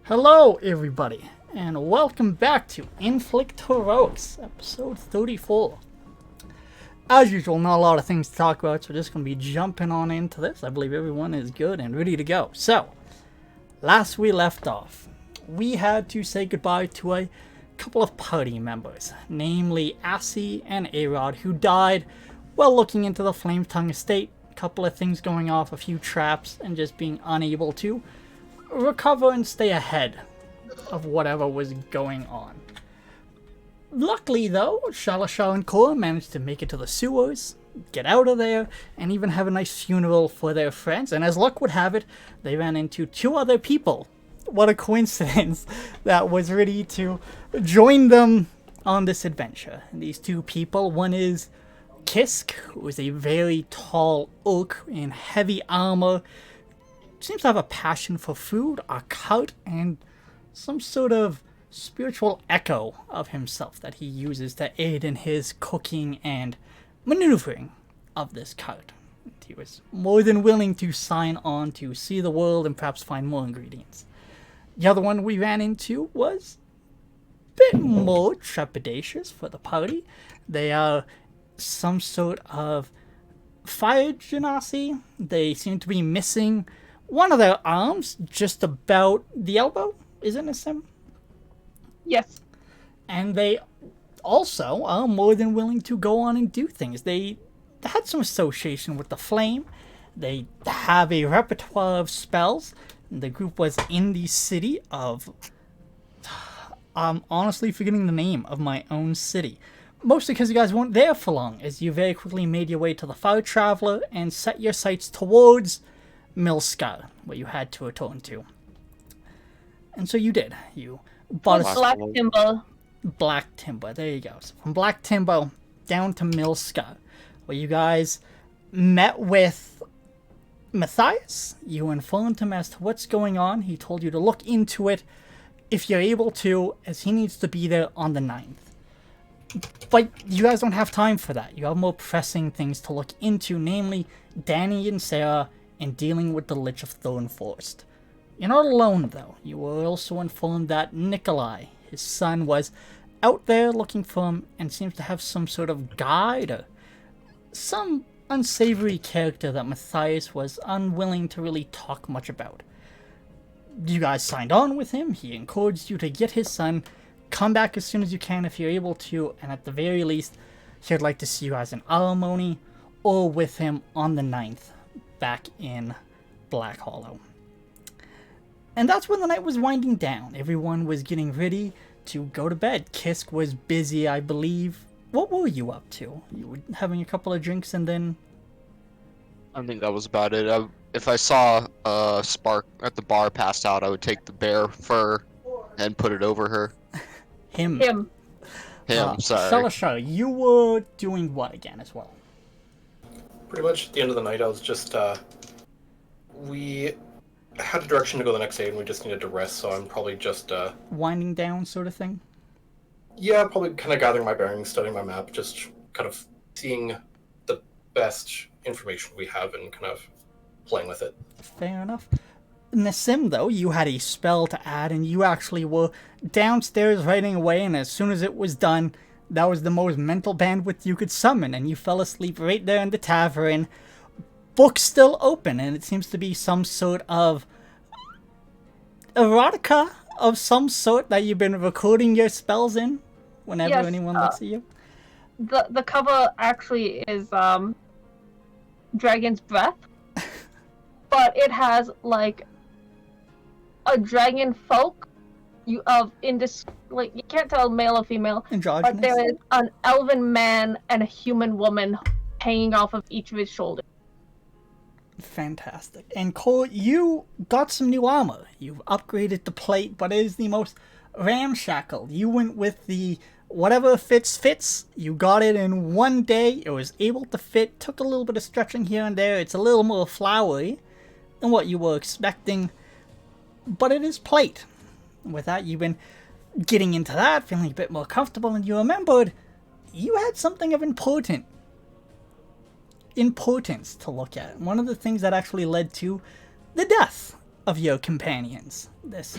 Hello, everybody, and welcome back to Inflict Heroics, episode 34. As usual, not a lot of things to talk about, so we're just going to be jumping on into this. I believe everyone is good and ready to go. So, last we left off, we had to say goodbye to a couple of party members, namely Assie and Arod, who died while looking into the Flame Tongue estate. A couple of things going off, a few traps, and just being unable to recover and stay ahead of whatever was going on. Luckily, though, Shalasha and Korra managed to make it to the sewers, get out of there, and even have a nice funeral for their friends. And as luck would have it, they ran into two other people. What a coincidence that was ready to join them on this adventure. And these two people, one is Kisk, who is a very tall oak in heavy armor, seems to have a passion for food, a cult, and some sort of spiritual echo of himself that he uses to aid in his cooking and maneuvering of this cult. He was more than willing to sign on to see the world and perhaps find more ingredients. The other one we ran into was a bit more trepidatious for the party. They are some sort of fire genasi. They seem to be missing one of their arms, just about the elbow, isn't it, Sim? Yes. And they also are more than willing to go on and do things. They had some association with the flame. They have a repertoire of spells. The group was in the city of... I'm honestly forgetting the name of my own city. Mostly because you guys weren't there for long, as you very quickly made your way to the Fire Traveler and set your sights towards Milskar, where you had to return to. And so you did. You bought a Black Timber. Black Timber, there you go. So from Black Timber down to Milskar, where you guys met with Matthias. You informed him as to what's going on. He told you to look into it if you're able to, as he needs to be there on the 9th. But you guys don't have time for that. You have more pressing things to look into, namely Danny and Sarah and dealing with the Lich of Thornforest. You're not alone, though. You were also informed that Nikolai, his son, was out there looking for him and seems to have some sort of guide or some unsavory character that Matthias was unwilling to really talk much about. You guys signed on with him. He encouraged you to get his son, come back as soon as you can if you're able to, and at the very least, he'd like to see you as an alimony or with him on the 9th. Back in Black Hollow. And that's when the night was winding down. Everyone was getting ready to go to bed. Kisk was busy, I believe. What were you up to? You were having a couple of drinks and then... I think that was about it. If I saw Spark at the bar passed out, I would take the bear fur and put it over her. Him, sorry. Shalasha, you were doing what again as well? Pretty much at the end of the night, I was just, we had a direction to go the next day and we just needed to rest, so I'm probably just, Winding down sort of thing? Yeah, probably kind of gathering my bearings, studying my map, just kind of seeing the best information we have and kind of playing with it. Fair enough. In the sim, though, you had a spell to add and you actually were downstairs writing away, and as soon as it was done, that was the most mental bandwidth you could summon, and you fell asleep right there in the tavern. Book still open, and it seems to be some sort of erotica of some sort that you've been recording your spells in whenever anyone looks at you. The cover actually is Dragon's Breath, but it has like a dragon folk. You can't tell male or female, Androgynous. but there is an elven man and a human woman hanging off of each of his shoulders. Fantastic. And Cole, you got some new armor. You've upgraded the plate, but it is the most ramshackle. You went with the whatever fits. You got it in one day. It was able to fit. Took a little bit of stretching here and there. It's a little more flowery than what you were expecting, but it is plate. With that, you've been getting into that, feeling a bit more comfortable, and you remembered you had something of importance to look at. One of the things that actually led to the death of your companions. This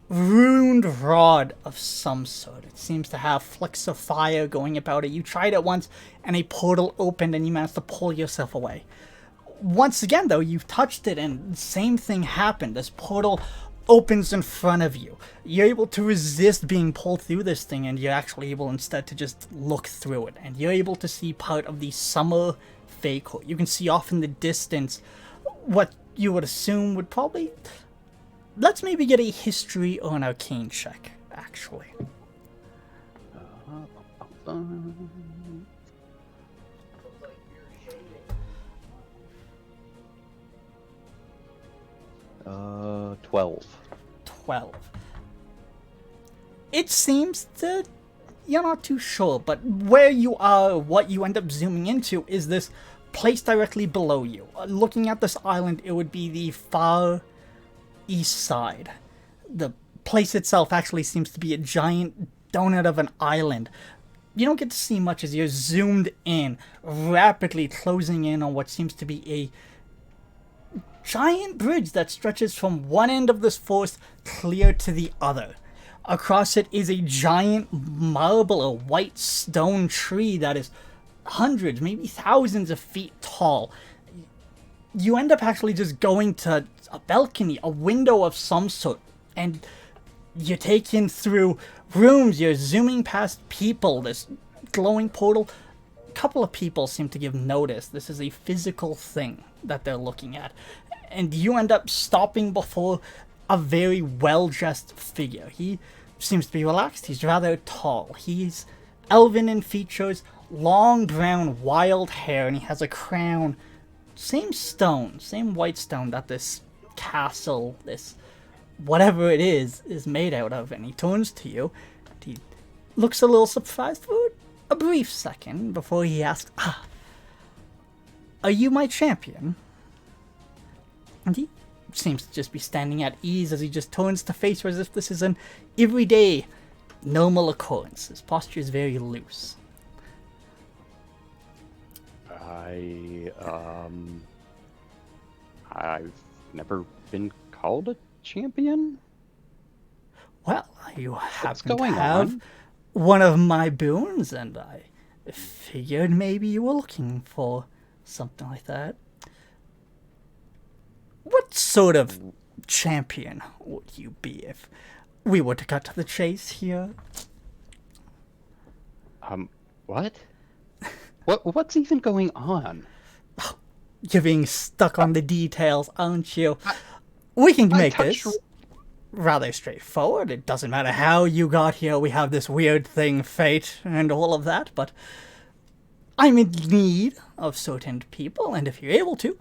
ruined rod of some sort. It seems to have flicks of fire going about it. You tried it once, and a portal opened, and you managed to pull yourself away. Once again, though, you've touched it, and the same thing happened. This portal opens in front of you. You're able to resist being pulled through this thing, and you're actually able instead to just look through it. And you're able to see part of the summer Fey Court. You can see off in the distance what you would assume would probably... Let's maybe get a history or an arcane check, actually. 12. 12. It seems that you're not too sure, but where you are, what you end up zooming into is this place directly below you. Looking at this island, it would be the far east side. The place itself actually seems to be a giant donut of an island. You don't get to see much as you're zoomed in, rapidly closing in on what seems to be a giant bridge that stretches from one end of this forest clear to the other. Across it is a giant marble or white stone tree that is hundreds, maybe thousands of feet tall. You end up actually just going to a balcony, a window of some sort, and you're taken through rooms, you're zooming past people, this glowing portal. A couple of people seem to give notice. This is a physical thing that they're looking at. And you end up stopping before a very well-dressed figure. He seems to be relaxed. He's rather tall. He's elven in features, long brown wild hair, and he has a crown. Same stone, same white stone that this castle, this whatever it is made out of. And he turns to you. He looks a little surprised for a brief second before he asks, are you my champion? And he seems to just be standing at ease as he just turns to face her as if this is an everyday, normal occurrence. His posture is very loose. I've never been called a champion. Well, you happen to going have on? one of my boons, and I figured maybe you were looking for something like that. What sort of champion would you be if we were to cut to the chase here? What? What's even going on? You're being stuck on the details, aren't you? We can make this rather straightforward. It doesn't matter how you got here. We have this weird thing, fate, and all of that, but I'm in need of certain people, and if you're able to,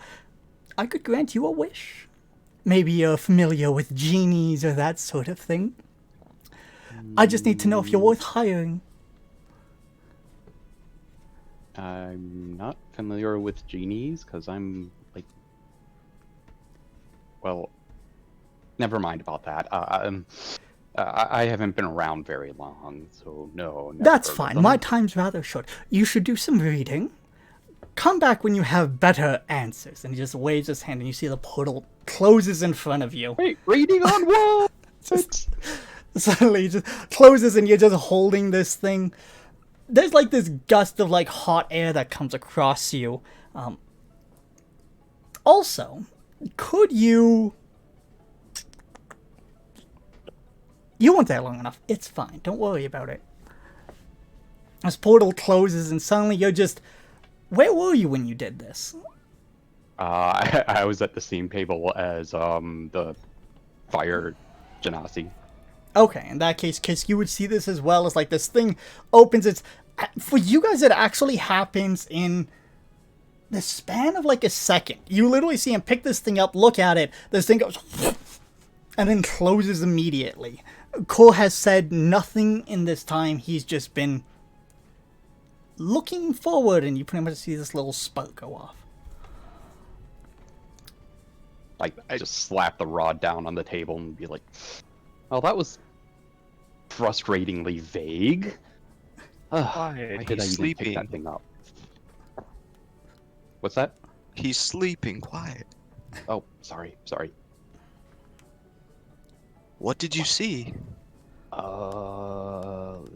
I could grant you a wish. Maybe you're familiar with genies or that sort of thing. I just need to know if you're worth hiring. I'm not familiar with genies, because I'm, well, never mind about that. I haven't been around very long, so no. never That's heard of fine. them. My time's rather short. You should do some reading. Come back when you have better answers. And he just waves his hand, and you see the portal closes in front of you. Wait, reading on what? Suddenly it just closes, and you're just holding this thing. There's like this gust of like hot air that comes across you. Also, could you... You weren't there long enough. It's fine. Don't worry about it. This portal closes, and suddenly you're just... Where were you when you did this? I was at the same table as the fire genasi. Okay, in that case, Kiss, you would see this as well as like this thing opens. It's for you guys. It actually happens in the span of like a second. You literally see him pick this thing up, look at it. This thing goes, and then closes immediately. Cole has said nothing in this time. He's just been looking forward, and you pretty much see this little spark go off. I just slap the rod down on the table and be like, "Oh, that was frustratingly vague." Why did I even pick that thing up? What's that? He's sleeping. Quiet. Oh, sorry. What did you see?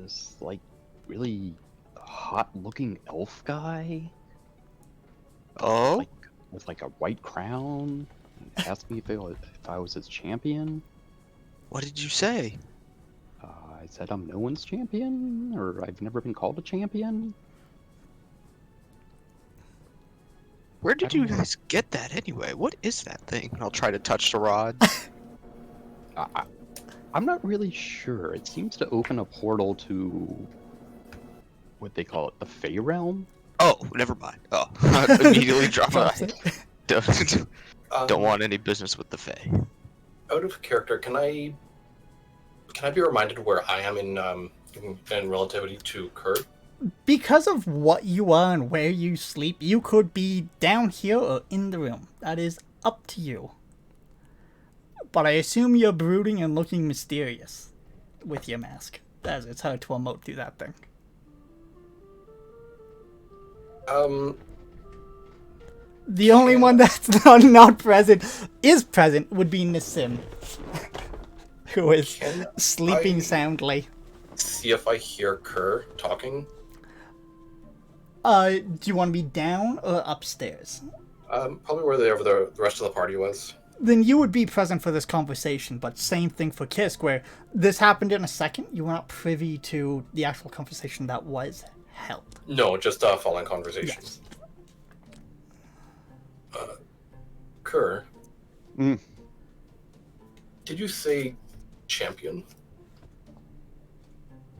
This like really hot-looking elf guy, Oh? like with like a white crown. Asked me if I was his champion. What did you say? I said I'm no one's champion, or I've never been called a champion. Where did I you don't know. guys get that anyway? What is that thing? I'll try to touch the rod. I'm not really sure. It seems to open a portal to what they call it, the Fey Realm. Oh, never mind. Oh, immediately drop Drops it. it. Don't want any business with the Fae. Out of character, can I be reminded where I am in relativity to Kurt? Because of what you are and where you sleep, you could be down here or in the room. That is up to you. But I assume you're brooding and looking mysterious with your mask, as it's hard to emote through that thing. The only one that's not present would be Nissim, who is Can sleeping I soundly. see if I hear Kerr talking? Do you want to be down or upstairs? Probably where the rest of the party was. Then you would be present for this conversation, but same thing for Kisk, where this happened in a second. You were not privy to the actual conversation that was held. No, just following conversations. Kerr, Mm. did you say champion?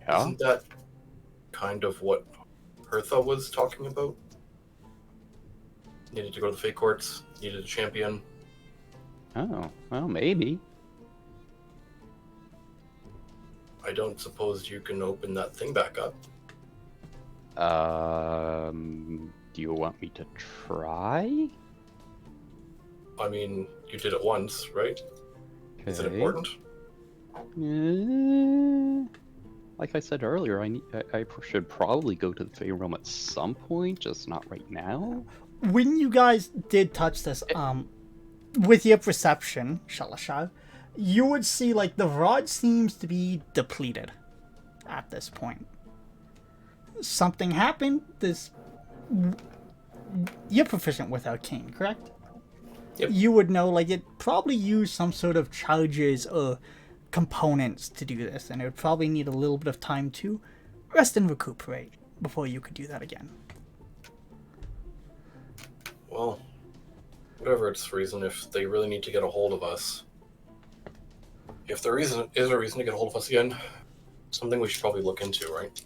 Yeah. Isn't that kind of what Hertha was talking about? Needed to go to the Fate Courts, needed a champion. Oh, well, maybe. I don't suppose you can open that thing back up. Do you want me to try? I mean, you did it once, right? Is it Okay. important? Like I said earlier, I should probably go to the Fey Realm at some point, just not right now. When you guys did touch this, with your perception, Shalashar, you would see like the rod seems to be depleted at this point. Something happened. You're proficient with arcane, correct? Yep. You would know like it probably used some sort of charges or components to do this, and it would probably need a little bit of time to rest and recuperate before you could do that again. Well, whatever its reason, if they really need to get a hold of us, if there is a reason to get a hold of us again, something we should probably look into, right?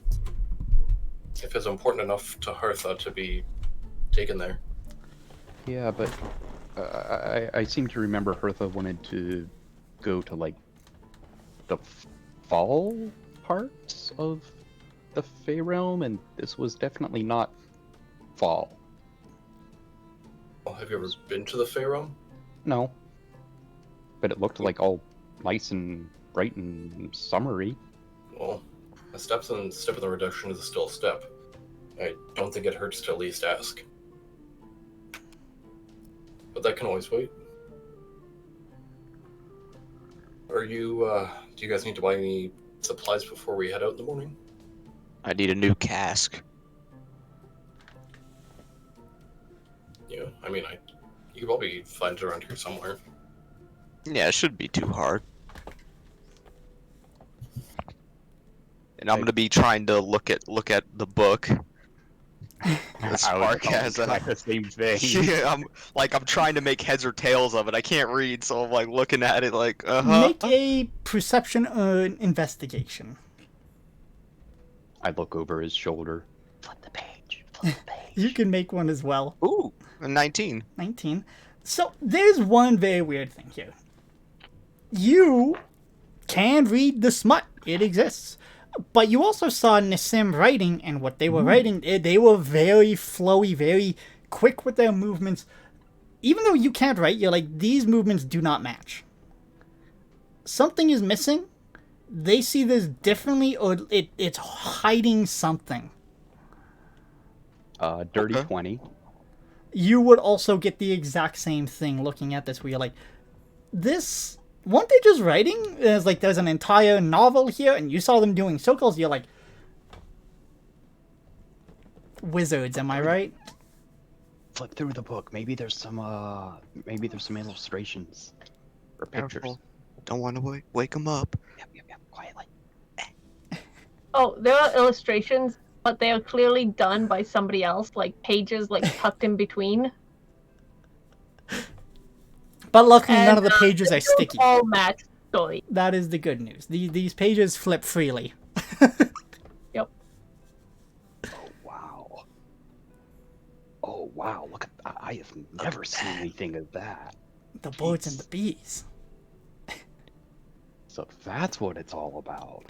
If it's important enough to Hertha to be taken there. Yeah, but I seem to remember Hertha wanted to go to like the fall parts of the Fey Realm, and this was definitely not fall. Well, have you ever been to the Fey Realm? No. But it looked like all nice and bright and summery. Well, a step in the reduction is still a step. I don't think it hurts to at least ask. But that can always wait. Do you guys need to buy any supplies before we head out in the morning? I need a new cask. Yeah, I mean, you could probably find it around here somewhere. Yeah, it shouldn't be too hard. And I'm gonna be trying to look at the book. Spark has the same thing. Yeah, I'm trying to make heads or tails of it. I can't read, so I'm like looking at it like, Make a perception or investigation. I look over his shoulder. Flip the page. Flip the page. You can make one as well. Ooh, a 19. 19. So there's one very weird thing here. You can read the smut. It exists. But you also saw Nissim writing, and what they were writing, they were very flowy, very quick with their movements. Even though you can't write, you're like, these movements do not match. Something is missing. They see this differently, or it's hiding something. Dirty Okay. 20. You would also get the exact same thing looking at this, where you're like, this weren't they just writing? There's an entire novel here, and you saw them doing circles. You're like, wizards, am I right? Flip through the book. Maybe there's some illustrations or pictures. Careful. Don't want to wake him up. Yep. Quietly. Oh, there are illustrations, but they are clearly done by somebody else, like pages like tucked in between. But luckily, And, none of the pages are they sticky. all match story. That is the good news. These pages flip freely. Yep. Oh wow! Look at I have never seen anything of that. The birds and the bees. So that's what it's all about.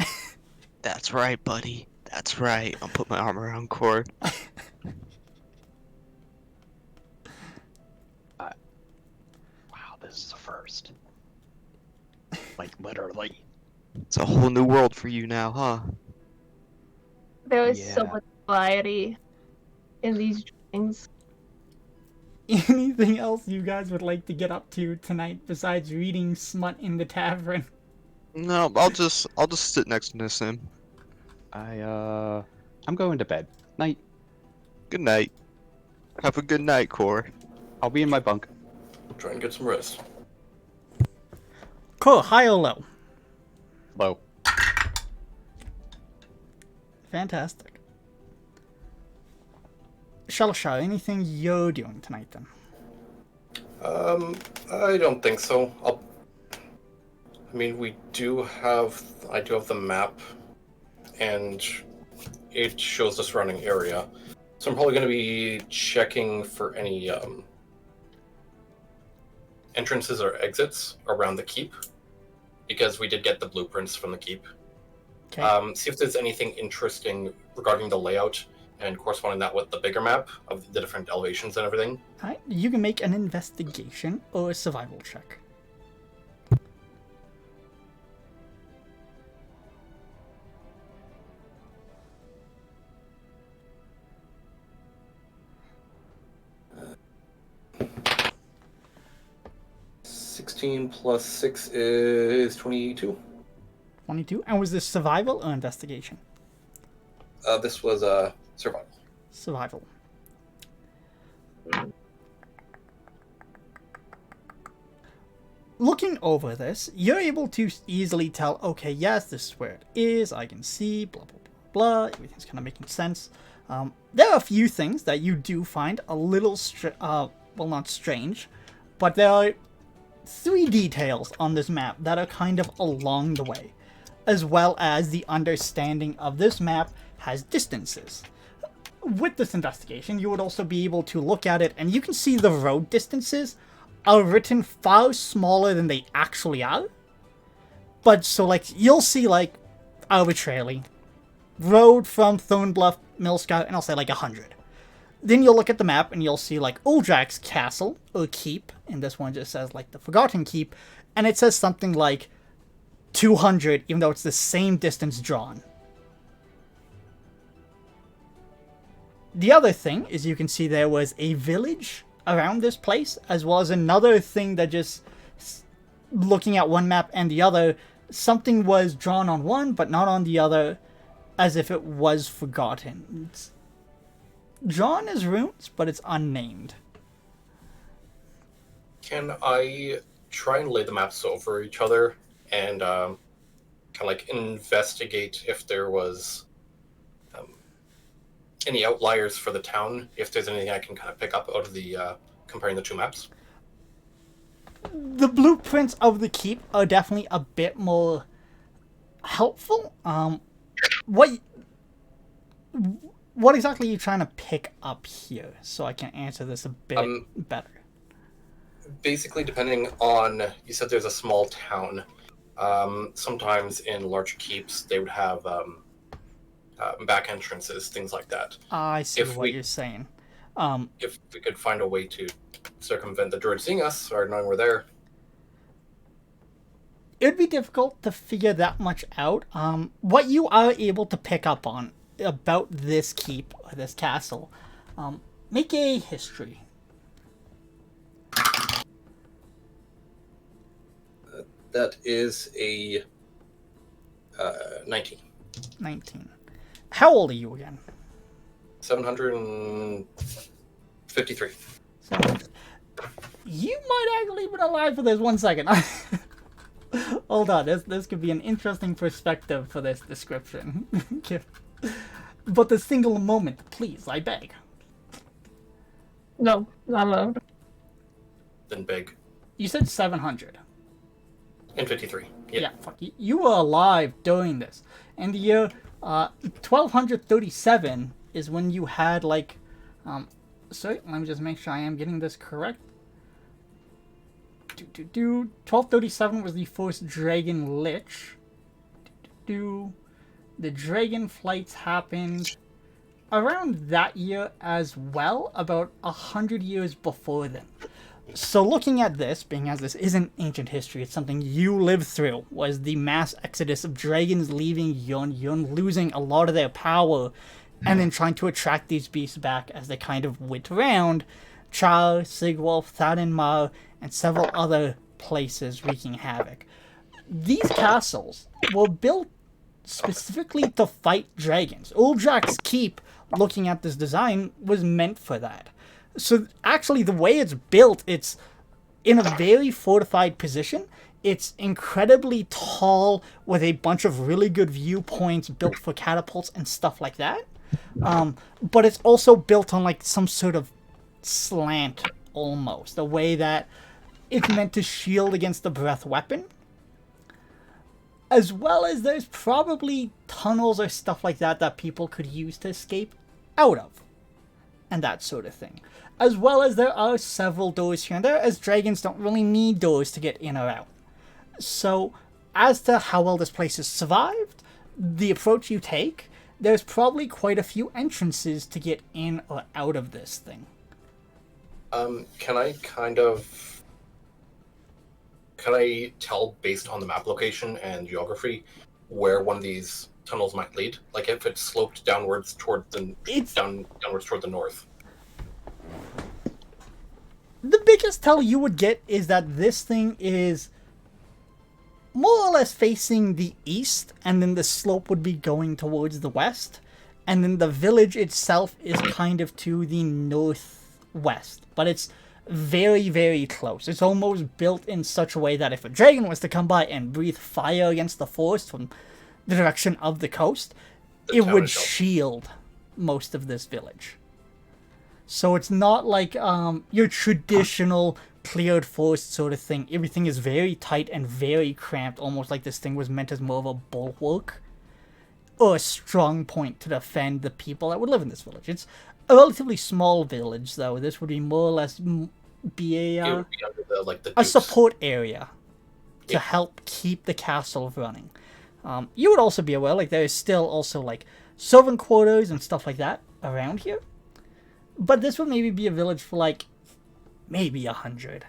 That's right, buddy. That's right. I'll put my arm around Core. Wow, this is a first. Like literally. It's a whole new world for you now, huh? There is so Yeah. much variety in these drawings. Anything else you guys would like to get up to tonight besides reading smut in the tavern? No, I'll just sit next to Nissim. I'm going to bed. Night. Good night. Have a good night, Core. I'll be in my bunk. Try and get some rest. Cool, high or low? Low. Fantastic. Shalashar, anything you're doing tonight then? I don't think so. I mean, I do have the map, and it shows the surrounding area. So I'm probably going to be checking for any entrances or exits around the keep, because we did get the blueprints from the keep. Okay. See if there's anything interesting regarding the layout and corresponding that with the bigger map of the different elevations and everything. Alright, you can make an investigation or a survival check. Uh, 16 plus 6 is 22. 22. And was this survival or investigation? This was survival. Survival. Looking over this, you're able to easily tell, okay, yes, this is where it is, I can see, blah, blah, blah, blah, everything's kind of making sense. There are a few things that you do find a little, well, not strange, but there are 3 details on this map that are kind of along the way, as well as the understanding of this map has distances. With this investigation, you would also be able to look at it, and you can see the road distances are written far smaller than they actually are. But so, like, you'll see, like, arbitrarily, road from Thornbluff, Millscout, and I'll say, like, 100. Then you'll look at the map, and you'll see, like, Uldrak's castle, or keep, and this one just says, like, the Forgotten Keep, and it says something like 200, even though it's the same distance drawn. The other thing is you can see there was a village around this place, as well as another thing that just, looking at one map and the other, something was drawn on one, but not on the other, as if it was forgotten. It's drawn as runes, but it's unnamed. Can I try and lay the maps over each other and kind of like investigate if there was any outliers for the town, if there's anything I can kind of pick up out of the comparing the 2 maps? The blueprints of the keep are definitely a bit more helpful. What exactly are you trying to pick up here, so I can answer this a bit better? Basically, depending on, you said there's a small town. Sometimes in larger keeps, they would have back entrances, things like that. I see what you're saying. If we could find a way to circumvent the druid seeing us or knowing we're there. It would be difficult to figure that much out. What you are able to pick up on about this keep, or this castle, make a history. That is a 19. 19. How old are you again? 753. 700. You might actually have been alive for this 1 second. Hold on, this could be an interesting perspective for this description. But a single moment, please, I beg. No, not allowed. Then big. You said 700. And 53. Yeah. Yeah, fuck. You were alive during this. And the year 1237 is when you had, like... sorry, let me just make sure I am getting this correct. 1237 was the first dragon Lich. The dragon flights happened around that year as well, about 100 years before then. So looking at this, being as this isn't ancient history, it's something you lived through, was the mass exodus of dragons leaving Yun, losing a lot of their power, and then trying to attract these beasts back as they kind of went around Char, Sigwolf, Thadenmar, and several other places wreaking havoc. These castles were built specifically to fight dragons. Uldrak's Keep, looking at this design, was meant for that. So actually the way it's built, it's in a very fortified position. It's incredibly tall with a bunch of really good viewpoints built for catapults and stuff like that. But it's also built on like some sort of slant almost. The way that it's meant to shield against the breath weapon. As well as there's probably tunnels or stuff like that that people could use to escape out of. And that sort of thing. As well as there are several doors here and there, as dragons don't really need doors to get in or out. So, as to how well this place has survived, the approach you take, there's probably quite a few entrances to get in or out of this thing. Can I tell, based on the map location and geography, where one of these tunnels might lead? Like if it's sloped downwards toward the downwards toward the north. The biggest tell you would get is that this thing is more or less facing the east, and then the slope would be going towards the west, and then the village itself is kind of to the northwest, but it's very, very close. It's almost built in such a way that if a dragon was to come by and breathe fire against the forest from the direction of the coast, it would shield most of this village. So it's not like your traditional cleared forest sort of thing. Everything is very tight and very cramped, almost like this thing was meant as more of a bulwark or a strong point to defend the people that would live in this village. It's a relatively small village, though. This would be more or less be a support area to help keep the castle running. You would also be aware, like, there is still also, like, servant quarters and stuff like that around here. But this would maybe be a village for, like, maybe 100.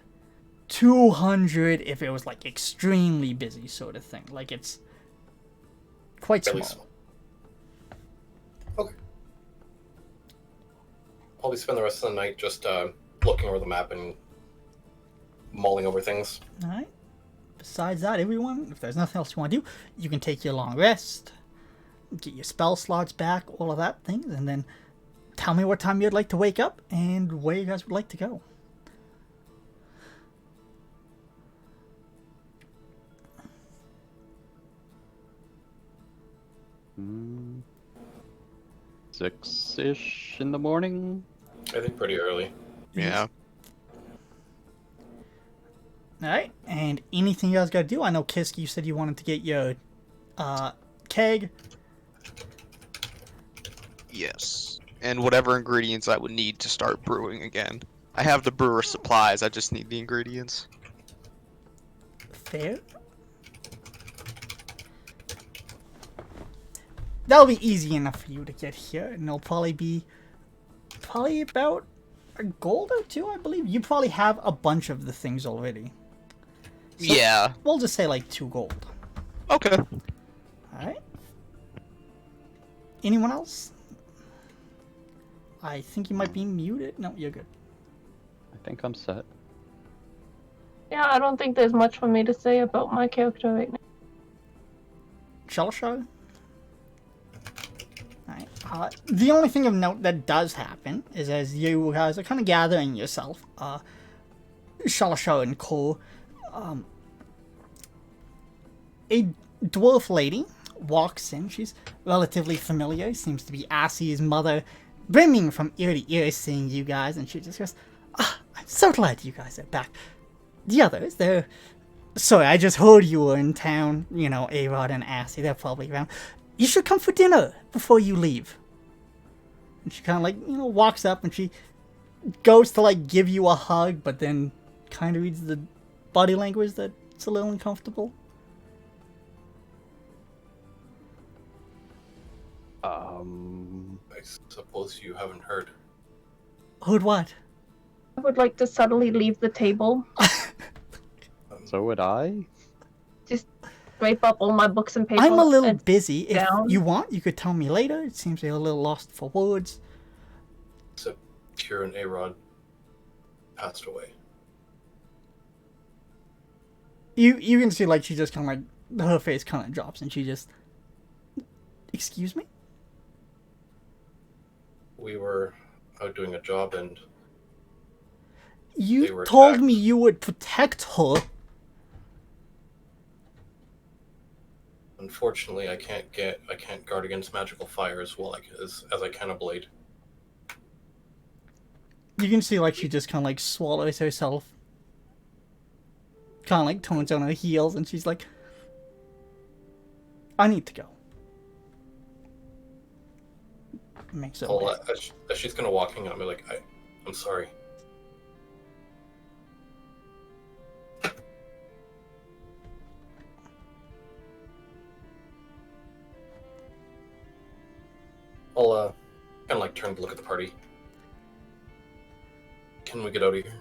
200 if it was, like, extremely busy sort of thing. Like, it's quite small. Okay. Probably spend the rest of the night just looking over the map and mulling over things. Alright. Besides that, everyone, if there's nothing else you want to do, you can take your long rest, get your spell slots back, all of that things, and then tell me what time you'd like to wake up and where you guys would like to go. Mm, 6-ish in the morning. I think pretty early. Yeah. Alright, and anything you guys gotta do? I know, Kisk, you said you wanted to get your keg. Yes. And whatever ingredients I would need to start brewing again. I have the brewer supplies, I just need the ingredients. Fair. That'll be easy enough for you to get here, and it'll probably be about a gold or two, I believe. You probably have a bunch of the things already. So yeah. We'll just say like 2 gold. Okay. Alright. Anyone else? I think you might be muted. No, you're good. I think I'm set. Yeah, I don't think there's much for me to say about my character right now. Shall I show? Alright. The only thing of note that does happen is as you guys are kind of gathering yourself, Shalasho and Co. A dwarf lady walks in. She's relatively familiar. Seems to be Assie's mother, brimming from ear to ear seeing you guys, and she just goes, I'm so glad you guys are back. The others, they're... Sorry, I just heard you were in town. You know, A-Rod and Assie, they're probably around. You should come for dinner before you leave. And she kind of like, walks up and she goes to like give you a hug, but then kind of reads the body language that it's a little uncomfortable. I suppose you haven't heard. Heard what? I would like to suddenly leave the table. So would I. Just scrape up all my books and paper. I'm a little and busy. If down. you want, you could tell me later. It seems you're a little lost for words. So, Kira and A-Rod passed away. You can see like she just kind of like her face kind of drops and she just, excuse me? We were out doing a job and They You were told attacked. me you would protect her. unfortunately I can't guard against magical fire as well as I can a blade. You can see like she just kind of like swallows herself. Kind of like turns on her heels and she's like, I need to go. Makes it way. As she's gonna walking on me like I'm sorry. I'll kind of like turn to look at the party. Can we get out of here?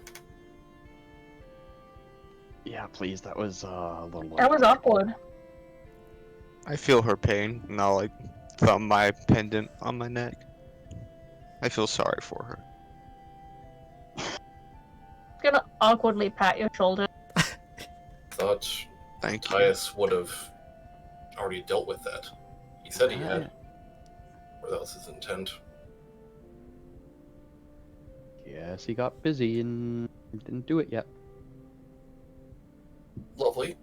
Yeah, please. That was a little. That was awkward. I feel her pain, and I'll like thumb my pendant on my neck. I feel sorry for her. Gonna awkwardly pat your shoulder. Thought Thank you. Tyus would have already dealt with that. He said he had. Or that was his intent. Yes, he got busy and didn't do it yet. Lovely.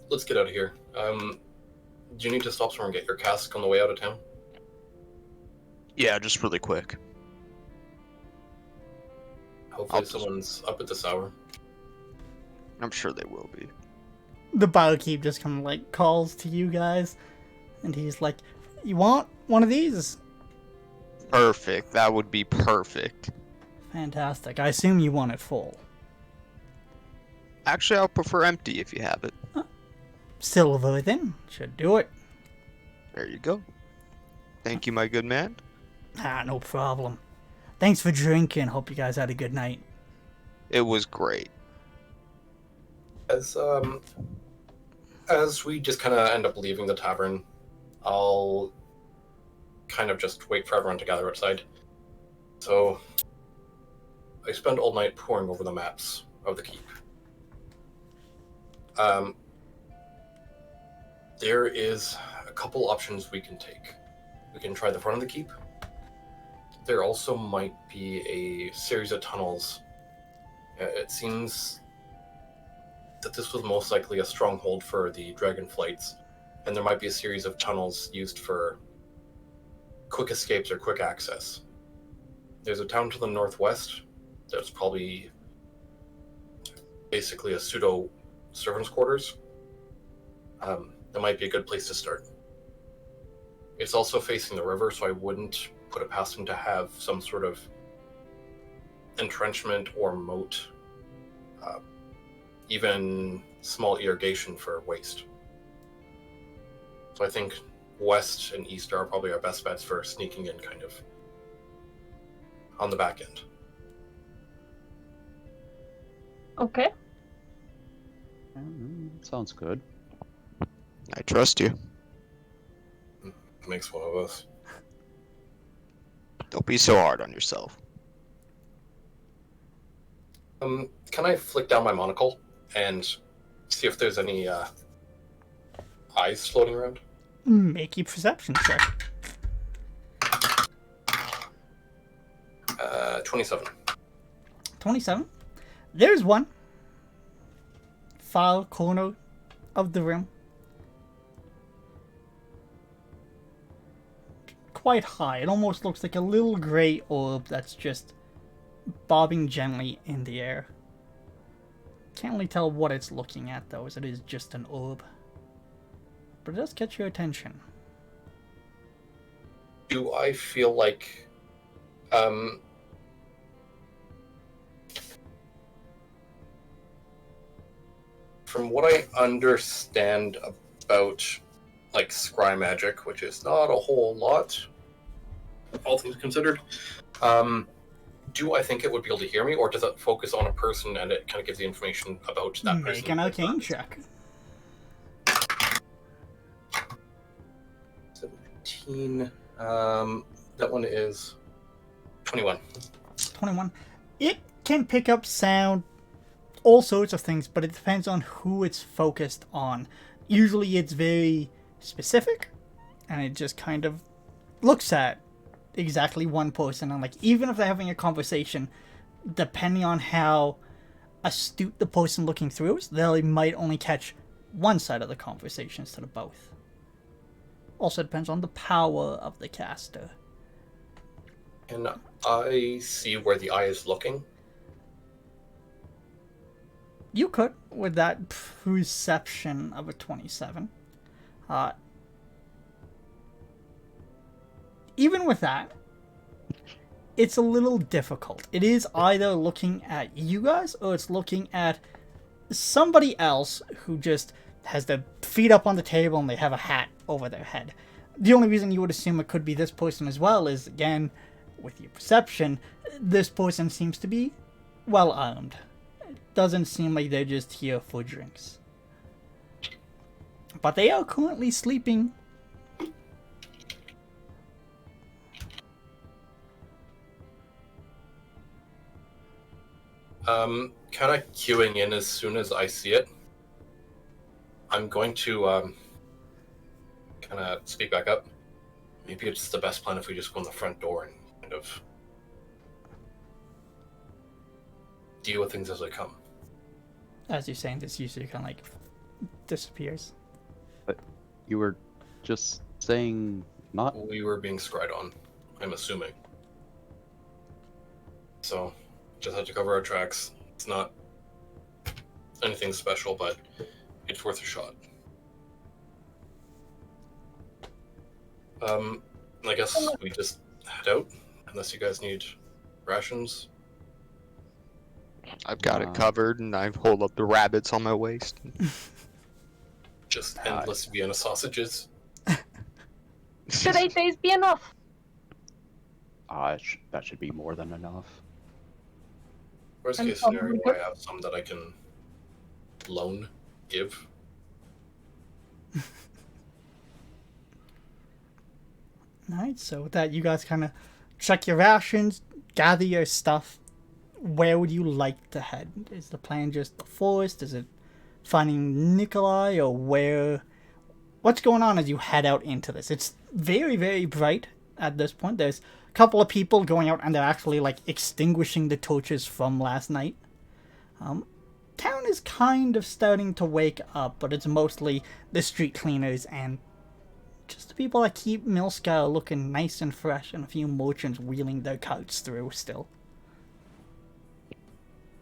Let's get out of here. Do you need to stop somewhere and get your cask on the way out of town? Yeah, just really quick. Hopefully someone's up at this hour. I'm sure they will be. The barkeep just kind of like calls to you guys and he's like, you want one of these? Perfect. That would be perfect. Fantastic. I assume you want it full. Actually, I'll prefer empty if you have it. Silver then. Should do it. There you go. Thank you, my good man. No problem. Thanks for drinking. Hope you guys had a good night. It was great. As we just kind of end up leaving the tavern, I'll kind of just wait for everyone to gather outside. So I spend all night poring over the maps of the keep. There is a couple options we can take. We can try the front of the keep. There also might be a series of tunnels. It seems that this was most likely a stronghold for the dragonflights, and there might be a series of tunnels used for quick escapes or quick access. There's a town to the northwest that's probably basically a pseudo servants' quarters. That might be a good place to start. It's also facing the river, so I wouldn't put it past them to have some sort of entrenchment or moat, even small irrigation for waste. So I think west and east are probably our best bets for sneaking in kind of on the back end. Okay. Sounds good. I trust you. Makes one of us. Don't be so hard on yourself. Can I flick down my monocle and see if there's any eyes floating around? Make a perception check. 27. 27. There's one. Far corner of the room. Quite high. It almost looks like a little grey orb that's just bobbing gently in the air. Can't really tell what it's looking at though, as it is just an orb. But it does catch your attention. Do I feel like from what I understand about like scry magic, which is not a whole lot, all things considered, do I think it would be able to hear me, or does it focus on a person and it kind of gives the information about that person? Make an arcane check. 17. That one is 21. 21. It can pick up sound, all sorts of things, but it depends on who it's focused on. Usually it's very specific, and it just kind of looks at exactly one person, and like, even if they're having a conversation, depending on how astute the person looking through is, they might only catch one side of the conversation instead of both. Also depends on the power of the caster. Can I see where the eye is looking? You could, with that perception of a 27. Even with that, it's a little difficult. It is either looking at you guys, or it's looking at somebody else who just has their feet up on the table and they have a hat over their head. The only reason you would assume it could be this person as well is, again, with your perception, this person seems to be well armed. It doesn't seem like they're just here for drinks. But they are currently sleeping. Kind of queuing in as soon as I see it. I'm going to kind of speak back up. Maybe it's the best plan if we just go in the front door and kind of deal with things as they come. As you're saying, this usually kind of like disappears. But you were just saying not. We were being scried on, I'm assuming. So, just had to cover our tracks. It's not anything special, but it's worth a shot. I guess we just head out, unless you guys need rations. I've got it covered, and I hold up the rabbits on my waist. Just endless Vienna sausages. Should 8 days be enough? That should be more than enough. Worst And case scenario, I have some that I can loan, give. Alright, so with that, you guys kind of check your rations, gather your stuff. Where would you like to head? Is the plan just the forest? Is it finding Nikolai, or where? What's going on as you head out into this? It's very, very bright at this point. There's a couple of people going out, and they're actually like extinguishing the torches from last night. Town is kind of starting to wake up, but it's mostly the street cleaners and just the people that keep Milscar looking nice and fresh, and a few merchants wheeling their carts through still.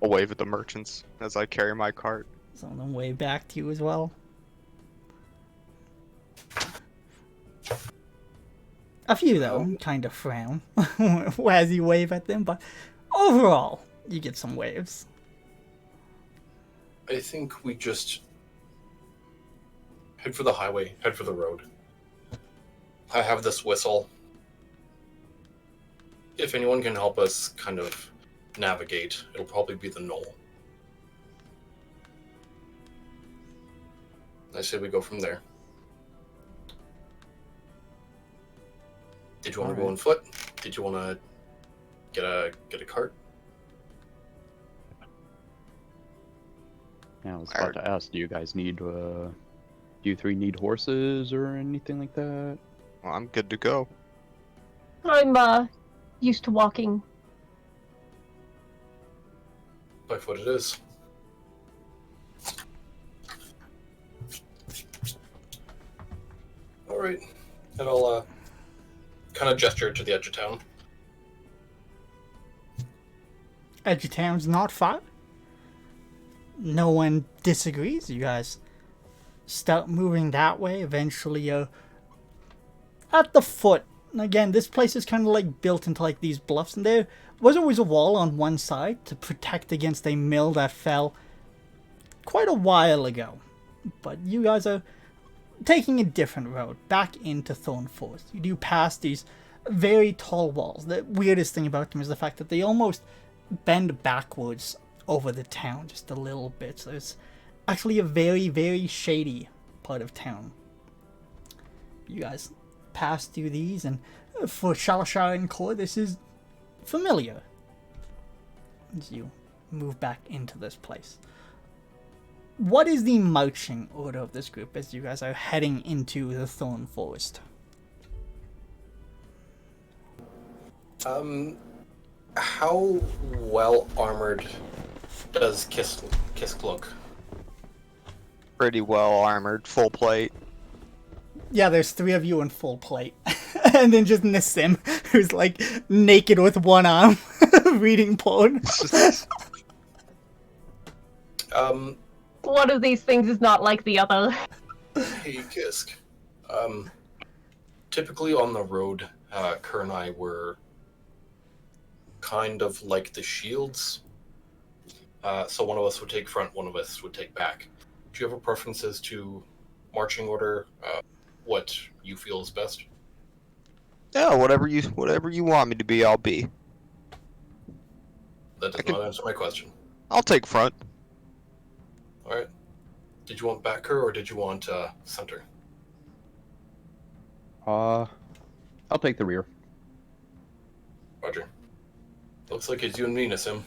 I'll wave at the merchants as I carry my cart. Some of them wave back to you as well. A few, though, kind of frown as you wave at them, but overall, you get some waves. I think we just head for the highway, head for the road. I have this whistle. If anyone can help us kind of navigate, it'll probably be the Gnoll. I say we go from there. Did you want to go on foot? Did you want to get a cart? Yeah, I was about to ask, do you guys need, do you three need horses or anything like that? Well, I'm good to go. I'm used to walking. By foot it is. Alright. And I'll kind of gesture to the edge of town. Edge of town's not far. No one disagrees. You guys start moving that way. Eventually, at the foot. Again, this place is kind of like built into like these bluffs, and there was always a wall on one side to protect against a mill that fell quite a while ago. But you guys are taking a different road back into Thorn Forest. You do pass these very tall walls. The weirdest thing about them is the fact that they almost bend backwards over the town just a little bit. So it's actually a very, very shady part of town. You guys pass through these, and for Shalashar and Core, this is familiar as you move back into this place. What is the marching order of this group as you guys are heading into the Thorn Forest? How well armored does Kisk look? Pretty well armored, full plate. Yeah, there's 3 of you in full plate. And then just Nissim, who's like naked with one arm, reading porn. One of these things is not like the other. Hey, Kisk. Typically on the road, Kerr and I were kind of like the shields. So one of us would take front, one of us would take back. Do you have a preference as to marching order? What you feel is best? Yeah, whatever you want me to be, I'll be. That does not answer my question. I'll take front. All right. Did you want backer or did you want center? I'll take the rear. Roger. Looks like it's you and me, Nissim.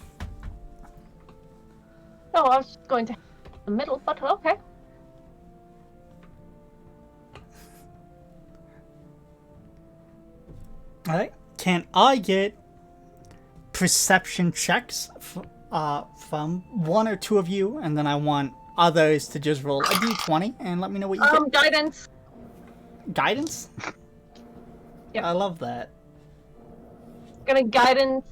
No, I was just going to the middle, but okay. Alright, can I get perception checks from 1 or 2 of you, and then I want others to just roll a d20 and let me know what you get. Guidance. Guidance? Yep. I love that. Gonna guidance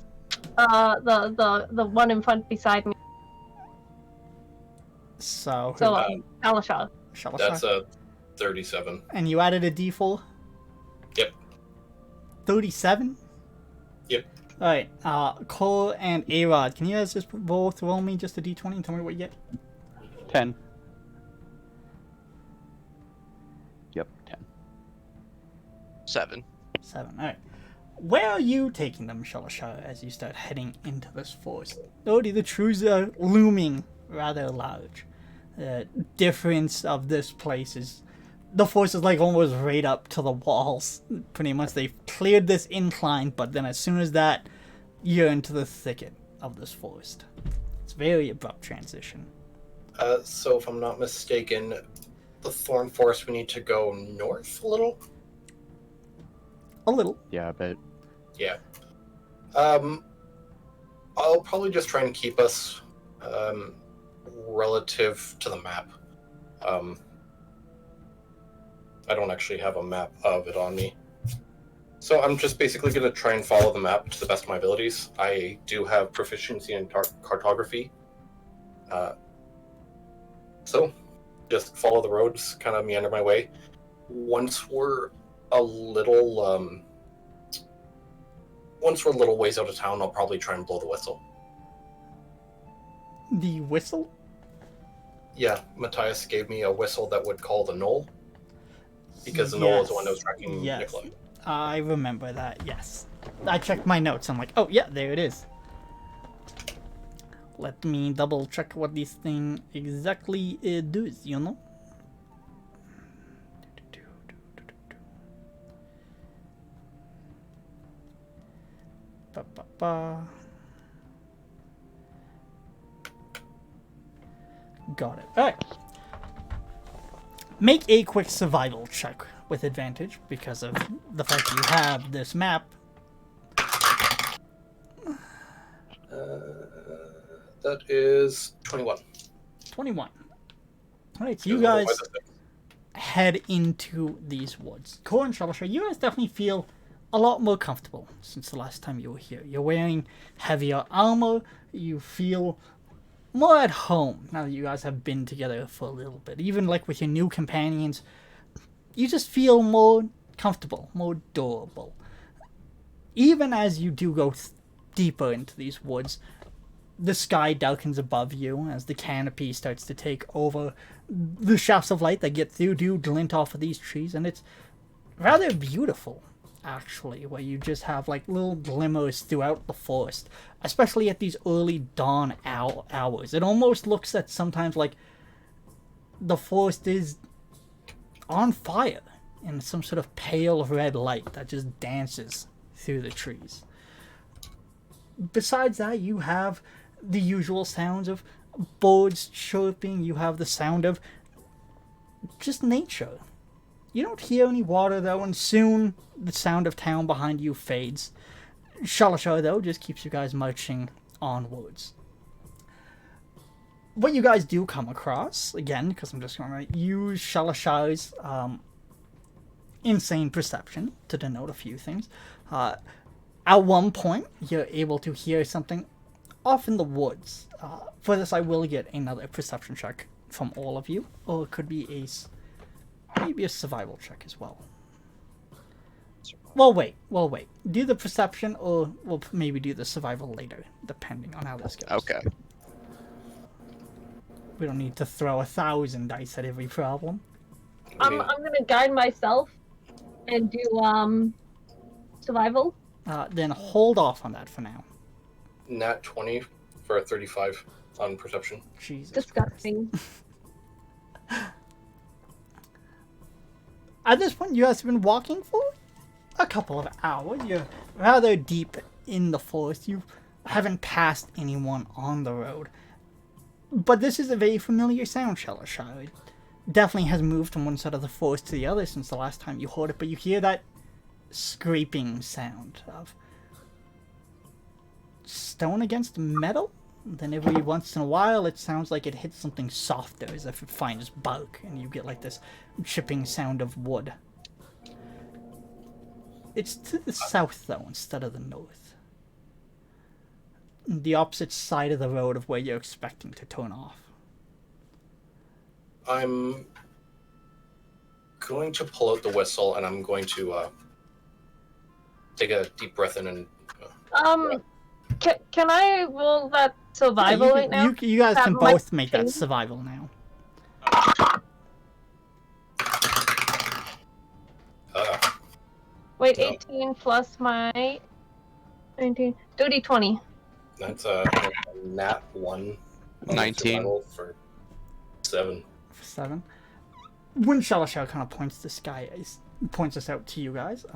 the one in front beside me. So, So Alashar. That's a 37. And you added a d4? Yep. 37? Yep. Alright, Cole and A-Rod, can you guys just both roll me just a d20 and tell me what you get? 10. Yep, 10. 7. 7, alright. Where are you taking them, Shalashar, as you start heading into this forest? Already the trees are looming rather large. The difference of this place is the forest is like almost right up to the walls. Pretty much they've cleared this incline, but then as soon as that, you're into the thicket of this forest. It's a very abrupt transition. So if I'm not mistaken, the Thorn Forest, we need to go north a little? A little. Yeah, but Yeah. I'll probably just try and keep us relative to the map. I don't actually have a map of it on me. So I'm just basically going to try and follow the map to the best of my abilities. I do have proficiency in cartography. So just follow the roads, kind of meander my way. Once we're a little ways out of town, I'll probably try and blow the whistle. The whistle? Yeah, Matthias gave me a whistle that would call the Gnoll. Because the Gnoll is the one that was tracking Yes. Nikolai. I remember that, yes. I checked my notes. I'm like, oh yeah, there it is. Let me double check what this thing exactly does, you know? Got it. Alright. Make a quick survival check with advantage because of the fact that you have this map. That is 21. 21. Alright, so you guys head into these woods. Core and Shalashar, you guys definitely feel a lot more comfortable since the last time you were here. You're wearing heavier armor. You feel more at home now that you guys have been together for a little bit. Even like with your new companions, you just feel more comfortable, more durable. Even as you do go deeper into these woods, the sky darkens above you as the canopy starts to take over. The shafts of light that get through do glint off of these trees, and it's rather beautiful, actually, where you just have like little glimmers throughout the forest, especially at these early dawn hours. It almost looks that sometimes like the forest is on fire in some sort of pale red light that just dances through the trees. Besides that, you have the usual sounds of birds chirping. You have the sound of just nature. You don't hear any water, though, and soon the sound of town behind you fades. Shalashar, though, just keeps you guys marching onwards. What you guys do come across, again, because I'm just going to use Shalashar's insane perception to denote a few things. At one point, you're able to hear something off in the woods. For this, I will get another perception check from all of you, or it could be maybe a survival check as well. Well, wait. Do the perception, or we'll maybe do the survival later, depending on how this goes. Okay. We don't need to throw 1,000 dice at every problem. I'm gonna guide myself and do survival. Then hold off on that for now. Nat 20 for a 35 on perception. Jesus Disgusting. At this point, you guys have been walking for a couple of hours. You're rather deep in the forest. You haven't passed anyone on the road. But this is a very familiar sound, Shalashar. It definitely has moved from one side of the forest to the other since the last time you heard it, but you hear that scraping sound of stone against metal. Then every once in a while, it sounds like it hits something softer, as if it finds bark, and you get like this chipping sound of wood. It's to the south, though, instead of the north. The opposite side of the road of where you're expecting to turn off. I'm going to pull out the whistle, and I'm going to take a deep breath in and... Can I roll that survival right now? You guys That can might both make that change. survival now. Wait, No. 18 plus my 19, 30, 20. That's a nat 1. 19. Survival for 7. For 7. When Shalashar kind of points this out to you guys,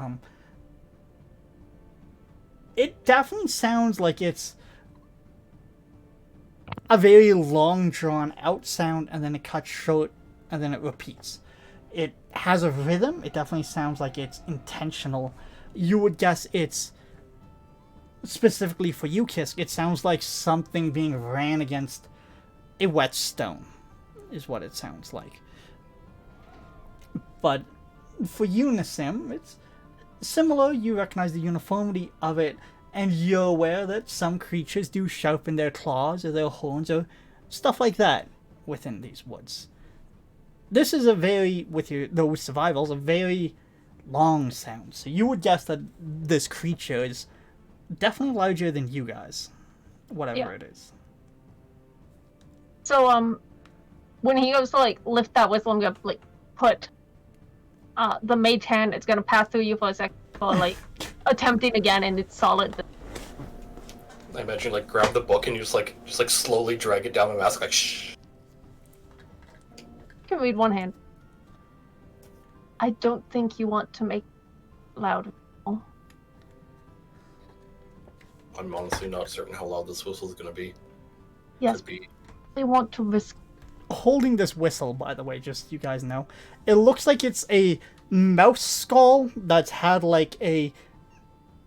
it definitely sounds like it's a very long drawn out sound, and then it cuts short, and then it repeats. It has a rhythm. It definitely sounds like it's intentional. You would guess it's specifically for you, Kisk. It sounds like something being ran against a wet stone, is what it sounds like. But for you, Nassim, it's similar. You recognize the uniformity of it, and you're aware that some creatures do sharpen their claws or their horns or stuff like that within these woods. This is those survivals, a very long sound. So you would guess that this creature is definitely larger than you guys, whatever it is. So, when he goes to, like, lift that whistle, I'm gonna, like, put the mage hand, it's gonna pass through you for a second, for, like, attempting again, and it's solid. I imagine, like, grab the book and you just slowly drag it down my mask, like, shh. You can read one hand. I don't think you want to make loud. I'm honestly not certain how loud this whistle is going to be. Yes, Could be. they want to risk holding this whistle, by the way, just so you guys know. It looks like it's a mouse skull that's had like a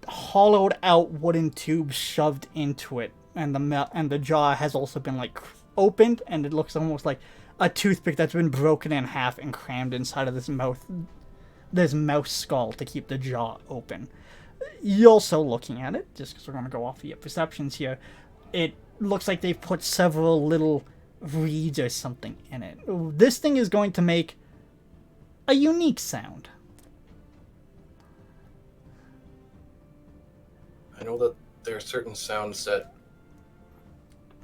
hollowed out wooden tube shoved into it, and the jaw has also been like opened, and it looks almost like a toothpick that's been broken in half and crammed inside of this mouse skull to keep the jaw open. You also looking at it, just because we're gonna go off of your perceptions here, it looks like they've put several little reeds or something in it. This thing is going to make a unique sound. I know that there are certain sounds that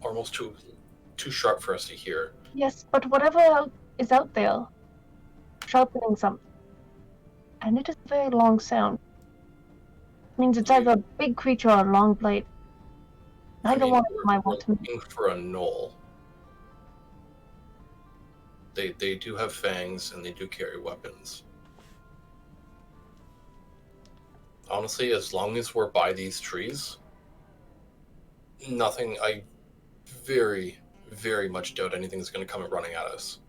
are almost too sharp for us to hear. Yes, but whatever is out there, sharpening something, and it is a very long sound. It means it's either a big creature or a long blade. Neither one of them I want to make. Looking for a gnoll. They do have fangs and they do carry weapons. Honestly, as long as we're by these trees, nothing. I very, very much doubt anything's going to come running at us.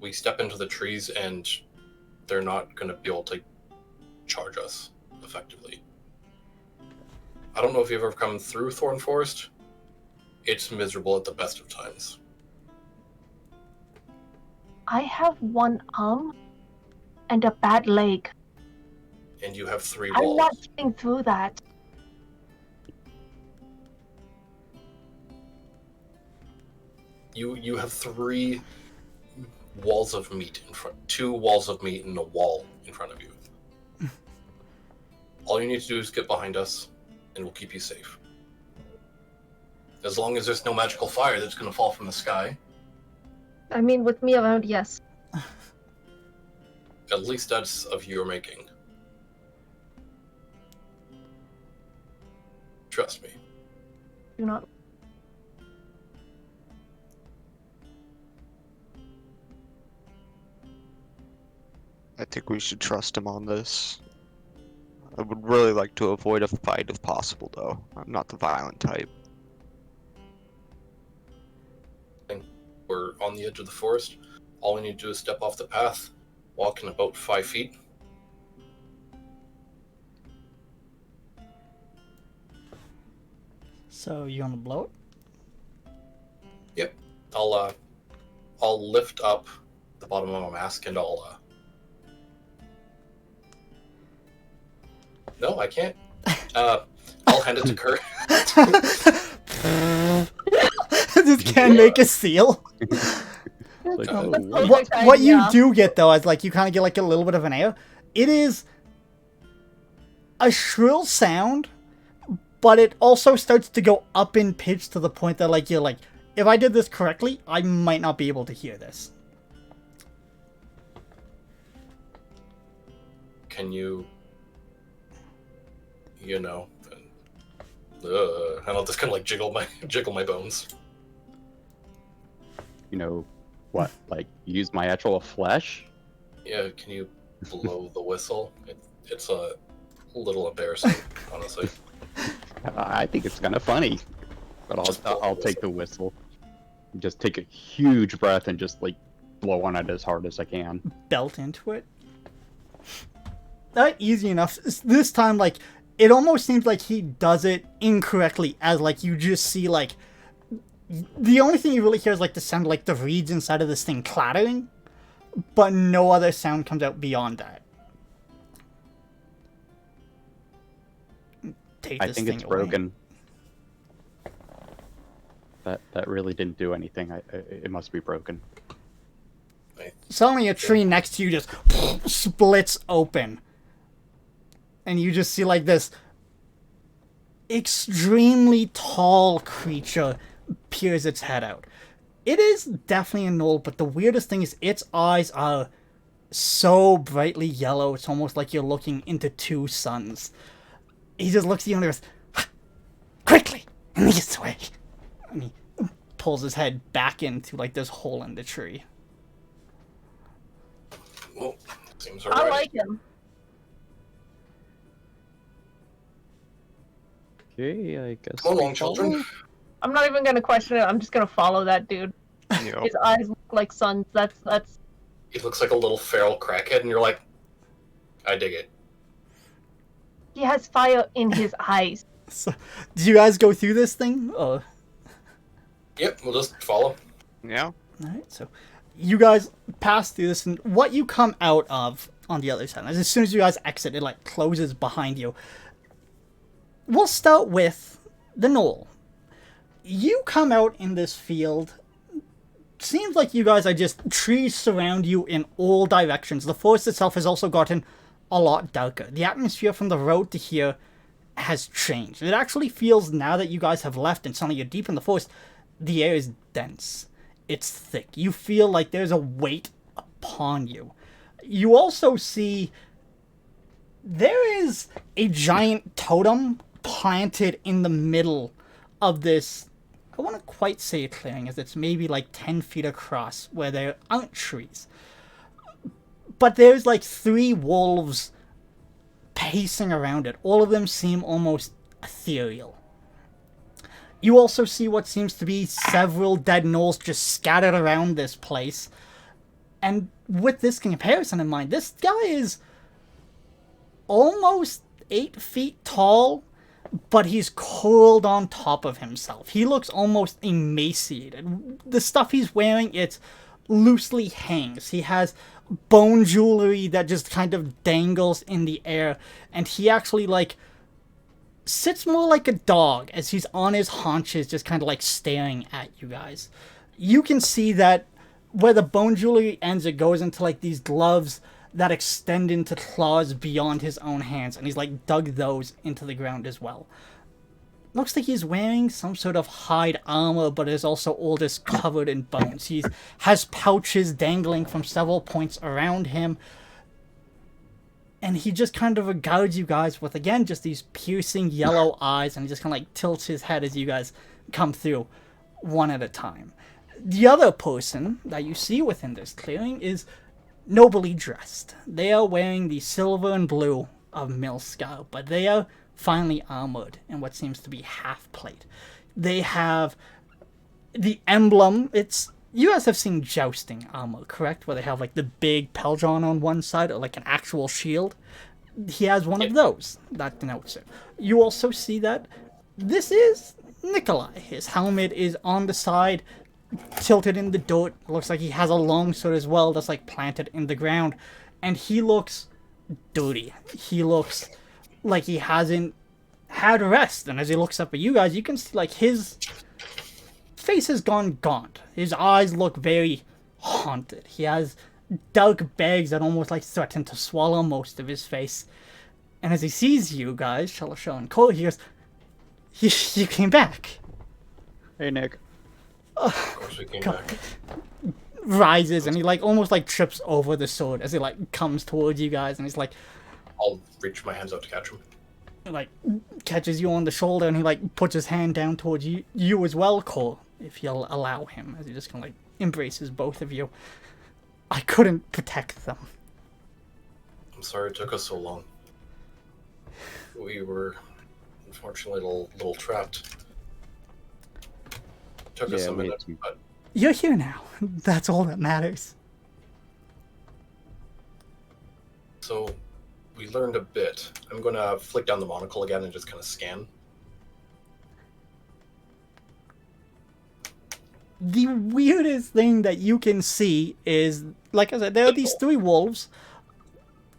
We step into the trees and they're not going to be able to charge us effectively. I don't know if you've ever come through Thorn Forest. It's miserable at the best of times. I have one arm and a bad leg. And you have 3 I'm walls. not getting through that. You have 3 walls of meat in front, 2 walls of meat and a wall in front of you. All you need to do is get behind us, and we'll keep you safe. As long as there's no magical fire that's going to fall from the sky. I mean, with me around, yes. At least that's of your making. Trust me. Do not. I think we should trust him on this. I would really like to avoid a fight if possible, though. I'm not the violent type. We're on the edge of the forest. All we need to do is step off the path, walk in about 5 feet. So you want to blow it? Yep. I'll lift up the bottom of my mask and I'll No, I can't. I'll hand it to Kurt. Just can't make a seal. Like, Oh, oh, What you idea. do get though is like you kind of get like a little bit of an air. It is a shrill sound, but it also starts to go up in pitch to the point that like you're like, if I did this correctly, I might not be able to hear this. Can you know, and I'll just kind of like jiggle my bones. you know, what? Like, use my actual flesh? Yeah, can you blow the whistle? It's a little embarrassing, honestly. I think it's kind of funny, but Just blow I'll the take the whistle. Just take a huge breath and just like blow on it as hard as I can. Belt into it. That easy enough. This time, like, it almost seems like he does it incorrectly, as like you just see like the only thing you really hear is like the sound of, like the reeds inside of this thing clattering, but no other sound comes out beyond that. Take I this think thing it's away. broken. That really didn't do anything. It must be broken. Suddenly a tree next to you just splits open. And you just see like this extremely tall creature peers its head out. It is definitely a gnoll, but the weirdest thing is its eyes are so brightly yellow, it's almost like you're looking into 2 suns. He just looks at you and goes, quickly, in this way. And he pulls his head back into like this hole in the tree. Well, seems I alright. like him. Okay, I guess. Come we along, children. follow. I'm not even gonna question it. I'm just gonna follow that dude. Yep. His eyes look like suns. That's. He looks like a little feral crackhead, and you're like, I dig it. He has fire in his eyes. So, do you guys go through this thing? Or... Yep, we'll just follow. Yeah. Alright, so you guys pass through this, and what you come out of on the other side, as soon as you guys exit, it like closes behind you. We'll start with the knoll. You come out in this field. Seems like you guys are just trees surround you in all directions. The forest itself has also gotten a lot darker. The atmosphere from the road to here has changed. It actually feels, now that you guys have left and suddenly you're deep in the forest, the air is dense. It's thick. You feel like there's a weight upon you. You also see there is a giant totem planted in the middle of this. I wouldn't quite say a clearing, as it's maybe like 10 feet across where there aren't trees. But there's like 3 wolves pacing around it. All of them seem almost ethereal. You also see what seems to be several dead gnolls just scattered around this place. And with this comparison in mind, this guy is almost 8 feet tall, but he's curled on top of himself. He looks almost emaciated. The stuff he's wearing, it loosely hangs. He has bone jewelry that just kind of dangles in the air, and he actually like sits more like a dog as he's on his haunches, just kind of like staring at you guys. You can see that where the bone jewelry ends, it goes into like these gloves that extend into claws beyond his own hands, and he's like dug those into the ground as well. Looks like he's wearing some sort of hide armor, but is also all this covered in bones. He has pouches dangling from several points around him, and he just kind of regards you guys with, again, just these piercing yellow eyes, and he just kind of like tilts his head as you guys come through one at a time. The other person that you see within this clearing is nobly dressed. They are wearing the silver and blue of Milscow, but they are finely armored in what seems to be half plate. They have the emblem. It's, you guys have seen jousting armor, correct? Where they have like the big Peldron on one side, or like an actual shield. He has one of those that denotes it. You also see that this is Nikolai. His helmet is on the side, tilted in the dirt. Looks like he has a long sword as well that's like planted in the ground, and he looks dirty. He looks like he hasn't had rest, and as he looks up at you guys, you can see like his face has gone gaunt. His eyes look very haunted. He has dark bags that almost like threaten to swallow most of his face. And as he sees you guys, Shalashel and Cole, he goes, you came back. Hey, Nick. Of course we came back. Rises, and he like almost like trips over the sword as he like comes towards you guys, and he's like, I'll reach my hands out to catch him. like catches you on the shoulder, and he like puts his hand down towards you as well, Cole, if you'll allow him, as he just kind of like embraces both of you. I couldn't protect them. I'm sorry it took us so long. We were unfortunately a little trapped. Took us a minute, but You're here now. That's all that matters. so we learned a bit. I'm gonna flick down the monocle again and just kind of scan. The weirdest thing that you can see is, like I said, there are these 3 wolves,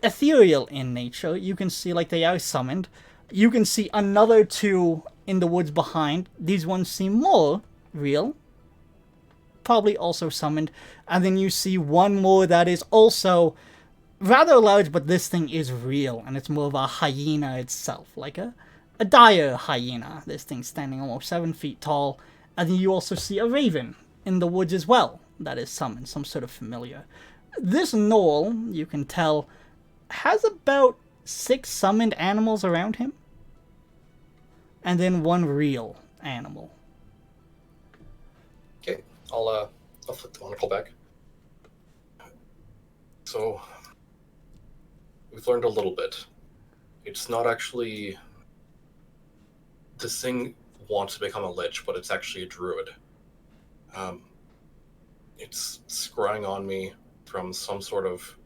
ethereal in nature. You can see like they are summoned. You can see another 2 in the woods behind. These ones seem more real, probably also summoned. And then you see one more that is also rather large, but this thing is real, and it's more of a hyena itself, like a dire hyena. This thing standing almost 7 feet tall. And then you also see a raven in the woods as well that is summoned, some sort of familiar. This gnoll, you can tell, has about 6 summoned animals around him, and then 1 real animal. Okay, I'll flick the monocle back. So we've learned a little bit. It's not actually this thing wants to become a lich, but it's actually a druid. It's scrying on me from some sort of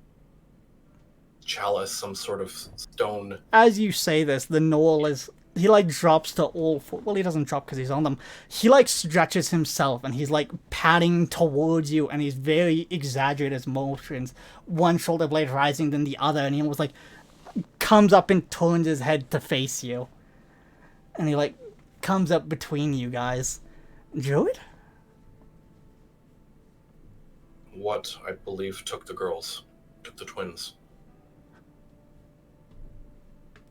chalice, some sort of stone. As you say this, the Gnoll is... He, like, drops to all four. Well, he doesn't drop because he's on them. He, like, stretches himself, and he's, like, padding towards you, and he's very exaggerated his motions. One shoulder blade rising, then the other, and he almost, like, comes up and turns his head to face you. And he, like, comes up between you guys. Druid? What I believe took the girls, took the twins.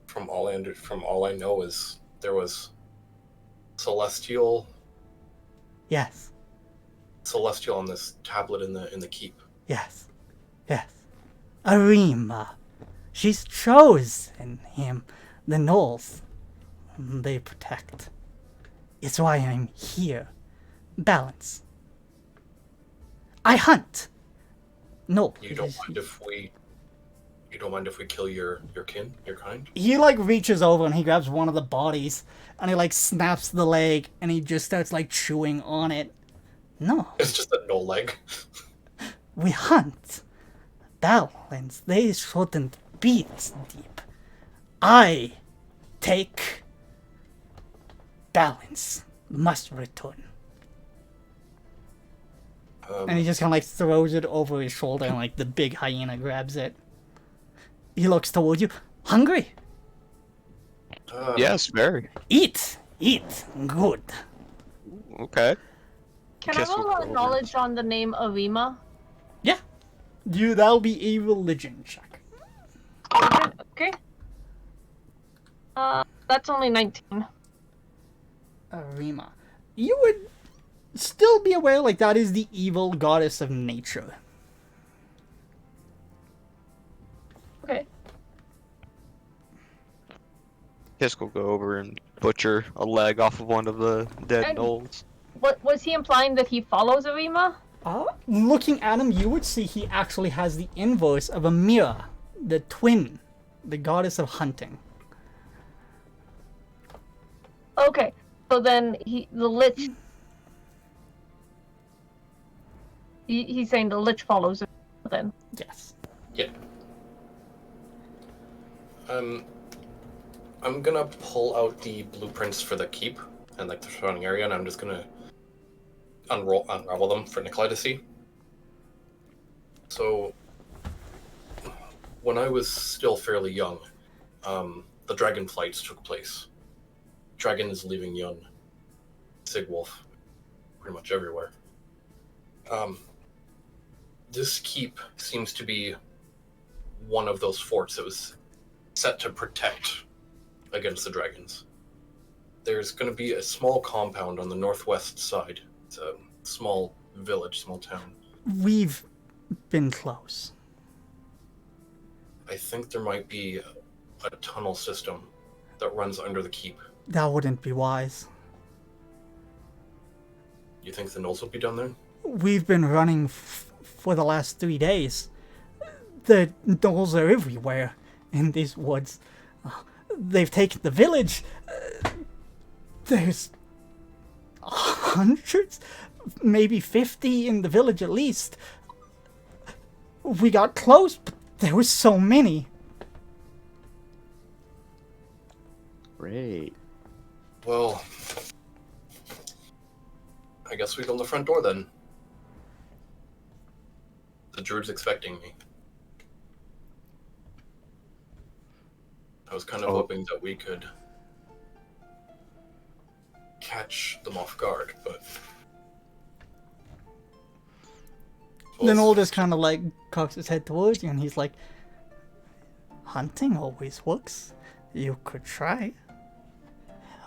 From all I know is there was celestial Yes. on this tablet in the keep. Yes. Yes. Arima. She's chosen him. The Gnolls. They protect. It's why I'm here. Balance. I hunt. No. You don't mind if we kill your kin, your kind? He, like, reaches over and he grabs one of the bodies and he, like, snaps the leg and he just starts, like, chewing on it. No. It's just a no leg. We hunt. Balance. They shouldn't be this deep. I take. Balance must return. And he just kind of, like, throws it over his shoulder and, like, the big hyena grabs it. He looks towards you. Hungry? Yes, very. Eat. Eat. Good. Okay. Can Kiss I will roll go a over. knowledge on the name Arima? Yeah. That'll be a religion check. Okay. That's only 19. Arima. You would still be aware, like, that is the evil goddess of nature. Okay. Kisk will go over and butcher a leg off of one of the dead And- gnolls. What was he implying that he follows Arima? Looking at him, you would see he actually has the inverse of Amira, the twin, the goddess of hunting. Okay. So then the Lich. He's saying the Lich follows him then. Yes. Yeah. I'm gonna pull out the blueprints for the keep and like the surrounding area, and I'm just gonna unravel them for Nikolai to see. So, when I was still fairly young, the dragon flights took place. Dragon is leaving young Sigwolf pretty much everywhere. This keep seems to be one of those forts that was set to protect against the dragons. There's going to be a small compound on the northwest side. It's a small village, small town. We've been close. I think there might be a tunnel system that runs under the keep. That wouldn't be wise. You think the Gnolls will be down there? We've been running for the last 3 days. The Gnolls are everywhere in these woods. They've taken the village. There's hundreds, maybe 50 in the village at least. We got close, but there was so many. Great. Well, I guess we go in the front door then. The druid's expecting me. I was kind of hoping that we could catch them off guard, but... Then Old just kind of like cocks his head towards you and he's like, hunting always works. You could try.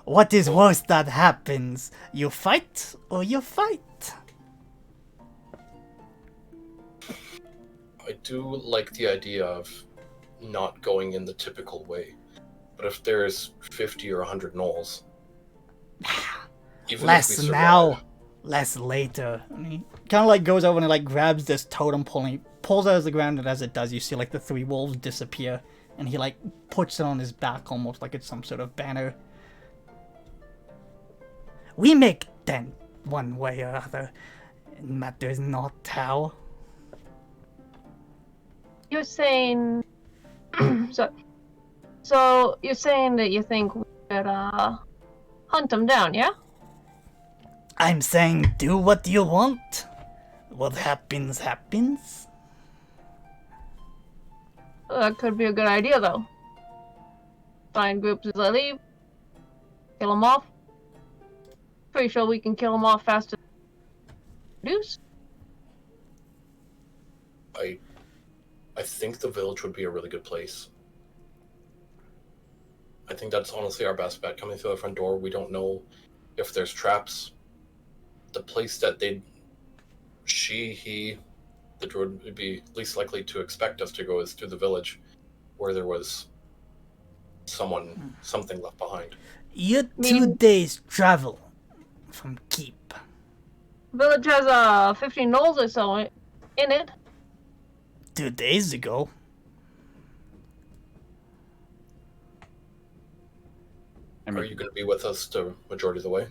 What is worse that happens? You fight or you fight? I do like the idea of not going in the typical way. But if there's 50 or 100 gnolls, even Less if we now, survive, less later. And he kind of like goes over and he like grabs this totem pole and he pulls it out of the ground, and as it does, you see like the 3 wolves disappear, and he like puts it on his back almost like it's some sort of banner. We make dent one way or other. It matters not how. You're saying... So you're saying that you think we should, hunt them down, yeah? I'm saying do what you want. What happens, happens. Well, that could be a good idea, though. Find groups as they leave. Kill them off. Pretty sure we can kill them off faster than Deuce. I think the village would be a really good place. I think that's honestly our best bet. Coming through the front door, we don't know if there's traps. The place that the druid would be least likely to expect us to go is through the village, where there was something left behind. You're 2 days travel from Keep. Village has 15 gnolls or so in it. 2 days ago. Are you going to be with us the majority of the way?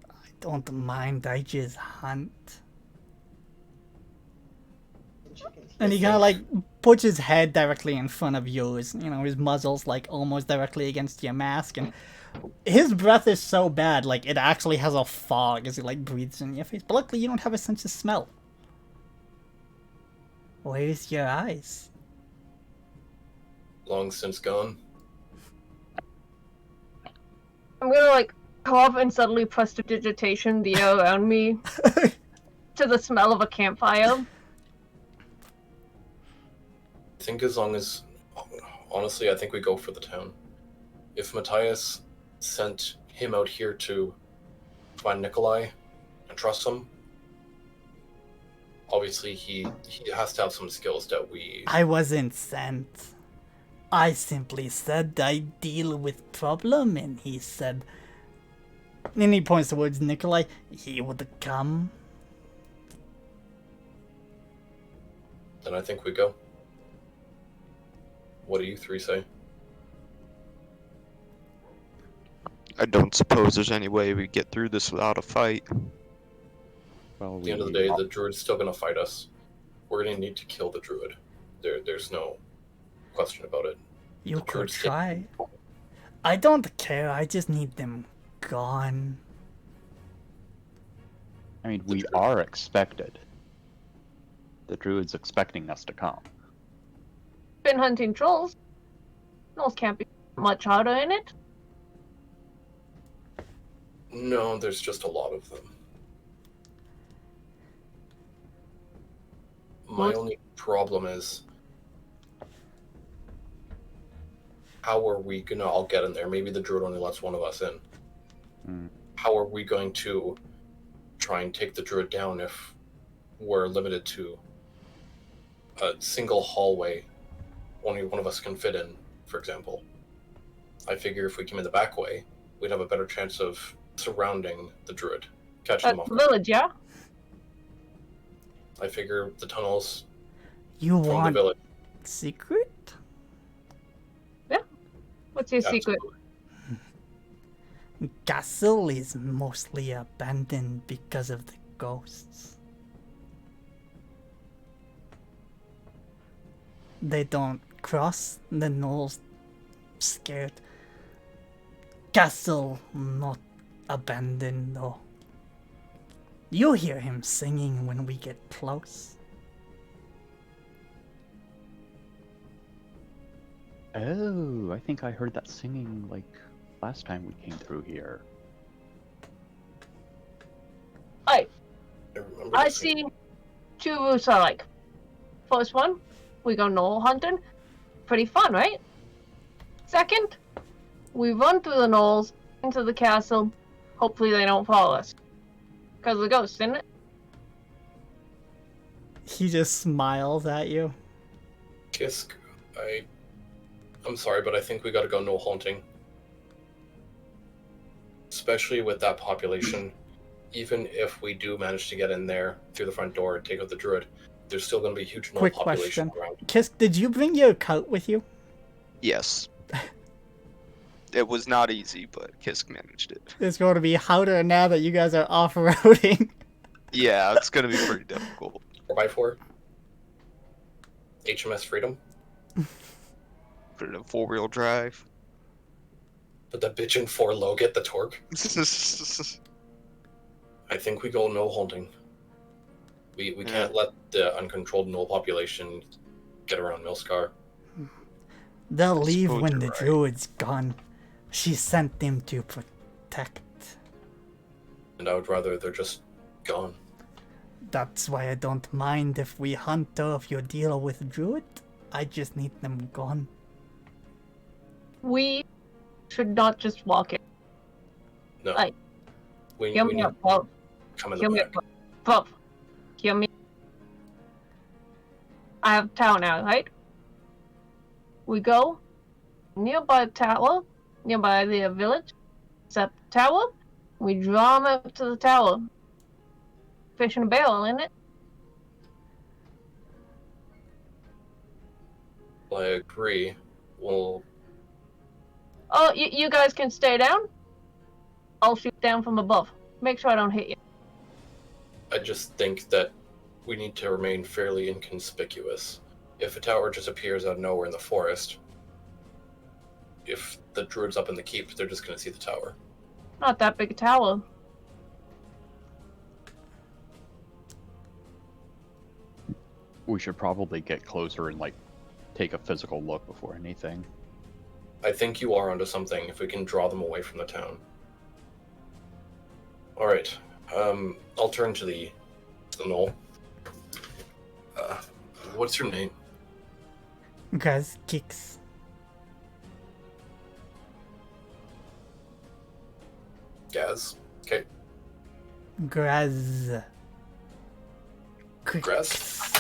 I don't mind, I just hunt. And he kind of like puts his head directly in front of yours. You know, his muzzle's like almost directly against your mask, and his breath is so bad, like it actually has a fog as he like breathes in your face. But luckily, you don't have a sense of smell. Where's your eyes? Long since gone. I'm gonna like cough and suddenly prestidigitation the air around me to the smell of a campfire. I think as long as, honestly, I think we go for the town. If Matthias sent him out here to find Nikolai and trust him, obviously he has to have some skills that we... I wasn't sent. I simply said I deal with problem, and he said... And he points towards Nikolai. He would come. Then I think we go. What do you three say? I don't suppose there's any way we get through this without a fight. Well, At the end of the day, the druid's still going to fight us. We're going to need to kill the druid. There's no question about it. You could try. I don't care, I just need them gone. I mean, we are expected. The druid's expecting us to come. Been hunting trolls. Gnolls can't be much harder in it. No, there's just a lot of them. My only problem is, how are we gonna all get in there? Maybe the druid only lets one of us in. How are we going to try and take the druid down if we're limited to a single hallway only one of us can fit in, for example? I figure if we came in the back way, we'd have a better chance of surrounding the druid, catching them off. Village, yeah? I figure the tunnels You from want the village. secret? What's your secret? Absolutely. Castle is mostly abandoned because of the ghosts. They don't cross the Gnolls. Scared. Castle not abandoned though. You hear him singing when we get close. Oh, I think I heard that singing like last time we came through here. Alright, I remember I this thing. see two routes I like. First one, we go gnoll hunting. Pretty fun, right? Second, we run through the gnolls into the castle. Hopefully they don't follow us. Because of the ghosts, isn't it? He just smiles at you. Kisk, I'm sorry, but I think we gotta go no hunting. Especially with that population. Even if we do manage to get in there through the front door and take out the druid, there's still gonna be a huge Quick population question. around. Kiss, did you bring your coat with you? Yes. It was not easy, but Kisk managed it. It's going to be harder now that you guys are off-roading. Yeah, it's gonna be pretty difficult. 4x4. HMS Freedom. Put it in 4-wheel drive. Put that bitch in 4 low, get the torque. I think we go no hunting. We can't let the uncontrolled Gnoll population get around Milscar. They'll leave suppose when you're the right. druid's gone. She sent them to protect. And I would rather they're just gone. That's why I don't mind if we hunt or if you deal with druid. I just need them gone. We should not just walk in. No. Like, we Hear me need out, Bob. to come in Hear the me back. out, Bob. Hear me. I have town now, right? We go nearby the tower, nearby the village, set the tower. We draw them up to the tower. Fish in a barrel, isn't it? I agree. Well, Oh, you guys can stay down. I'll shoot down from above. Make sure I don't hit you. I just think that we need to remain fairly inconspicuous. If a tower just appears out of nowhere in the forest, if the druid's up in the keep, they're just going to see the tower. Not that big a tower. We should probably get closer and like take a physical look before anything. I think you are onto something if we can draw them away from the town. Alright, I'll turn to the Gnoll. What's your name? Graz kicks. Gaz? Okay, Graz. Graz?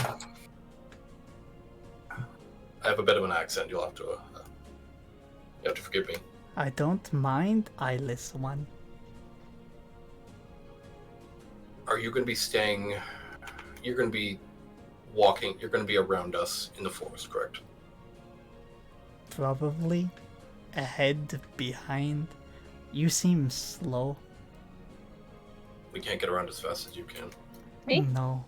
I have a bit of an accent, you have to forgive me. I don't mind, eyeless one. Are you going to be staying... You're going to be walking... You're going to be around us in the forest, correct? Probably. Ahead, behind. You seem slow. We can't get around as fast as you can. Me? No.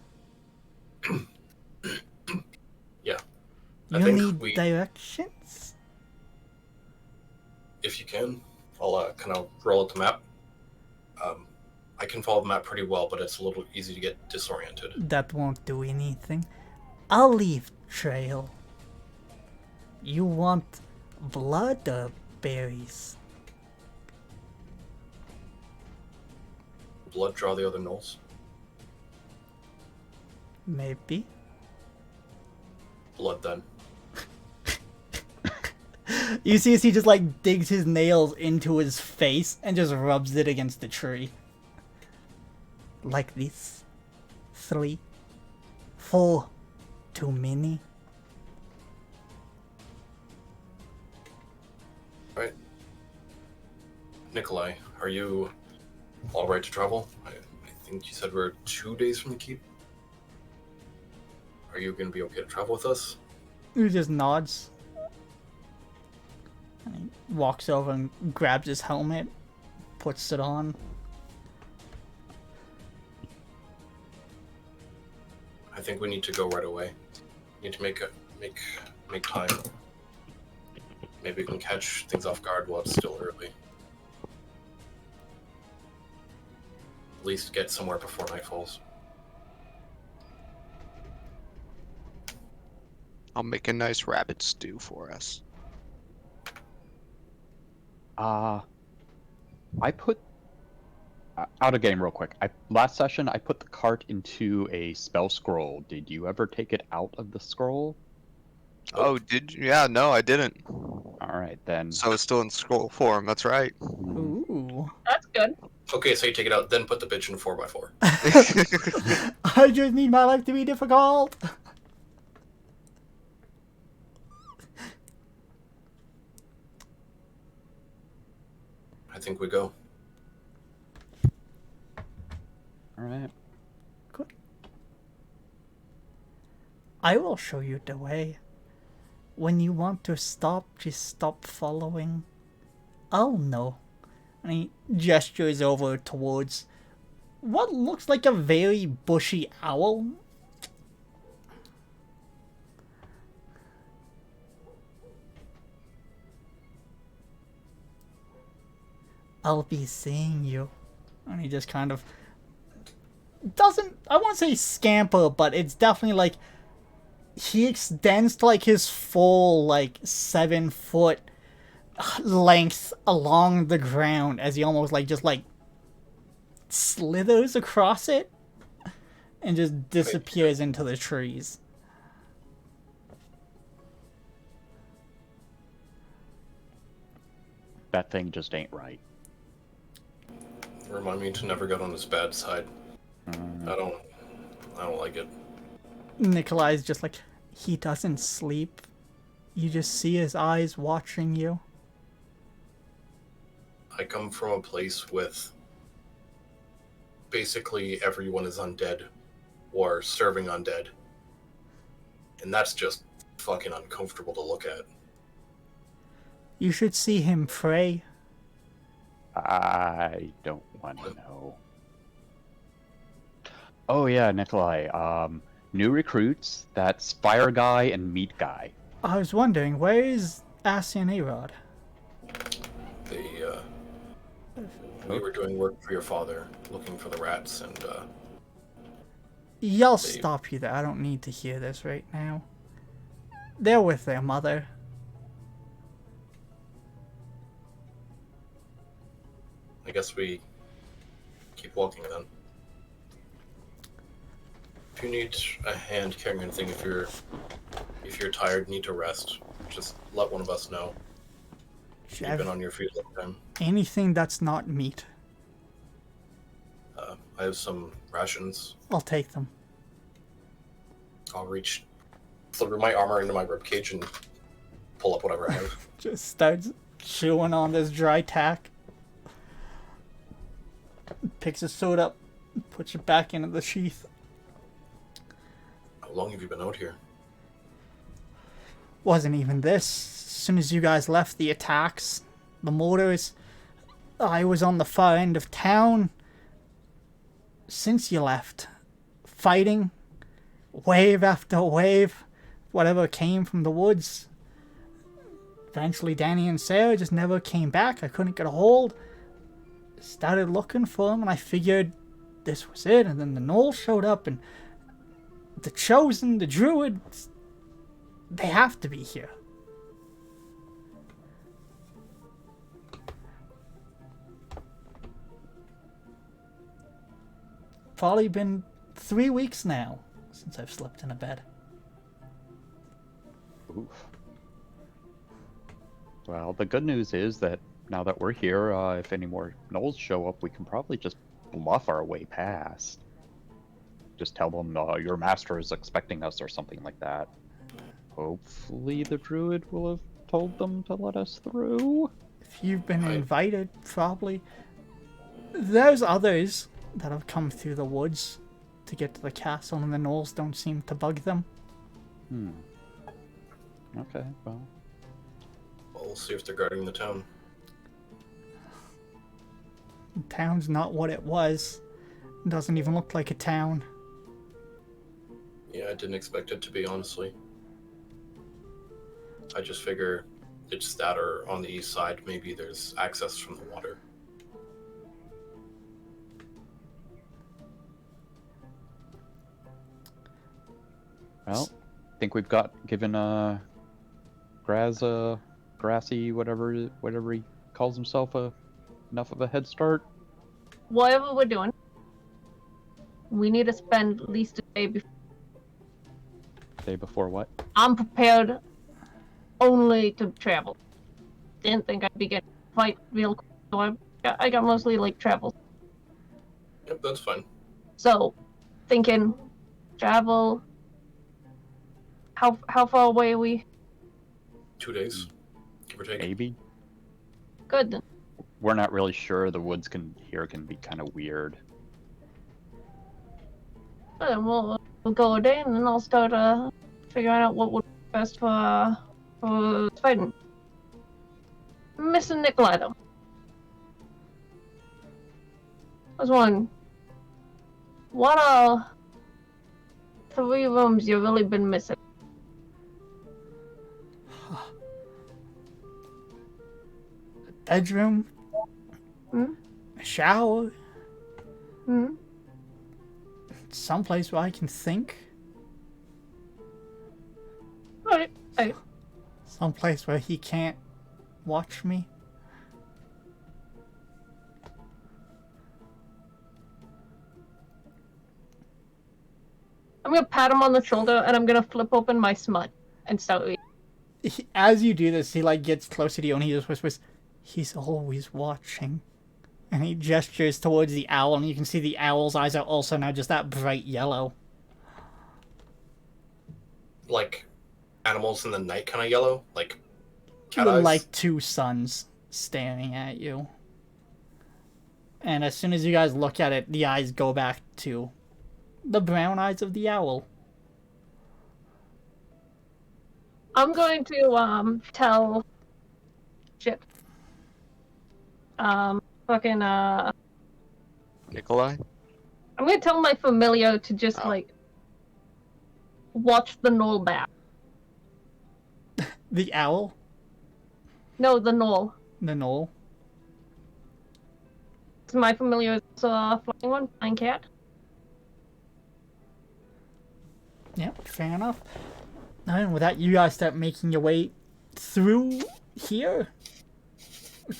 Yeah. I You think need we... directions? If you can, I'll kind of roll out the map. I can follow the map pretty well, but it's a little easy to get disoriented. That won't do anything. I'll leave trail. You want blood or berries? Blood draw the other gnolls. Maybe. Blood then. You see as he just like digs his nails into his face and just rubs it against the tree. Like this. 3, 4. Too many. Right. Nikolai, are you alright to travel? I think you said we're 2 days from the keep. Are you going to be okay to travel with us? He just nods. And he walks over and grabs his helmet, puts it on. I think we need to go right away. Need to make time. Maybe we can catch things off guard while it's still early. At least get somewhere before night falls. I'll make a nice rabbit stew for us. I put out of game real quick. Last session I put the cart into a spell scroll. Did you ever take it out of the scroll? Oh, did you? Yeah, no, I didn't. All right then. So it's still in scroll form. That's right. Ooh. That's good. Okay, so you take it out, then put the bitch in 4x4. I just need my life to be difficult. I think we go. All right. Good. I will show you the way. When you want to stop, just stop following. I'll know. And he gestures over towards what looks like a very bushy owl. I'll be seeing you. And he just kind of doesn't, I won't say scamper, but it's definitely like he extends to like his full like 7-foot length along the ground as he almost like just like slithers across it and just disappears into the trees. That thing just ain't right. Remind me to never get on his bad side. I don't like it. Nikolai's just like, he doesn't sleep. You just see his eyes watching you. I come from a place with basically everyone is undead or serving undead. And that's just fucking uncomfortable to look at. You should see him pray. I don't want to know. Oh yeah, Nikolai. New recruits. That's Fire Guy and Meat Guy. I was wondering, where is Asian Arod? We were doing work for your father, looking for the rats, and I'll stop you there. I don't need to hear this right now. They're with their mother. I guess we keep walking then. If you need a hand carrying anything, if you're tired, need to rest, just let one of us know. You've been on your feet a long time. Anything that's not meat. I have some rations. I'll take them. I'll reach through my armor into my ribcage and pull up whatever I have. Just starts chewing on this dry tack. Picks his sword up, puts it back into the sheath. How long have you been out here? Wasn't even this. As soon as you guys left the attacks, the mortars, I was on the far end of town. Since you left, fighting, wave after wave, whatever came from the woods. Eventually Danny and Sarah just never came back. I couldn't get a hold. Started looking for them, and I figured this was it. And then the Gnolls showed up, and the Chosen, the Druids, they have to be here. Probably been 3 weeks now since I've slept in a bed. Oof. Well, the good news is that now that we're here, if any more Gnolls show up, we can probably just bluff our way past. Just tell them your master is expecting us or something like that. Hopefully the druid will have told them to let us through. If you've been invited, probably. There's others that have come through the woods to get to the castle, and the Gnolls don't seem to bug them. Okay, well. We'll see if they're guarding the town. The town's not what it was. It doesn't even look like a town. Yeah, I didn't expect it to be, honestly. I just figure it's that, or on the east side, maybe there's access from the water. Well, I think we've given Grassy, whatever he calls himself, enough of a head start. Whatever we're doing, we need to spend at least a day before. Day before what? I'm prepared only to travel. Didn't think I'd be getting a fight real quick, so I got mostly like travel. Yep, that's fine. So, thinking travel. How far away are we? 2 days, give or take. Maybe. Good then. We're not really sure. The woods can be kind of weird. Well, then we'll go a day, and then I'll start figuring out what would be best for fighting. Missing Nikolai though. I was wondering, What are 3 rooms you've really been missing? Bedroom, Hmm? a shower, Hmm? someplace where I can think, Alright. Alright. someplace where he can't watch me. I'm gonna pat him on the shoulder and I'm gonna flip open my smut and start reading. As you do this, he like gets closer to you and he just whispers, "He's always watching." And he gestures towards the owl, and you can see the owl's eyes are also now just that bright yellow. Like animals in the night kind of yellow? Like cat eyes? Like 2 suns staring at you. And as soon as you guys look at it, the eyes go back to the brown eyes of the owl. I'm going to tell shit. Fucking Nikolai? I'm gonna tell my familiar to just Oh. like watch the Gnoll back. The owl? No, the Gnoll. The knoll? So my familiar is a flying one, flying cat. Yep, fair enough. And with that, you guys start making your way through here.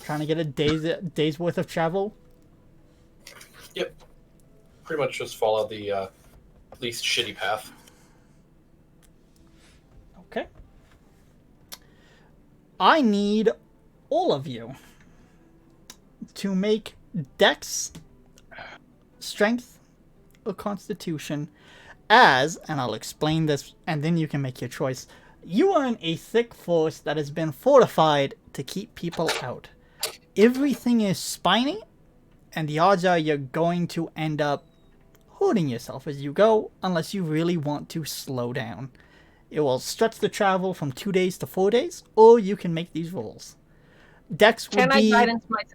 Trying to get a day's worth of travel. Yep. Pretty much just follow the least shitty path. Okay. I need all of you to make Dex, Strength, or Constitution as, and I'll explain this, and then you can make your choice. You are in a thick forest that has been fortified to keep people out. Everything is spiny, and the odds are you're going to end up hurting yourself as you go, unless you really want to slow down. It will stretch the travel from 2 days to 4 days, or you can make these rolls. Dex would Can I be guidance myself?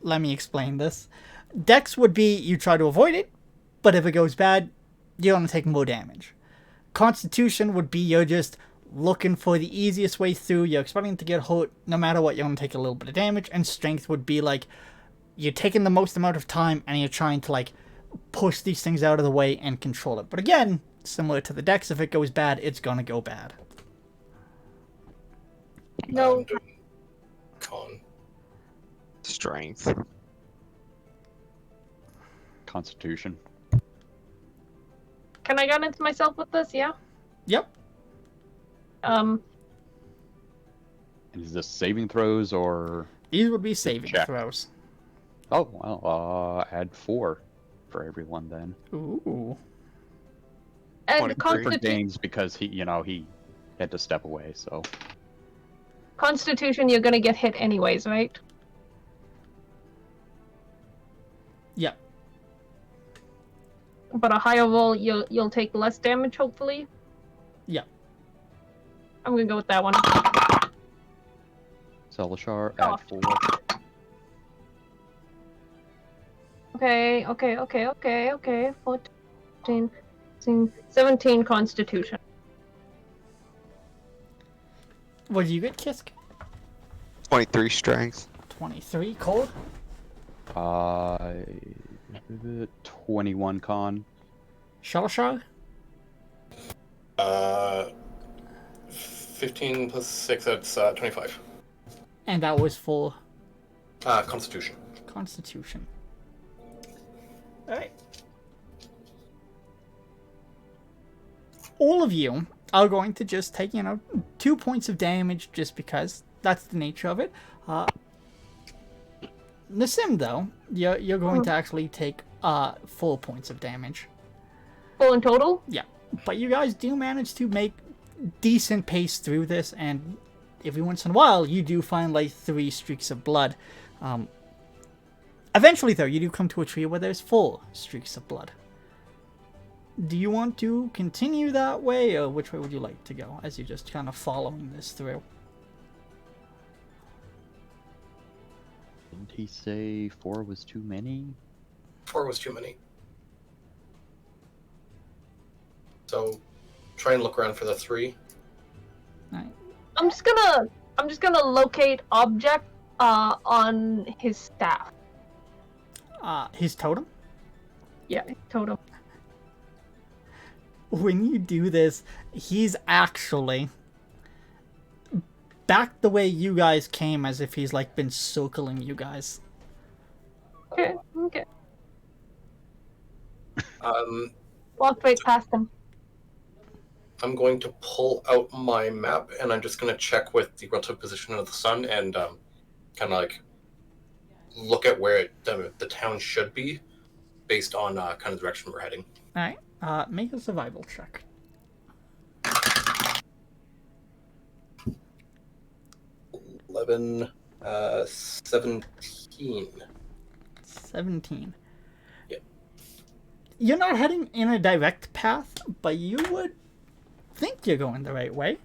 let me explain this. Dex would be you try to avoid it, but if it goes bad, you're going to take more damage. Constitution would be you're just looking for the easiest way through, you're expecting to get hurt, no matter what, you're going to take a little bit of damage, and Strength would be like, you're taking the most amount of time, and you're trying to like, push these things out of the way and control it. But again, similar to the Dex, if it goes bad, it's going to go bad. No. Con. Strength. Constitution. Can I guidance myself with this? Yeah. Yep. And is this saving throws or? These would be saving Check. throws. Oh well, add 4 for everyone then. Ooh. And 23. For Constitution. Danes because he had to step away. So Constitution, you're gonna get hit anyways, right? Yep. But a higher roll, you'll take less damage, hopefully. Yep. I'm gonna go with that one. Celishar, Oh. add 4. Okay. 14, 17 Constitution. What did you get, Kisk? 23 strength. 23 cold. 21 con. Shalashar? 15 plus 6, that's 25. And that was for Constitution. Constitution. Alright. All of you are going to just take, 2 points of damage just because that's the nature of it. Nassim, though, you're going to actually take 4 points of damage. Full in total? Yeah. But you guys do manage to make decent pace through this, and every once in a while you do find like 3 streaks of blood. Eventually, though, you do come to a tree where there's 4 streaks of blood. Do you want to continue that way, or which way would you like to go as you're just kind of following this through? Didn't he say 4 was too many? 4 was too many. So try and look around for the 3. Alright. I'm just gonna locate object on his staff. His totem? Yeah, totem. When you do this, he's actually back the way you guys came, as if he's like been circling you guys. Okay. Walk right past him. I'm going to pull out my map, and I'm just going to check with the relative position of the sun and kind of like look at where the town should be based on kind of the direction we're heading. Alright, make a survival check. 11, 17. 17. Yep. You're not heading in a direct path, but you would think you're going the right way.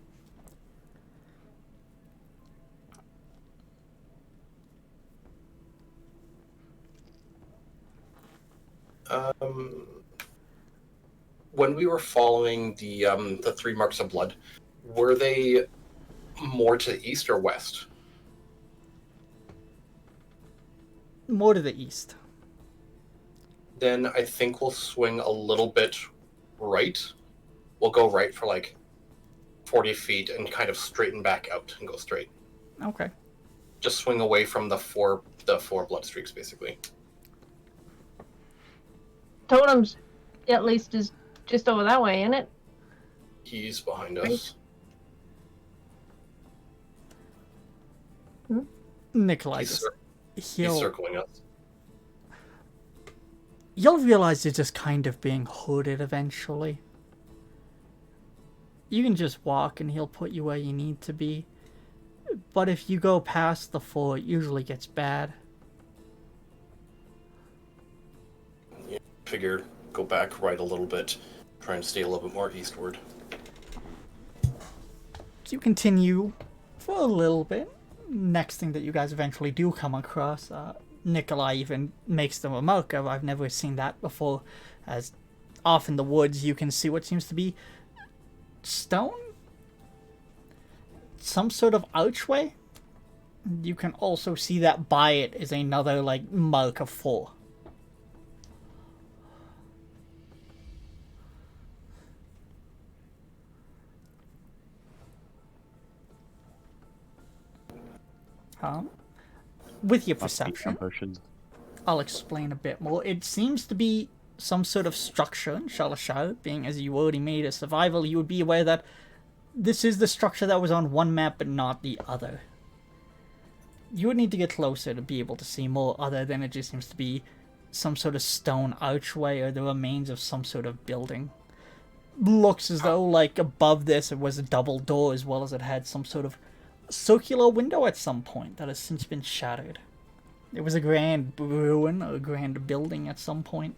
When we were following the 3 marks of blood, were they more to the east or west? More to the east. Then I think we'll swing a little bit right. We'll go right for like 40 feet and kind of straighten back out and go straight. Okay. Just swing away from the four blood streaks, basically. Totem's at least is just over that way, isn't it? He's behind us. Nikolai, He's he'll circling us. you'll realize you're just kind of being hooded eventually. You can just walk and he'll put you where you need to be. But if you go past the 4, it usually gets bad. Yeah, figure go back right a little bit, try and stay a little bit more eastward. So you continue for a little bit. Next thing that you guys eventually do come across, Nikolai even makes the remark of, I've never seen that before, as off in the woods you can see what seems to be stone? Some sort of archway? You can also see that by it is another, like, mark of 4. With your perception, I'll explain a bit more. It seems to be some sort of structure in Shalashar, being as you already made a survival, you would be aware that this is the structure that was on one map but not the other. You would need to get closer to be able to see more, other than it just seems to be some sort of stone archway or the remains of some sort of building. Looks as though, like, above this it was a double door, as well as it had some sort of circular window at some point that has since been shattered. It was a grand ruin or a grand building at some point.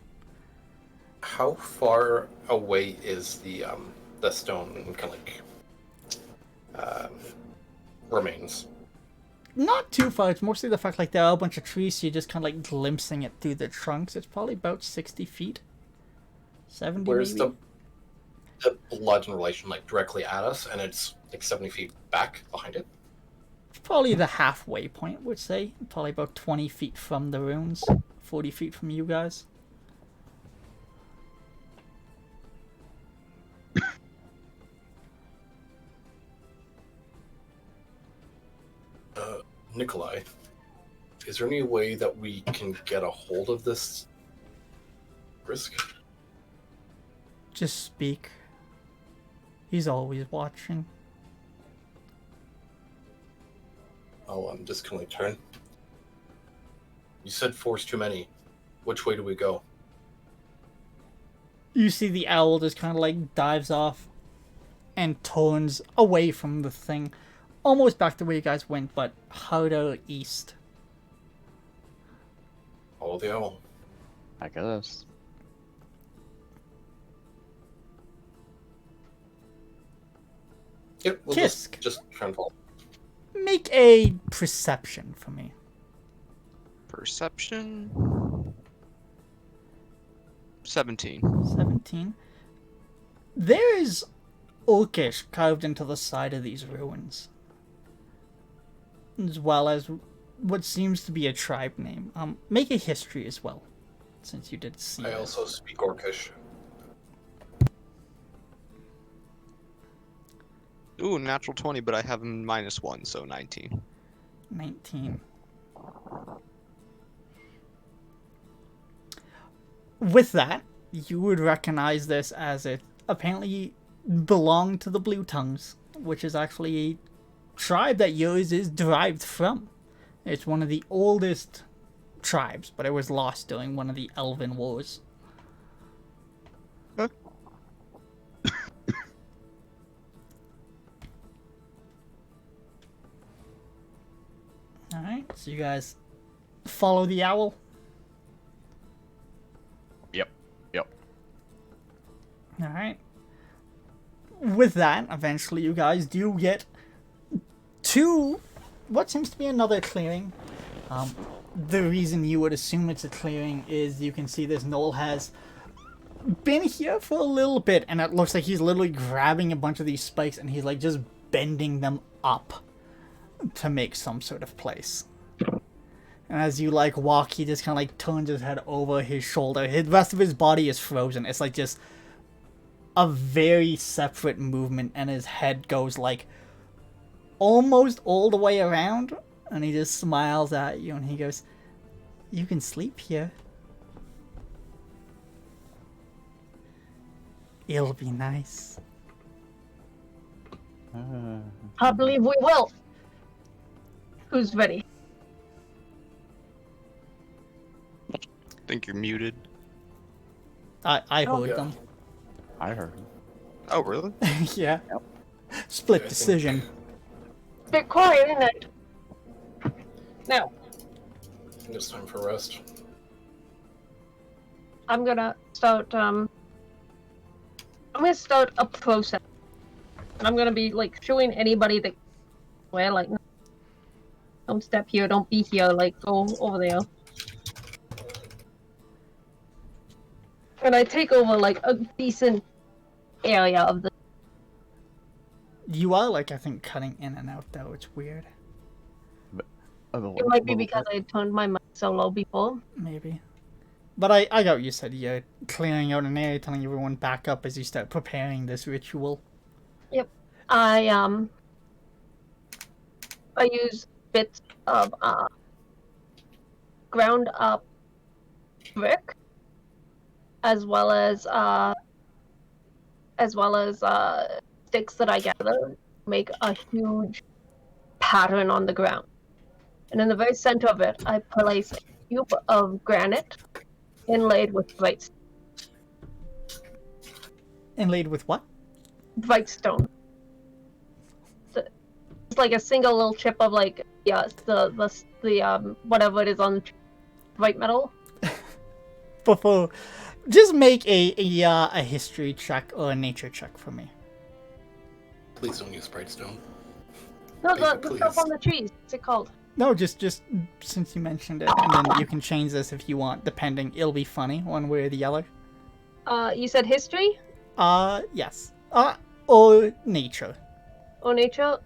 How far away is the stone kind of like remains? Not too far. It's mostly the fact like there are a bunch of trees, so you're just kind of like glimpsing it through the trunks. It's probably about 60 feet, 70 Where's maybe. the blood in relation, like directly at us, and it's like 70 feet back behind it? Probably the halfway point, would say. Probably about 20 feet from the ruins, 40 feet from you guys. Nikolai, is there any way that we can get a hold of this risk? Just speak. He's always watching. I'm just gonna turn. You said 4's too many. Which way do we go? You see the owl just kind of like dives off and turns away from the thing. Almost back to where you guys went, but harder east. Follow the owl. I guess. Yep, we'll Kisk. just try and follow. Make a perception for me. Perception. 17. 17. There is Orcish carved into the side of these ruins, as well as what seems to be a tribe name. Make a history as well, since you did see I it. also speak Orcish. Ooh, natural 20, but I have a -1, so 19. 19. With that, you would recognize this as it apparently belonged to the Blue Tongues, which is actually a tribe that yours is derived from. It's one of the oldest tribes, but it was lost during one of the Elven Wars. Huh? Alright, so you guys follow the owl? Yep. Alright. With that, eventually you guys do get to what seems to be another clearing. The reason you would assume it's a clearing is you can see this gnoll has been here for a little bit, and it looks like he's literally grabbing a bunch of these spikes and he's like just bending them up to make some sort of place. And as you like walk, he just kind of like turns his head over his shoulder. The rest of his body is frozen. It's like just a very separate movement, and his head goes like almost all the way around, and he just smiles at you and he goes, "You can sleep here. It'll be nice." I believe we will. Who's ready? I think you're muted. I Oh, heard yeah. them. I heard him. Oh, really? Yeah. Split Yeah, I think- decision. Bit quiet, isn't it? Now, I think it's time for rest. I'm gonna start a process. And I'm gonna be like showing anybody that where like don't step here, don't be here, like go over there. And I take over like a decent area of the You are like, I think, cutting in and out though. It's weird. it might be because I turned my mic so low before. Maybe. But I got what you said. You're clearing out an area, telling everyone back up as you start preparing this ritual. I use bits of ground up brick as well as sticks that I gather make a huge pattern on the ground. And in the very center of it, I place a cube of granite inlaid with bright Inlaid with what? stone. It's like a single little chip of like the whatever it is on the white metal. Before, just make a history check or a nature check for me. Please don't use Brightstone. No, Baby, the stuff please. on the trees. What's it called? No, just since you mentioned it, and then you can change this if you want, depending. It'll be funny one way or the other. You said history Yes. Or nature. or nature?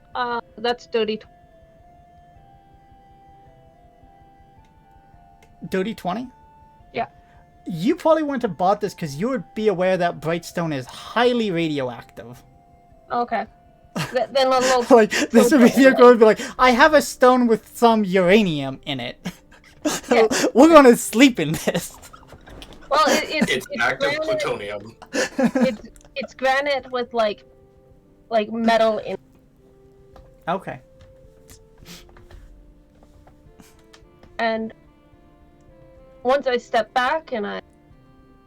That's dirty. Dirty 20? Yeah. You probably wouldn't have bought this because you would be aware that Brightstone is highly radioactive. Okay. Then a little. Like, this would be the girl would be like, I have a stone with some uranium in it. Yeah. We're gonna sleep in this. Well, It's active granite. plutonium. It's granite with like metal in. Okay. And once I step back and I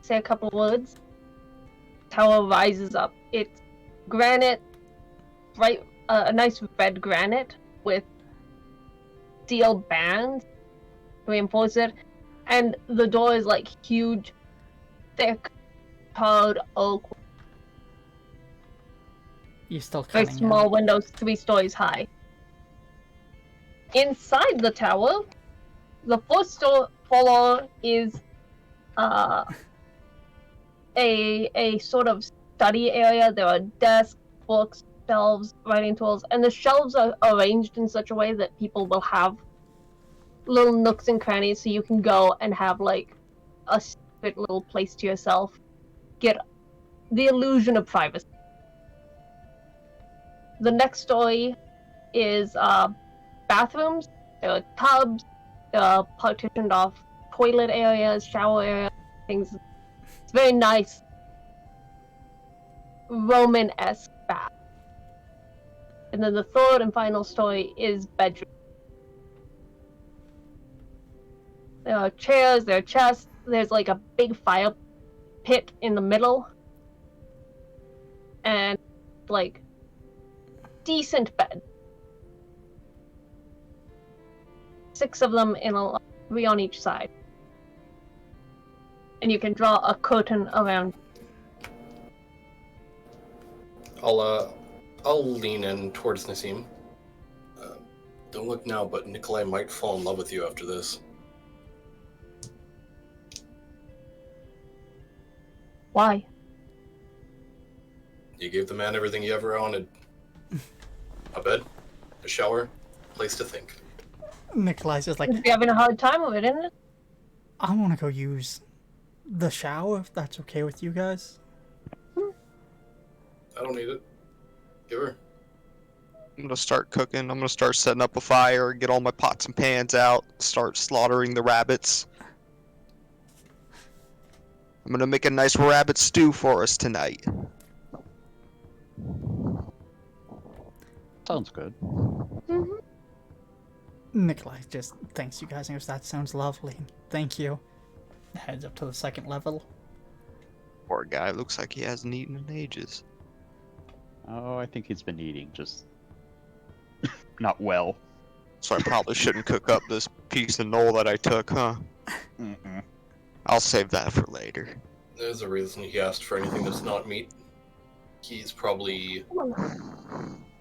say a couple words, tower rises up. It's granite, bright, a nice red granite with steel bands to reinforce it, and the door is like huge, thick, hard oak, You're still very cutting small out. windows, 3 stories high. Inside the tower, the first floor is a sort of study area. There are desks, books, shelves, writing tools, and the shelves are arranged in such a way that people will have little nooks and crannies, so you can go and have like a secret little place to yourself. Get the illusion of privacy. The next story is bathrooms. There are tubs. There are partitioned off toilet areas, shower areas, things. It's very nice, Roman-esque bath. And then the third and final story is bedroom. There are chairs, there are chests, there's like a big fire pit in the middle. And like decent bed. 6 of them in a 3 on each side. And you can draw a curtain around. I'll lean in towards Nassim. Don't look now, but Nikolai might fall in love with you after this. Why? You gave the man everything he ever wanted. A bed, a shower, place to think. Nikolai's just like, You're having a hard time with it, isn't it? I want to go use the shower, if that's okay with you guys. I don't need it. Give her. I'm gonna start cooking. I'm gonna start setting up a fire, get all my pots and pans out, start slaughtering the rabbits. I'm gonna make a nice rabbit stew for us tonight. Sounds good. Mm-hmm. Nikolai just thanks you guys and goes, that sounds lovely. Thank you. Heads up to the second level. Poor guy, looks like he hasn't eaten in ages. Oh, I think he's been eating, just not well. So I probably shouldn't cook up this piece of gnoll that I took, huh? Mm-mm. I'll save that for later. There's a reason he asked for anything that's not meat. He's probably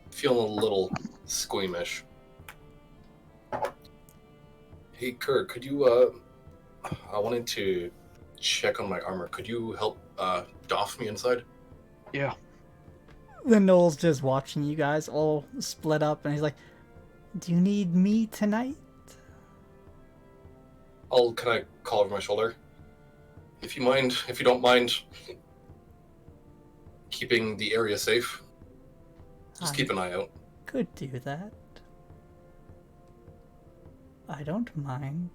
feeling a little squeamish. Hey, Kirk, could you, I wanted to check on my armor. Could you help, doff me inside? Yeah. The Gnolls just watching you guys all split up, and he's like, do you need me tonight? Can I call over my shoulder? If you don't mind keeping the area safe, just keep an eye out. Could do that. I don't mind.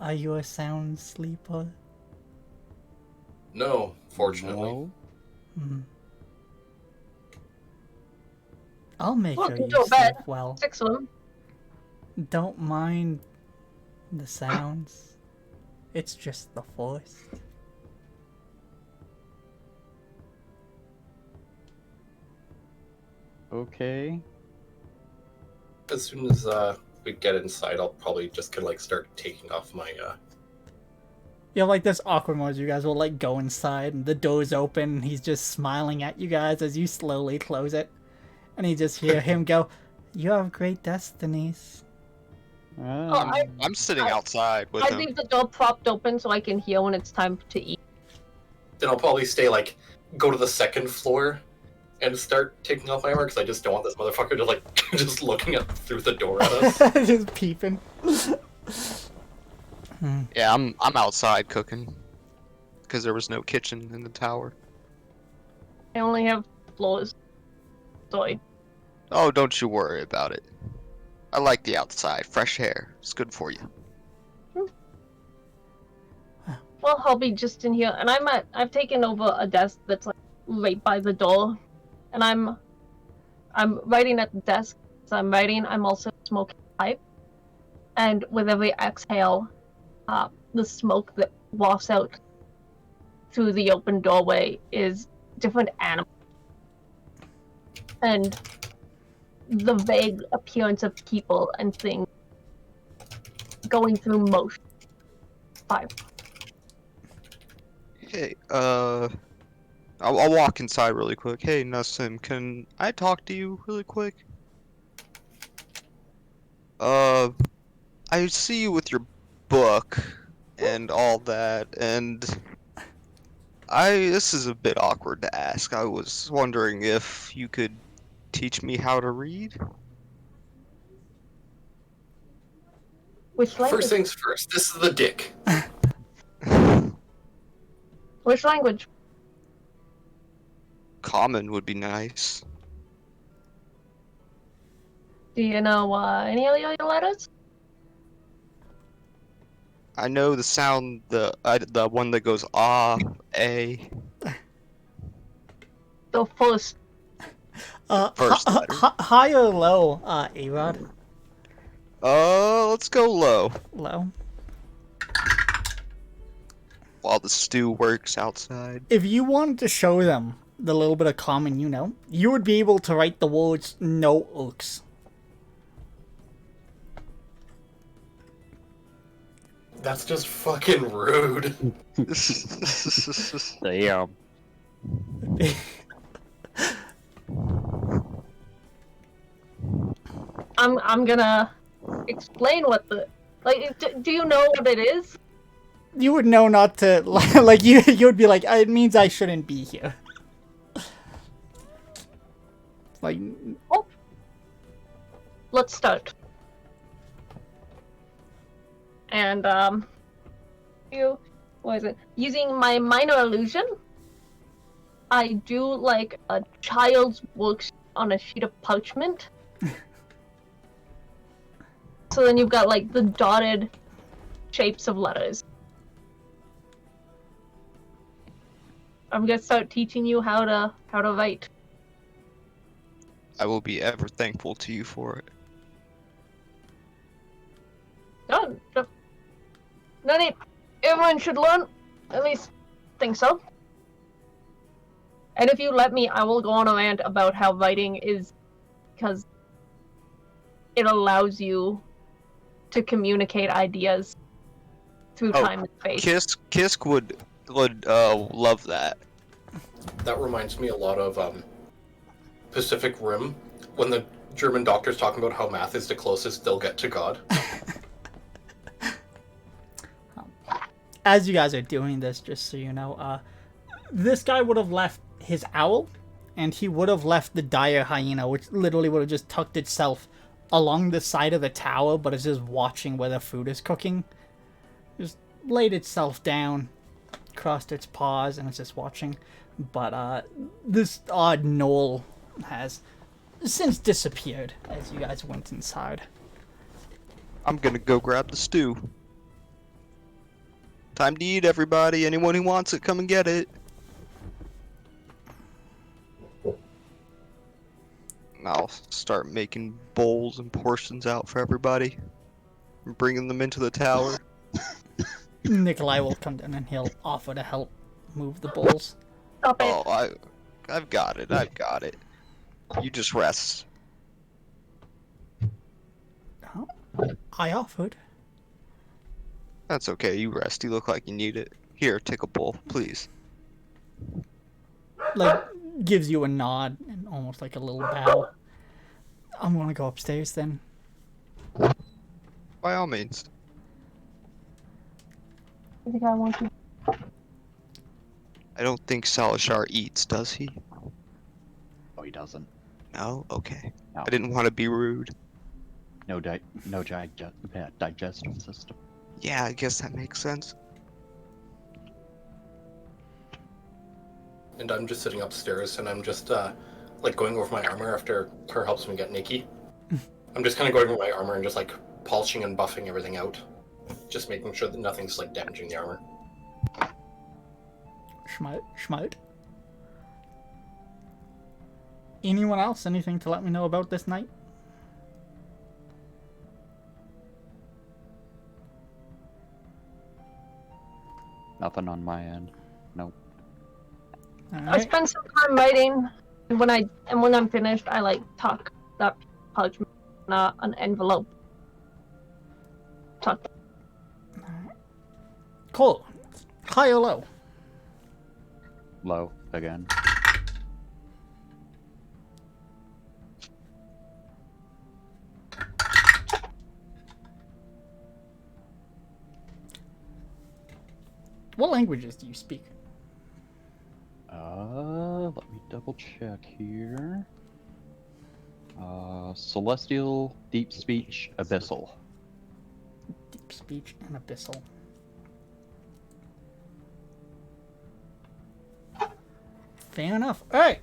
Are you a sound sleeper? No, fortunately. No. Hmm. I'll make Welcome sure to you a bed. sleep well. 6 of them. Don't mind the sounds. It's just the forest. Okay. As soon as we get inside, I'll probably just kind of like start taking off my You know, like this awkward moment, you guys will like go inside and the door's open and he's just smiling at you guys as you slowly close it. And you just hear him go, you have great destinies. I'm sitting outside with I him. leave the door propped open so I can hear when it's time to eat. Then I'll probably go to the second floor and start taking off my armor because I just don't want this motherfucker to like just looking up through the door at us. Just peeping. Yeah, I'm outside cooking because there was no kitchen in the tower. I only have floors. Sorry. Oh, don't you worry about it. I like the outside, fresh air. It's good for you. Well, I'll be just in here, and I've taken over a desk that's like right by the door, and I'm writing at the desk. As I'm writing, I'm also smoking a pipe, and with every exhale, the smoke that wafts out through the open doorway is different animals, and the vague appearance of people and things going through motion. 5. Hey, I'll walk inside really quick. Hey, Nassim, can I talk to you really quick? I see you with your book and all that, and This is a bit awkward to ask. I was wondering if you could teach me how to read? Which language? First things first, this is the dick. Which language? Common would be nice. Do you know any of your letters? I know the sound, the one that goes a. The first. First letter. High or low, A-Rod? Let's go low. Low. While the stew works outside. If you wanted to show them the little bit of common you know, you would be able to write the words no ooks. That's just fucking rude. Damn. I'm gonna explain what the do you know what it is? You would know not to, like, you would be like, it means I shouldn't be here. Like, Oh. Let's start. And what is it? Using my minor illusion, I do like a child's work on a sheet of parchment. So then you've got like the dotted shapes of letters. I'm gonna start teaching you how to write. I will be ever thankful to you for it. No, no need. Everyone should learn. At least think so. And if you let me, I will go on a rant about how writing is, because it allows you to communicate ideas through time and space. Kisk would love that. That reminds me a lot of Pacific Rim, when the German doctor's talking about how math is the closest they'll get to God. as you guys are doing this, just so you know, this guy would have left his owl, and he would have left the dire hyena, which literally would have just tucked itself along the side of the tower, but is just watching where the food is cooking. Just laid itself down, crossed its paws, and it's just watching. But this odd gnoll has since disappeared as you guys went inside. I'm gonna go grab the stew. Time to eat, everybody. Anyone who wants it, come and get it. And I'll start making bowls and portions out for everybody. And bringing them into the tower. Nikolai will come down and he'll offer to help move the bowls. Stop it. Oh, I've got it. I've got it. You just rest. Oh, I offered. That's okay. You rest. You look like you need it. Here, take a bowl, please. Like, gives you a nod and almost like a little bow. I'm gonna go upstairs then. By all means. I think I want to. I don't think Salashar eats, does he? Oh, he doesn't. No? Okay. No. I didn't want to be rude. No digestive system. Yeah, I guess that makes sense. And I'm just sitting upstairs, and I'm just, like, going over my armor after her helps me get Nikki. I'm just kind of going over my armor and just, like, polishing and buffing everything out. Just making sure that nothing's, like, damaging the armor. Schmout. Anyone else? Anything to let me know about this night? Nothing on my end. Nope. I Alright. spend some time writing, and when I'm finished, I like tuck that parchment in an envelope. Tuck. Cool. High or low? Low again. What languages do you speak? double check here. Celestial, deep speech, abyssal. Deep speech and abyssal. Fair enough. Alright.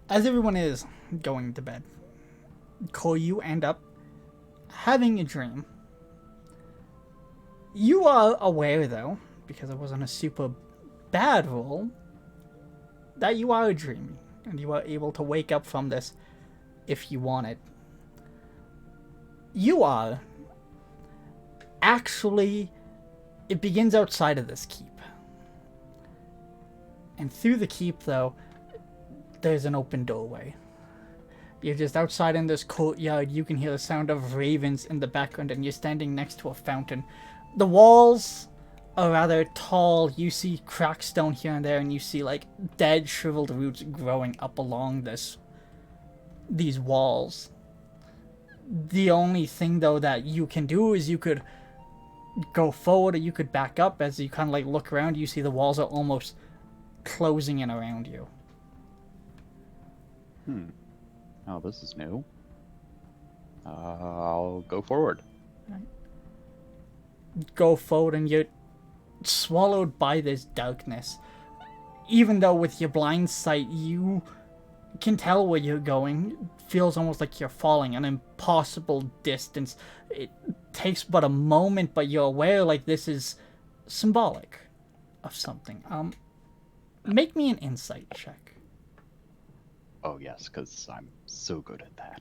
As everyone is going to bed, Cole, you end up having a dream. You are aware, though, because it wasn't a super bad roll, that you are dreaming, and you are able to wake up from this if you want it. You are actually, it begins outside of this keep. And through the keep, though, there's an open doorway. You're just outside in this courtyard. You can hear the sound of ravens in the background, and you're standing next to a fountain. The walls are rather tall. You see cracked stone here and there, and you see like dead, shriveled roots growing up along these walls. The only thing, though, that you can do is you could go forward or you could back up. As you kind of like look around, you see the walls are almost closing in around you. Oh, this is new. I'll go forward. Go forward and you're swallowed by this darkness. Even though with your blind sight you can tell where you're going, it feels almost like you're falling an impossible distance. It takes but a moment, but you're aware like this is symbolic of something. Make me an insight check. Oh yes, because I'm so good at that.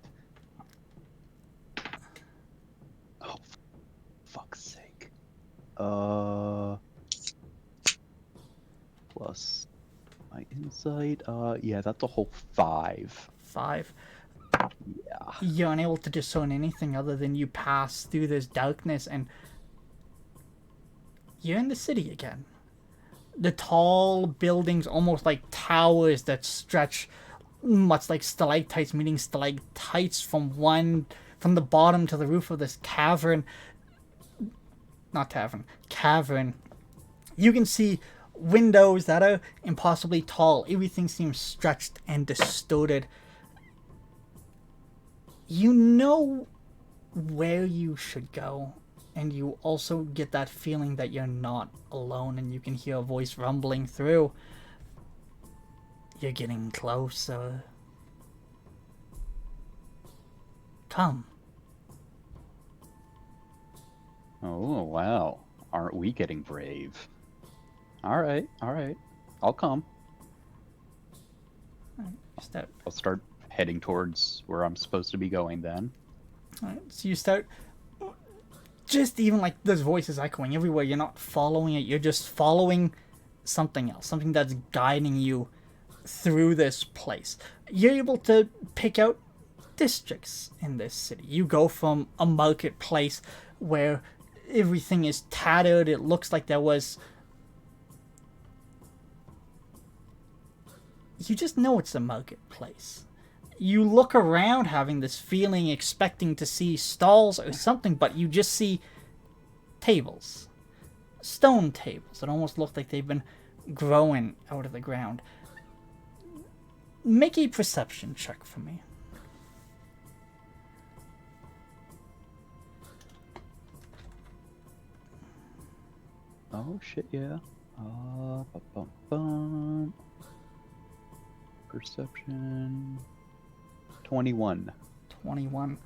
Oh, fuck's sake. Plus my insight. Yeah, that's a whole 5. 5. Yeah. You're unable to discern anything other than you pass through this darkness and you're in the city again. The tall buildings, almost like towers that stretch much like stalactites meeting stalactites from the bottom to the roof of this cavern. You can see windows that are impossibly tall. Everything seems stretched and distorted. You know where you should go, and you also get that feeling that you're not alone, and you can hear a voice rumbling through. You're getting closer. Come. Oh, wow. Aren't we getting brave? Alright. I'll come. Step. I'll start heading towards where I'm supposed to be going then. Alright, so you start, just even like there's voices echoing everywhere. You're not following it, you're just following something else, something that's guiding you through this place. You're able to pick out districts in this city. You go from a marketplace where everything is tattered. It looks like there was... You just know it's a marketplace. You look around having this feeling, expecting to see stalls or something, but you just see tables. Stone tables that almost look like they've been growing out of the ground. Make a perception check for me. Oh shit, yeah. Perception. 21. 21.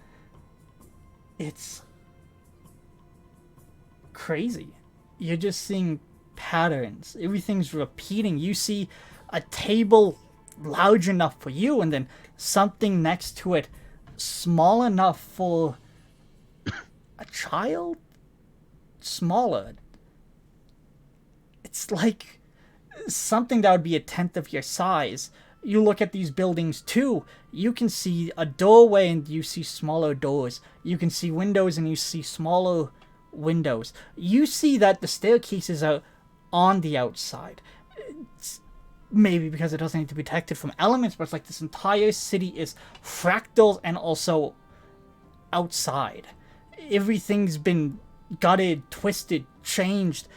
It's crazy. You're just seeing patterns. Everything's repeating. You see a table large enough for you, and then something next to it small enough for a child? Smaller. It's like something that would be a tenth of your size. You look at these buildings too. You can see a doorway and you see smaller doors. You can see windows and you see smaller windows. You see that the staircases are on the outside. It's maybe because it doesn't need to be protected from elements, but it's like this entire city is fractals and also outside. Everything's been gutted, twisted, changed.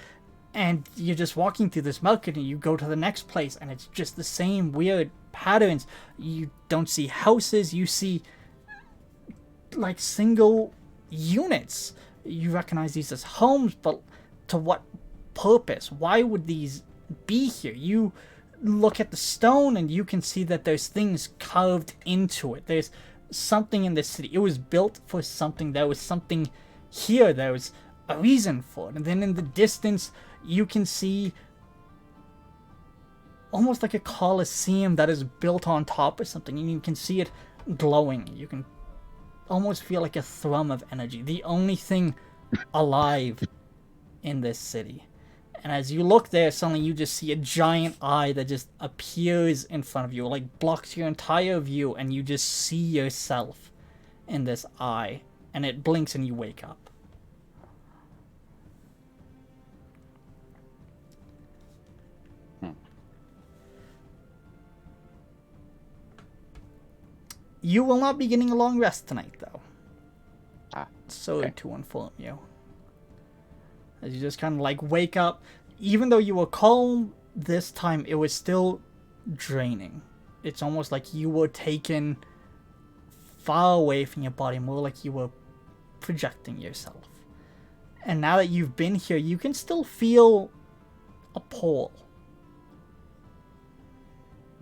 And you're just walking through this market and you go to the next place and it's just the same weird patterns. You don't see houses, you see like single units. You recognize these as homes, but to what purpose? Why would these be here? You look at the stone and you can see that there's things carved into it. There's something in this city. It was built for something. There was something here. There was a reason for it. And then in the distance, you can see almost like a coliseum that is built on top of something, and you can see it glowing. You can almost feel like a thrum of energy. The only thing alive in this city. And as you look there, suddenly you just see a giant eye that just appears in front of you, like blocks your entire view, and you just see yourself in this eye, and it blinks and you wake up. You will not be getting a long rest tonight, though. Sorry to inform you. As you just kind of like wake up, even though you were calm this time, it was still draining. It's almost like you were taken far away from your body, more like you were projecting yourself. And now that you've been here, you can still feel a pull.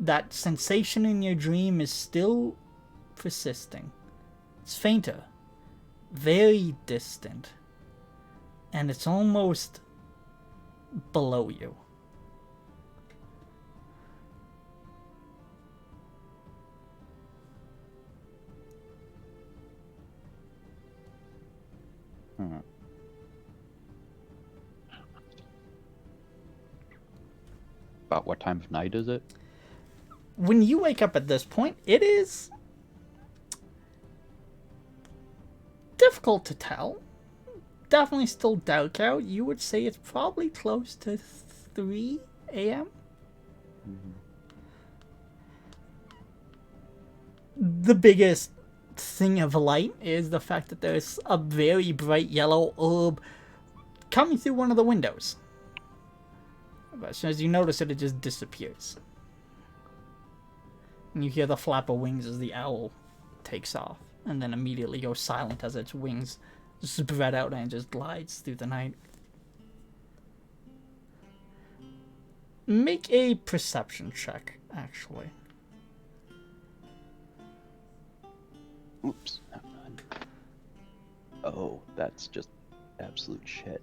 That sensation in your dream is still persisting. It's fainter, very distant, and it's almost below you. About what time of night is it? When you wake up at this point, it is difficult to tell. Definitely still dark out. You would say it's probably close to 3 a.m. The biggest thing of light is the fact that there's a very bright yellow orb coming through one of the windows. But as soon as you notice it, it just disappears. And you hear the flap of wings as the owl takes off, and then immediately goes silent as its wings spread out and just glides through the night. Make a perception check, actually. Oops. Oh, that's just absolute shit.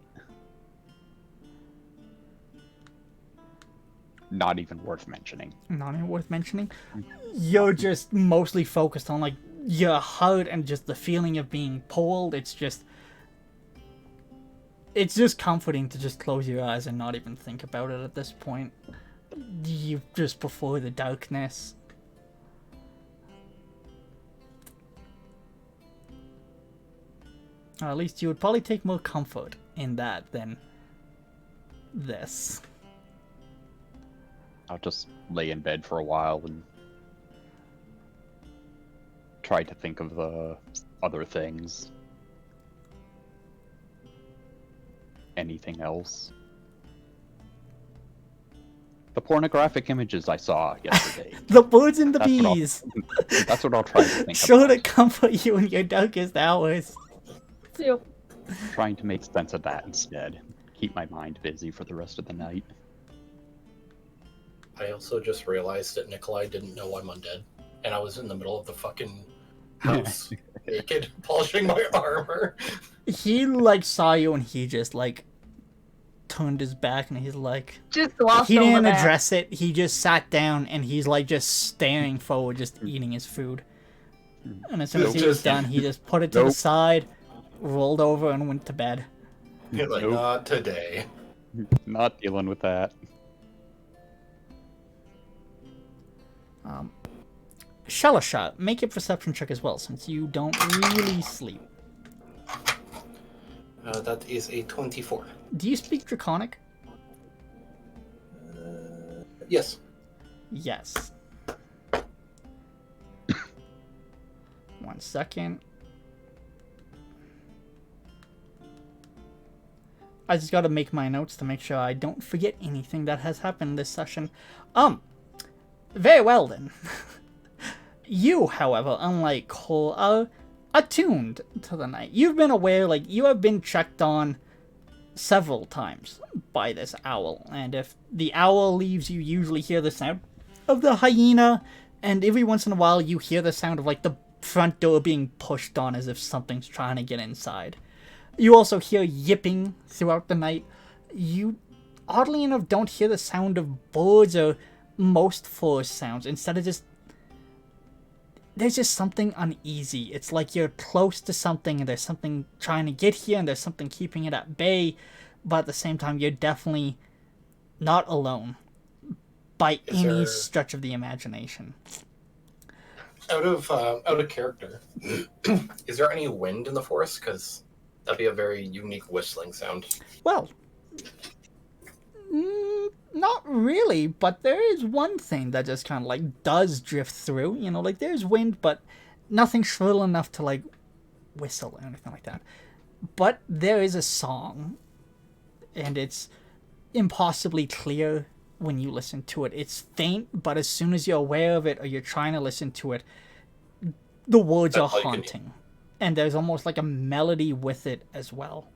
Not even worth mentioning. Not even worth mentioning. You're just mostly focused on like your heart and just the feeling of being pulled. It's just comforting to just close your eyes and not even think about it at this point. You just prefer the darkness. Or at least you would probably take more comfort in that than this. I'll just lay in bed for a while and try to think of other things. Anything else? The pornographic images I saw yesterday. The birds and the bees. That's what I'll try to think Sure about. to comfort you in your darkest hours. Yep. Trying to make sense of that instead. Keep my mind busy for the rest of the night. I also just realized that Nikolai didn't know I'm undead, and I was in the middle of the fucking house, naked, polishing my armor. He like saw you and he just like turned his back and he's like, Just glossed he over didn't that. address it. He just sat down and he's like just staring forward, just eating his food. And as soon as he was done, he just put it to the side, rolled over, and went to bed. You're like, Nope. not today. Not dealing with that. Shalashot, make a perception check as well, since you don't really sleep. That is a 24. Do you speak Draconic? Yes. Yes. 1 second. I just gotta make my notes to make sure I don't forget anything that has happened this session. Very well then. You, however, unlike Cole, are attuned to the night. You've been aware, like, you have been checked on several times by this owl, and if the owl leaves, you usually hear the sound of the hyena, and every once in a while you hear the sound of, like, the front door being pushed on as if something's trying to get inside. You also hear yipping throughout the night. You, oddly enough, don't hear the sound of birds or most forest sounds. Instead of just... there's just something uneasy. It's like you're close to something and there's something trying to get here and there's something keeping it at bay, but at the same time you're definitely not alone by any stretch of the imagination. Out of character, is there any wind in the forest? Because that'd be a very unique whistling sound. Well, not really, but there is one thing that just kind of like does drift through, you know, like there's wind, but nothing shrill enough to like whistle or anything like that. But there is a song, and it's impossibly clear when you listen to it. It's faint, but as soon as you're aware of it or you're trying to listen to it, the words are haunting. And there's almost like a melody with it as well.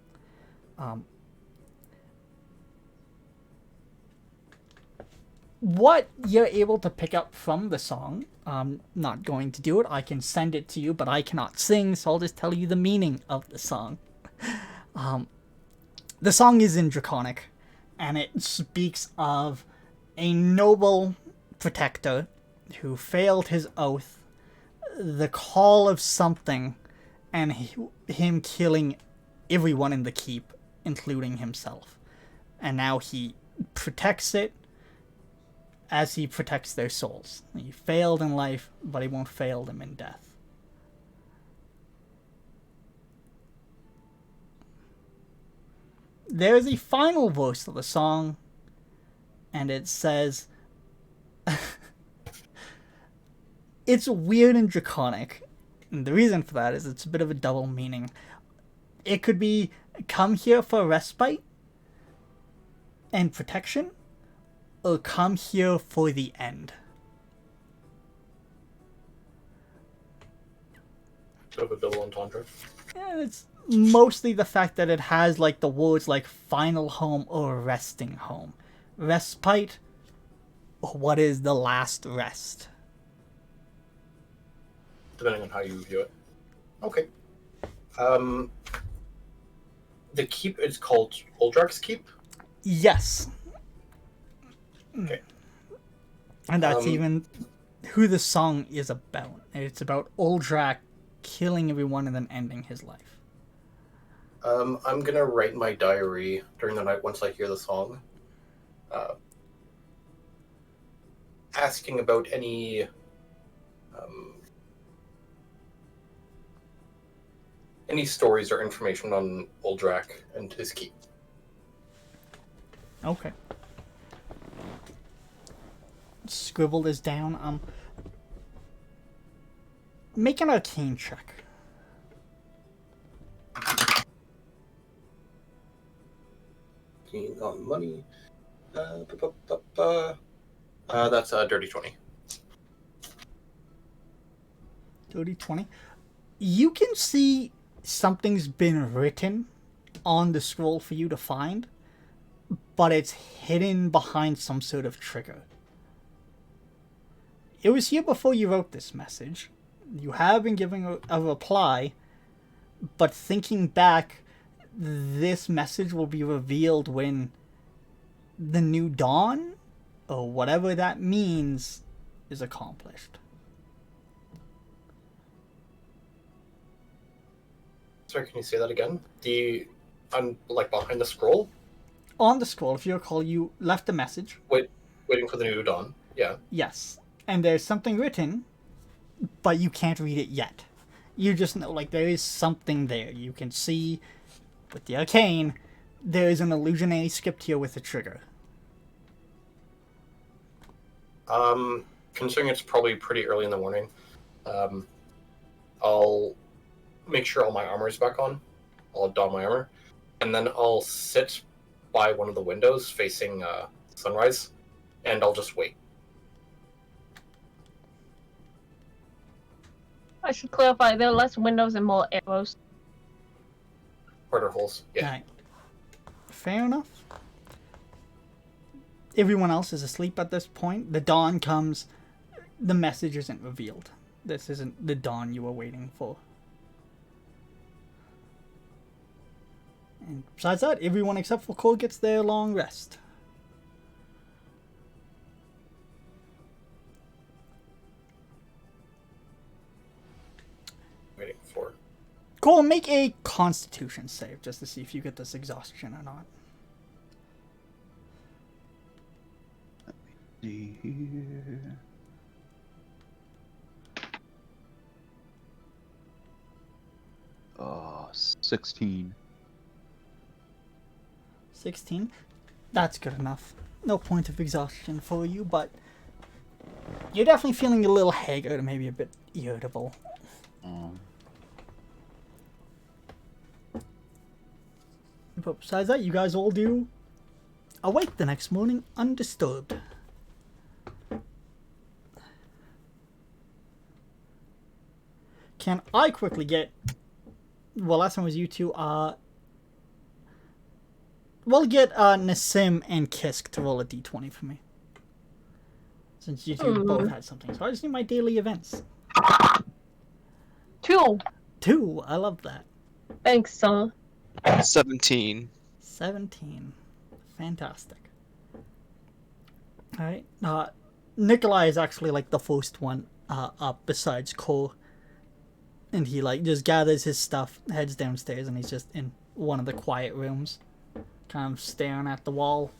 What you're able to pick up from the song, I'm not going to do it. I can send it to you, but I cannot sing, so I'll just tell you the meaning of the song. The song is in Draconic, and it speaks of a noble protector who failed his oath, the call of something, and him killing everyone in the keep, including himself. And now he protects it as he protects their souls. He failed in life, but he won't fail them in death. There is a final verse of the song, and it says... It's weird and draconic. And the reason for that is it's a bit of a double meaning. It could be, come here for respite and protection, or come here for the end. Bit of a double entendre. Yeah, it's mostly the fact that it has like the words like final home or resting home. Respite, or what is the last rest? Depending on how you view it. Okay. The keep is called Uldrak's Keep? Yes. Okay. And that's even who the song is about. It's about Uldrak killing everyone and then ending his life. I'm gonna write my diary during the night once I hear the song. Asking about any stories or information on Uldrak and his keep. Okay. Scribble this down. Make an arcane check. On money. That's a dirty 20. Dirty 20. You can see something's been written on the scroll for you to find, but it's hidden behind some sort of trigger. It was here before you wrote this message. You have been giving a reply, but thinking back, this message will be revealed when the new dawn, or whatever that means, is accomplished. Sorry, can you say that again? Like behind the scroll? On the scroll, if you recall, you left a message. Waiting for the new dawn. Yeah. Yes. And there's something written, but you can't read it yet. You just know, like, there is something there. You can see, with the arcane, there is an illusionary script here with a trigger. Considering it's probably pretty early in the morning, I'll make sure all my armor is back on. I'll don my armor, and then I'll sit by one of the windows facing sunrise, and I'll just wait. I should clarify, there are less windows and more arrows. Harder holes. Yeah. Alright. Fair enough. Everyone else is asleep at this point. The dawn comes. The message isn't revealed. This isn't the dawn you were waiting for. And besides that, everyone except for Cole gets their long rest. Waiting for. Cole, make a Constitution save just to see if you get this exhaustion or not. See here. Oh, 16. 16. That's good enough. No point of exhaustion for you, but you're definitely feeling a little haggard and maybe a bit irritable. But besides that, you guys all do awake the next morning undisturbed. Can I quickly get... Well, last time was you two. We'll get Nassim and Kisk to roll a d20 for me. Since you two both had something. So I just need my daily events. 2. 2. I love that. Thanks, son. 17. 17. Fantastic. Alright. Nikolai is actually like the first one up besides Cole. And he like just gathers his stuff, heads downstairs, and he's just in one of the quiet rooms. Kind of staring at the wall.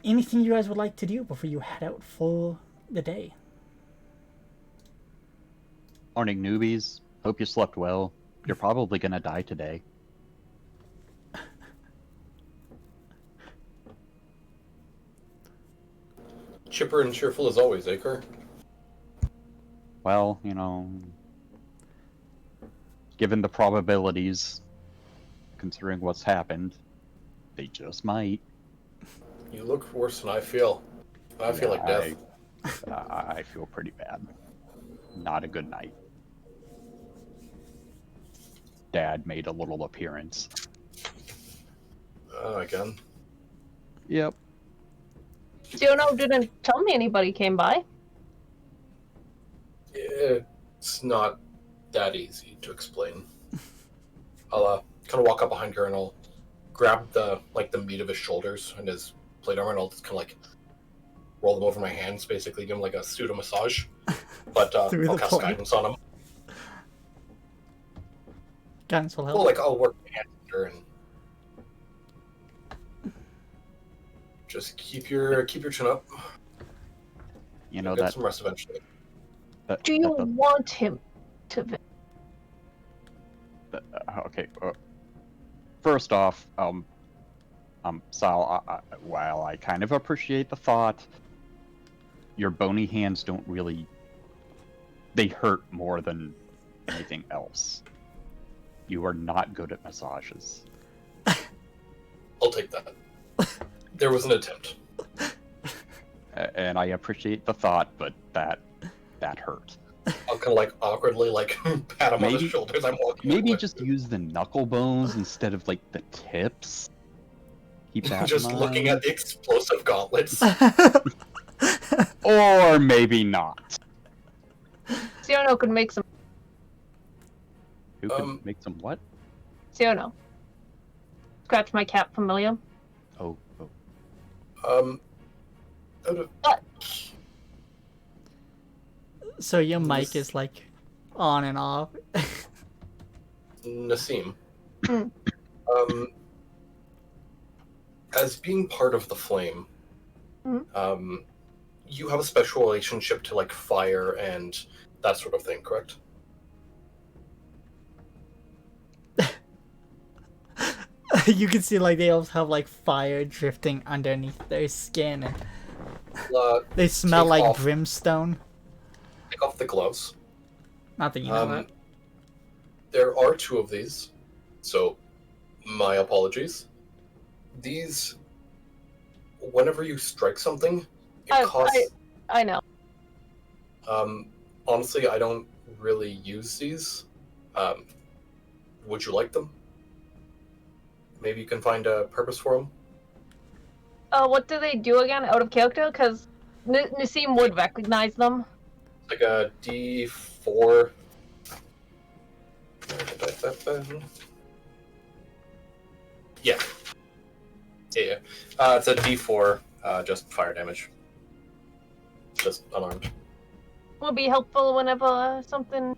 Anything you guys would like to do before you head out for the day? Morning, newbies. Hope you slept well. You're probably gonna die today. Chipper and cheerful as always, Acre. Well, given the probabilities, considering what's happened, they just might. You look worse than I feel. I feel like death. I feel pretty bad. Not a good night. Dad made a little appearance. Again. Yep. Ziono didn't tell me anybody came by. It's not that easy to explain. I'll kind of walk up behind her and I'll grab the meat of his shoulders and his plate armor and I'll just kind of like roll them over my hands, basically give him like a pseudo massage. But I'll cast guidance on him. Guidance will help. Well, I'll work my hands under and just keep your chin up. You get some rest eventually. Do you want him to... Okay. First off, Sal, while I kind of appreciate the thought, your bony hands don't really... They hurt more than anything else. You are not good at massages. I'll take that. There was an attempt. And I appreciate the thought, but that hurt. I'll kind of awkwardly pat him on the shoulders. I'm walking. Maybe just use the knuckle bones instead of the tips. Keep that just in looking mind. at the explosive gauntlets. Or maybe not. Ziono could make some... Who could make some what? Ziono. Scratch my cat familiar. Oh. So your mic is on and off. Nassim. As being part of the flame, you have a special relationship to fire and that sort of thing, correct? You can see they also have fire drifting underneath their skin and they smell like brimstone. Take off the gloves. Not that you know that. There are 2 of these, so my apologies. These, whenever you strike something, it costs... I know. honestly, I don't really use these. Would you like them? Maybe you can find a purpose for them. What do they do again, out of character? Because Nassim would recognize them. Like a D4. Yeah. Yeah. It's a D4, just fire damage. Just unarmed. Would be helpful whenever something.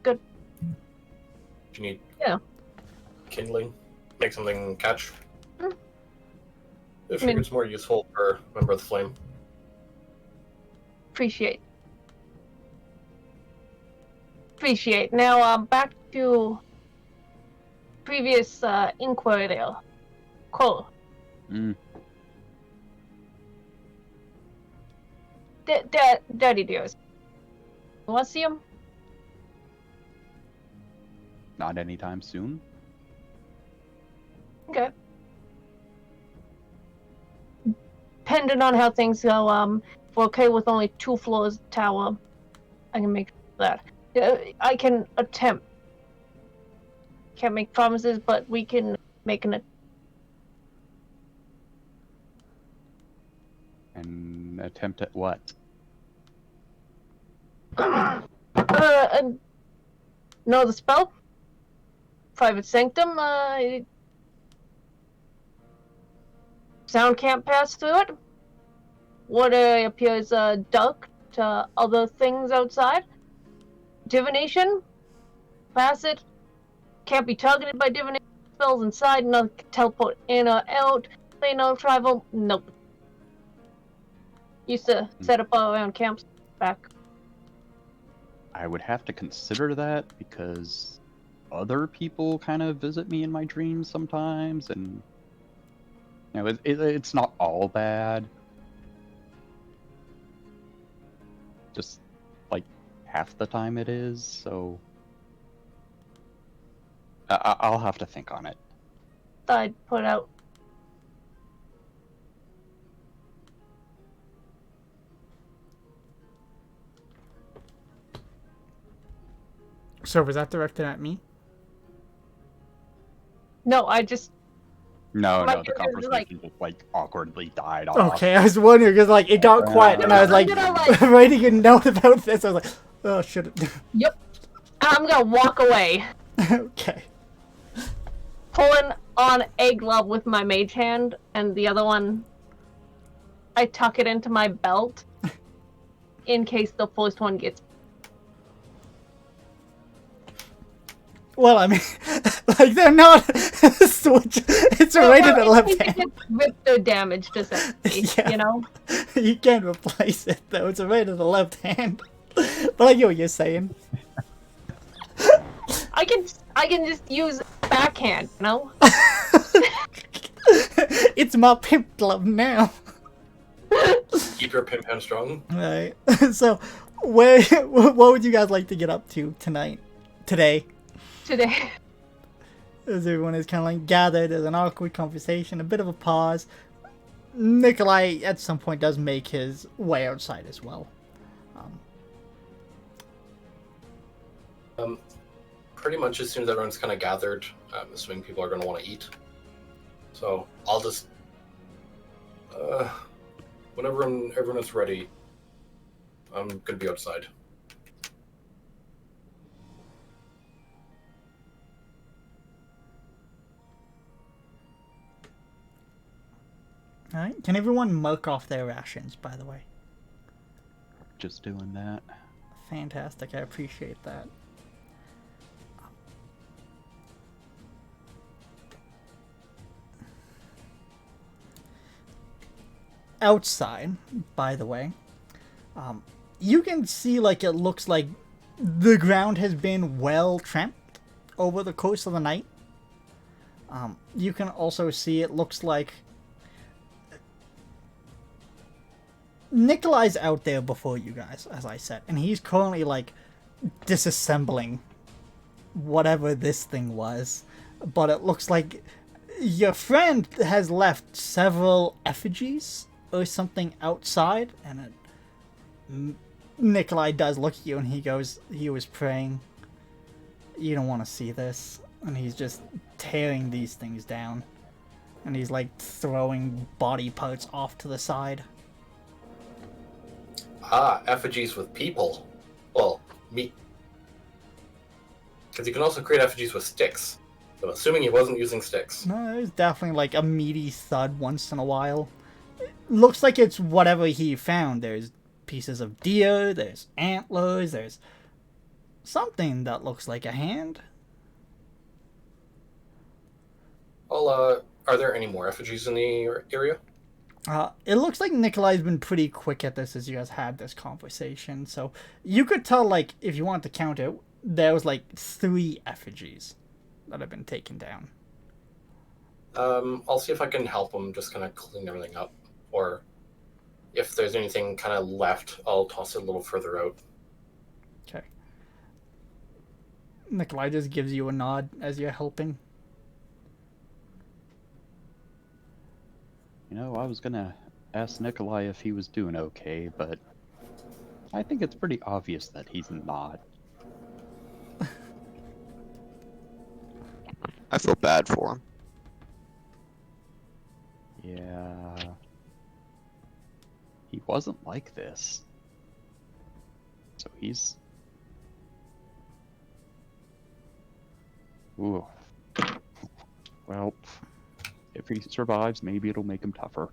Do you need Yeah. kindling? Make something catch? Hmm. I think it's more useful for Member of the Flame. Appreciate. Now, back to previous inquiry there. Cool. Daddy dears. You want to see him? Not anytime soon. Okay. Depending on how things go, if we're okay with only 2 floors tower, I can make that. I can attempt. Can't make promises, but we can make an An attempt at what? know the spell? Private Sanctum, sound can't pass through it. Water appears dark to other things outside. Divination, pass it. Can't be targeted by divination spells inside. None can teleport in or out. Play no travel. Nope. Used to set up all around camps back. I would have to consider that because other people kind of visit me in my dreams sometimes, and you know, it's not all bad. Just like half the time it is, so I'll have to think on it. I'd put out. So was that directed at me? No, I just. No, My no, the character is conversation just like awkwardly died off. Okay, I was wondering because like it got quiet and I was like writing a note about this. I was like, oh, should. Yep. I'm gonna walk away, Okay. pulling on a glove with my mage hand, and the other one, I tuck it into my belt, in case the first one gets. Well, I mean, like they're not switch. It's rated at left hand. With the damage to safety, Yeah. you know. You can't replace it though. It's rated at left hand. But I get what you're saying. I can just use backhand, you know. It's my pimp glove now. Keep your pimp hand strong. Right. So, what would you guys like to get up to today? Today. As everyone is kind of like gathered, there's an awkward conversation, a bit of a pause. Nikolai at some point does make his way outside as well. Pretty much as soon as everyone's kind of gathered, I'm assuming people are going to want to eat. So I'll just, whenever everyone is ready, I'm going to be outside. Alright, can everyone milk off their rations, by the way? Just doing that. Fantastic, I appreciate that. Outside, by the way, you can see like it looks like the ground has been well tramped over the course of the night. You can also see it looks like Nikolai's out there before you guys, as I said, and he's currently like disassembling whatever this thing was, but it looks like your friend has left several effigies or something outside, and it Nikolai does look at you and he goes, he was praying. You don't want to see this. And he's just tearing these things down. And he's like throwing body parts off to the side. Ah, effigies with people. Well, meat. Because you can also create effigies with sticks. So I'm assuming he wasn't using sticks. No, there's definitely like a meaty thud once in a while. It looks like it's whatever he found. There's pieces of deer, there's antlers, there's something that looks like a hand. Well, are there any more effigies in the area? It looks like Nikolai's been pretty quick at this as you guys had this conversation. So you could tell, like, if you want to count it, there was like 3 effigies that have been taken down. I'll see if I can help him just kind of clean everything up. Or if there's anything kind of left, I'll toss it a little further out. Okay. Nikolai just gives you a nod as you're helping. You know, I was gonna ask Nikolai if he was doing okay, but I think it's pretty obvious that he's not. I feel bad for him. Yeah. He wasn't like this. So he's... Ooh. Well, if he survives, maybe it'll make him tougher.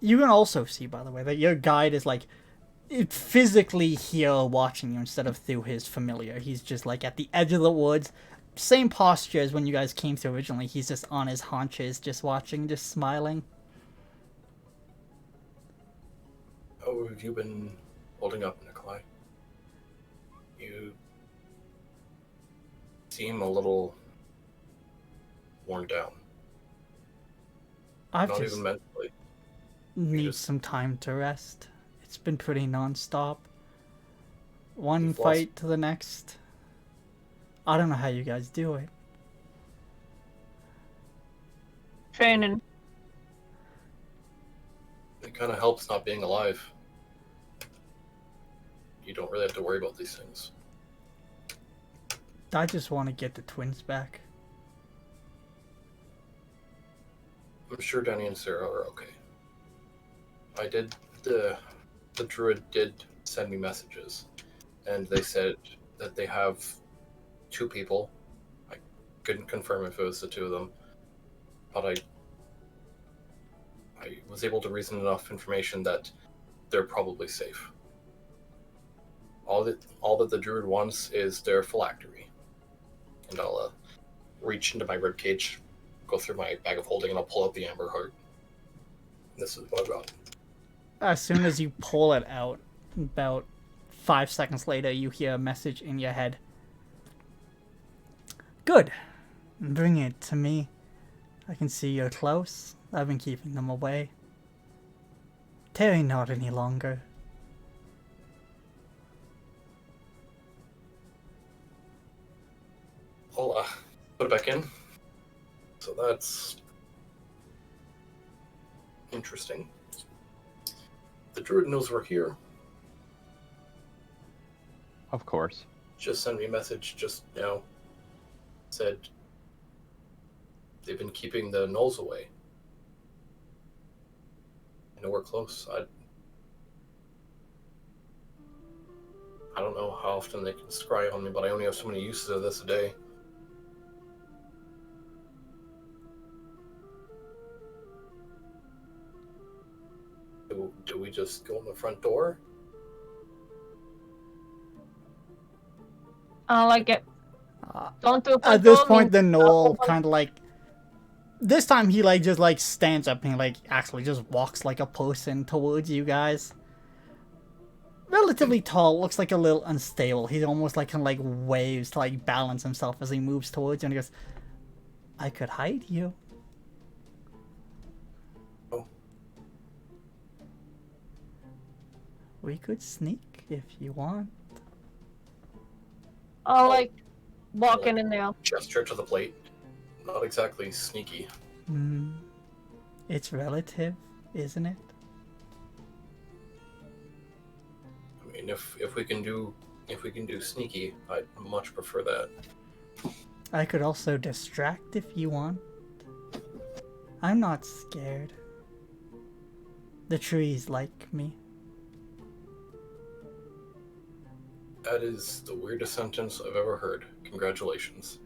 You can also see, by the way, that your guide is like physically here watching you instead of through his familiar. He's just like at the edge of the woods. Same posture as when you guys came through originally. He's just on his haunches, just watching, just smiling. How have you been holding up, Nikolai? You seem a little worn down. I've Not just even mentally. need just- some time to rest. It's been pretty non-stop. One You've fight lost- to the next. I don't know how you guys do it. Training. It kind of helps not being alive. You don't really have to worry about these things. I just want to get the twins back. I'm sure Danny and Sarah are okay. I did the druid did send me messages, and they said that they have 2 people. I couldn't confirm if it was the 2 of them, but I was able to reason enough information that they're probably safe. All that the druid wants is their phylactery, and I'll reach into my ribcage, go through my bag of holding, and I'll pull out the amber heart. This is what I've got. As soon as you pull it out, about 5 seconds later, you hear a message in your head. Good. Bring it to me. I can see you're close. I've been keeping them away. Tarry not any longer. I'll put it back in. So that's interesting. The druid knows we're here. Of course. Just sent me a message just now. Said they've been keeping the Gnolls away. I know we're close. I don't know how often they can scry on me, but I only have so many uses of this a day. Do we just go in the front door? I like it. Don't do it. At this point, the Gnoll kind of like... This time he like just like stands up and like actually just walks like a person towards you guys. Relatively tall, looks like a little unstable. He's almost like kind of like waves to like balance himself as he moves towards you and he goes, I could hide you. Oh. We could sneak if you want. I like walking in there. Gesture to the plate. Not exactly sneaky. It's relative, isn't it? mean, if we can do sneaky, I'd much prefer that. I could also distract if you want. I'm not scared. The trees like me. That is the weirdest sentence I've ever heard. Congratulations.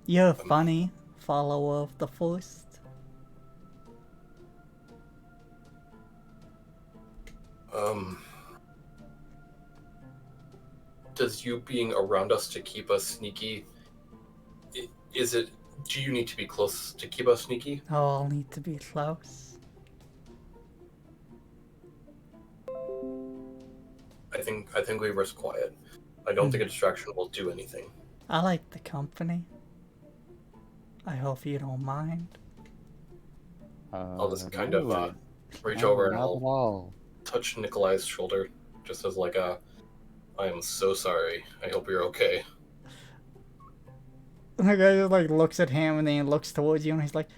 You're funny, follower of the forest. Does you being around us to keep us sneaky, is it, do you need to be close to keep us sneaky? Oh, I'll need to be close. I think we risk quiet. I don't think a distraction will do anything. I like the company. I hope you don't mind. I'll just kind of no. reach No, over and not at I'll all. touch Nikolai's shoulder, just as like a, I am so sorry. I hope you're okay. The guy just like looks at him and then looks towards you and he's like,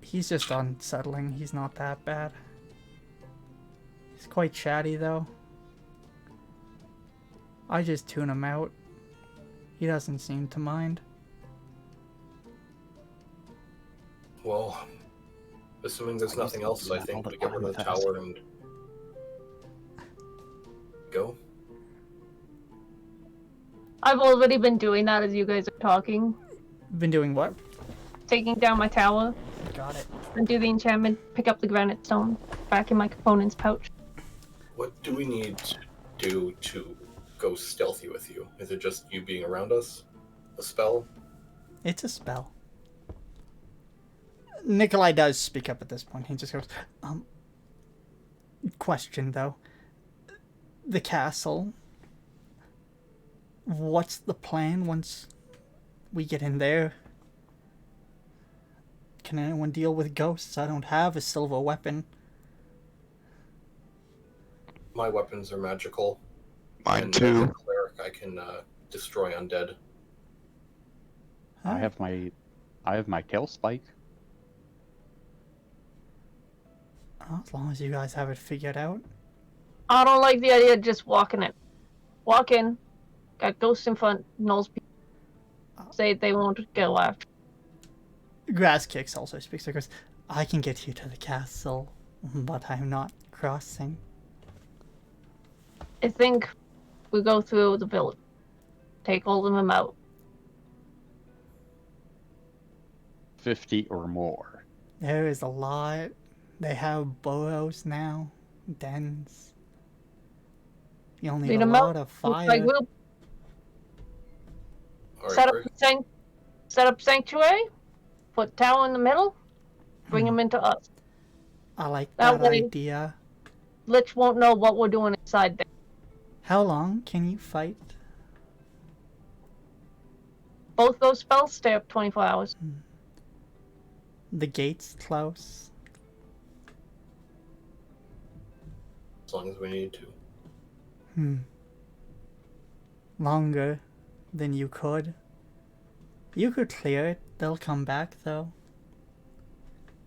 he's just unsettling. He's not that bad. He's quite chatty though. I just tune him out. He doesn't seem to mind. Well, assuming there's nothing else, I think we get rid of the tower and go. I've already been doing that as you guys are talking. Been doing what? Taking down my tower, Got it. and do the enchantment, pick up the granite stone, back in my component's pouch. What do we need to do to go stealthy with you? Is it just you being around us? A spell? It's a spell. Nikolai does speak up at this point. He just goes, question though. The castle. What's the plan once we get in there? Can anyone deal with ghosts? I don't have a silver weapon. My weapons are magical. Mine and too. as a cleric, I can destroy undead. I have my tail spike. Oh, as long as you guys have it figured out. I don't like the idea of just walking in. Walk in, got ghosts in front, Gnolls say they won't go after. Grass Kicks also speaks. He goes, I can get you to the castle, but I'm not crossing. I think we go through the village, take all of them out. 50 or more. There is a lot. They have burrows now, dens. You'll need Lead a 'em lot out. of fire. Like we'll All right, set up great. set up sanctuary, put tower in the middle, bring them into us. I like That that way- idea. Lich won't know what we're doing inside there. How long can you fight? Both those spells stay up 24 hours. The gate's close. As long as we need to. Longer than you could. You could clear it. They'll come back though.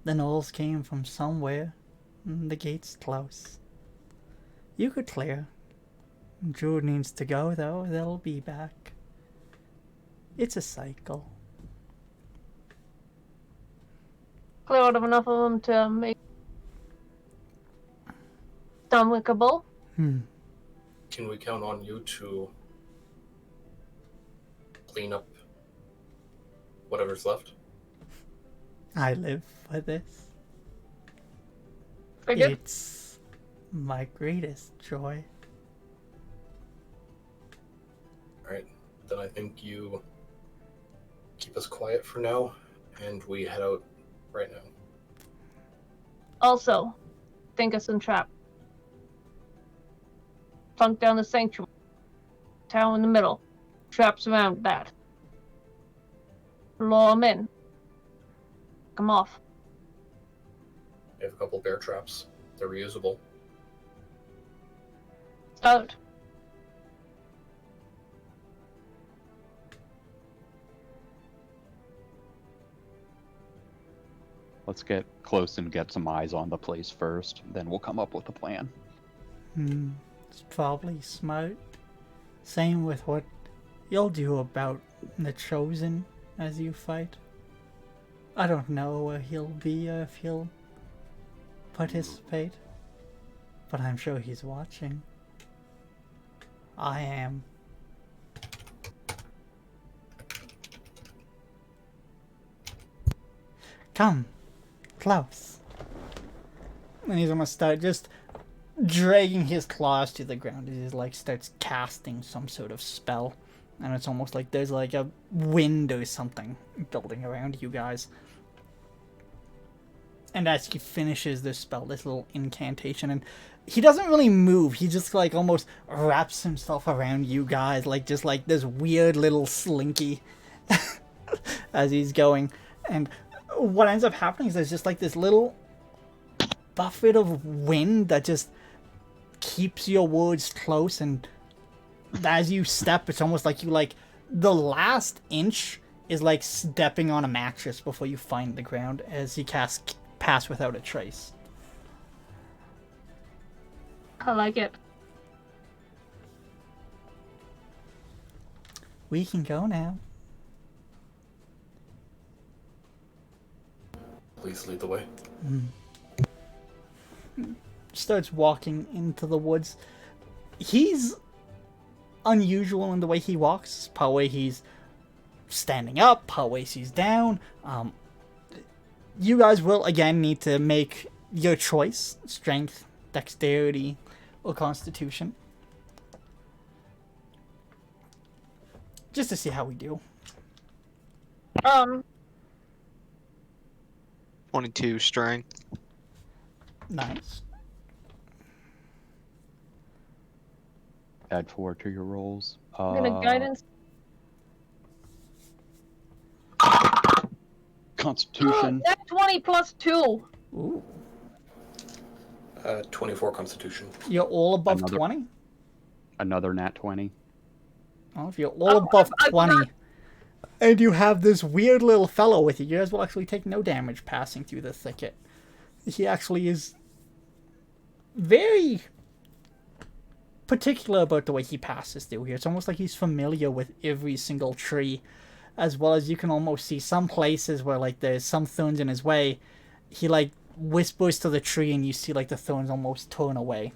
The Gnolls came from somewhere. The gate's close. You could clear. Druid needs to go though. They'll be back. It's a cycle. Clear out of enough of them to make stomachable. Can we count on you to clean up whatever's left? I live for this. Figured. It's my greatest joy. Alright, then I think you keep us quiet for now, and we head out right now. Also, think of some trap. Plunk down the sanctuary. Tower in the middle. Traps around that. Lure them in. Come off. I have a couple bear traps. They're reusable. Start. Let's get close and get some eyes on the place first. Then we'll come up with a plan. It's probably smart. Same with what you'll do about the Chosen as you fight. I don't know where he'll be or if he'll participate, but I'm sure he's watching. I am. Come, close. And he's gonna start just dragging his claws to the ground. He just like starts casting some sort of spell, and it's almost like there's like a wind or something building around you guys. And as he finishes this spell, this little incantation, and he doesn't really move, he just like almost wraps himself around you guys like just like this weird little slinky as he's going. And what ends up happening is there's just like this little buffet of wind that just keeps your words close, and as you step, it's almost like you like the last inch is like stepping on a mattress before you find the ground as he casts Pass Without a Trace. I like it. We can go now. Please lead the way. Starts walking into the woods. He's unusual in the way he walks. Part way he's standing up, part way he's down. You guys will again need to make your choice: strength, dexterity, or constitution, just to see how we do. 22 strength. Nice. Add 4 to your rolls. I'm gonna guidance. Constitution. That's 20 plus 2. Ooh. 24 Constitution. You're all above Another- 20? Another nat 20. Oh, if you're all above 20, and you have this weird little fellow with you, you guys will actually take no damage passing through the thicket. He actually is very particular about the way he passes through here. It's almost like he's familiar with every single tree, as well as you can almost see some places where like there's some thorns in his way. He like whispers to the tree and you see like the thorns almost turn away.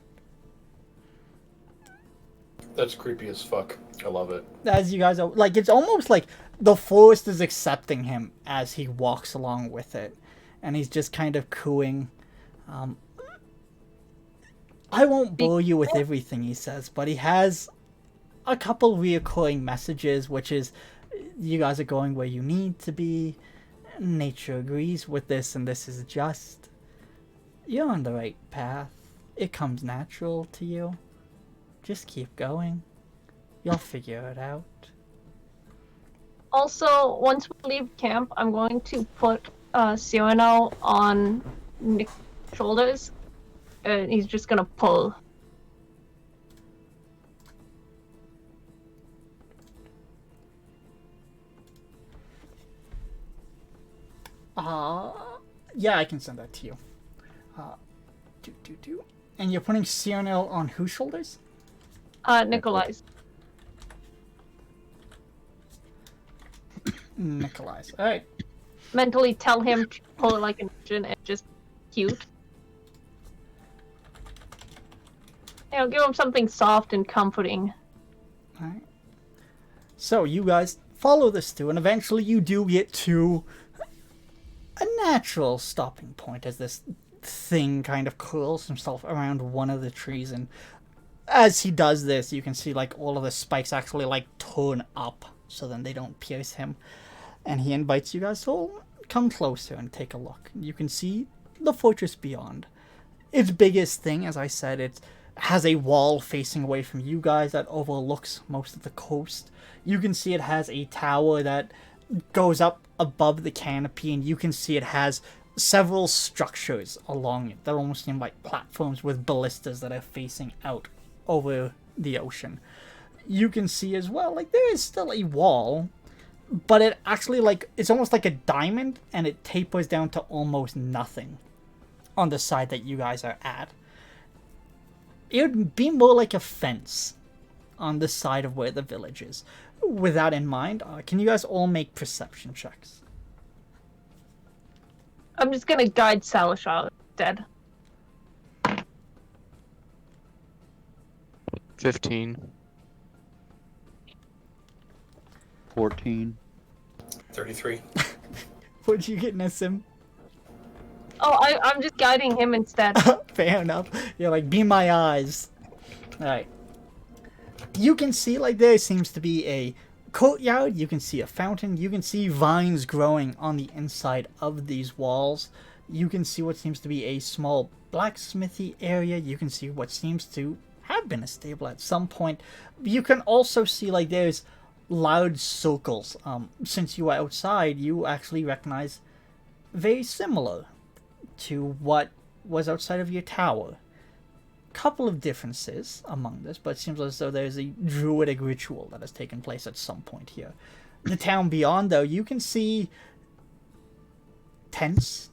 That's creepy as fuck. I love it. As you guys are like, it's almost like the forest is accepting him as he walks along with it, and he's just kind of cooing. I won't bore you with everything he says, but he has a couple reoccurring messages, which is you guys are going where you need to be. Nature agrees with this, and this is just. You're on the right path. It comes natural to you. Just keep going. You'll figure it out. Also, once we leave camp, I'm going to put Cyrano on Nick's shoulders. He's just gonna pull. Yeah, I can send that to you. And you're putting Cyrano on whose shoulders? Nikolai's. Nikolai's. Alright. Mentally tell him to pull it like an engine and just cute. You know, give him something soft and comforting. Alright. So you guys follow this through, and eventually you do get to a natural stopping point as this thing kind of curls himself around one of the trees, and as he does this, you can see like all of the spikes actually like turn up so then they don't pierce him. And he invites you guys to come closer and take a look. You can see the fortress beyond. Its biggest thing, as I said, it has a wall facing away from you guys that overlooks most of the coast. You can see it has a tower that goes up above the canopy, and you can see it has several structures along it that almost seem like platforms with ballistas that are facing out over the ocean. You can see as well, like there is still a wall, but it actually, like, it's almost like a diamond, and it tapers down to almost nothing on the side that you guys are at. It would be more like a fence on the side of where the village is. With that in mind, can you guys all make perception checks? I'm just gonna guide Salashar instead. 15. 14. 33. What did you get, Nassim? Oh, I'm just guiding him instead. Fair enough. You're like, be my eyes. Alright. You can see, like, there seems to be a courtyard. You can see a fountain. You can see vines growing on the inside of these walls. You can see what seems to be a small blacksmithy area. You can see what seems to have been a stable at some point. You can also see, like, there's loud circles. Since you are outside, you actually recognize very similar to what was outside of your tower. Couple of differences among this, but it seems as though there's a druidic ritual that has taken place at some point here. The town beyond, though, you can see tents.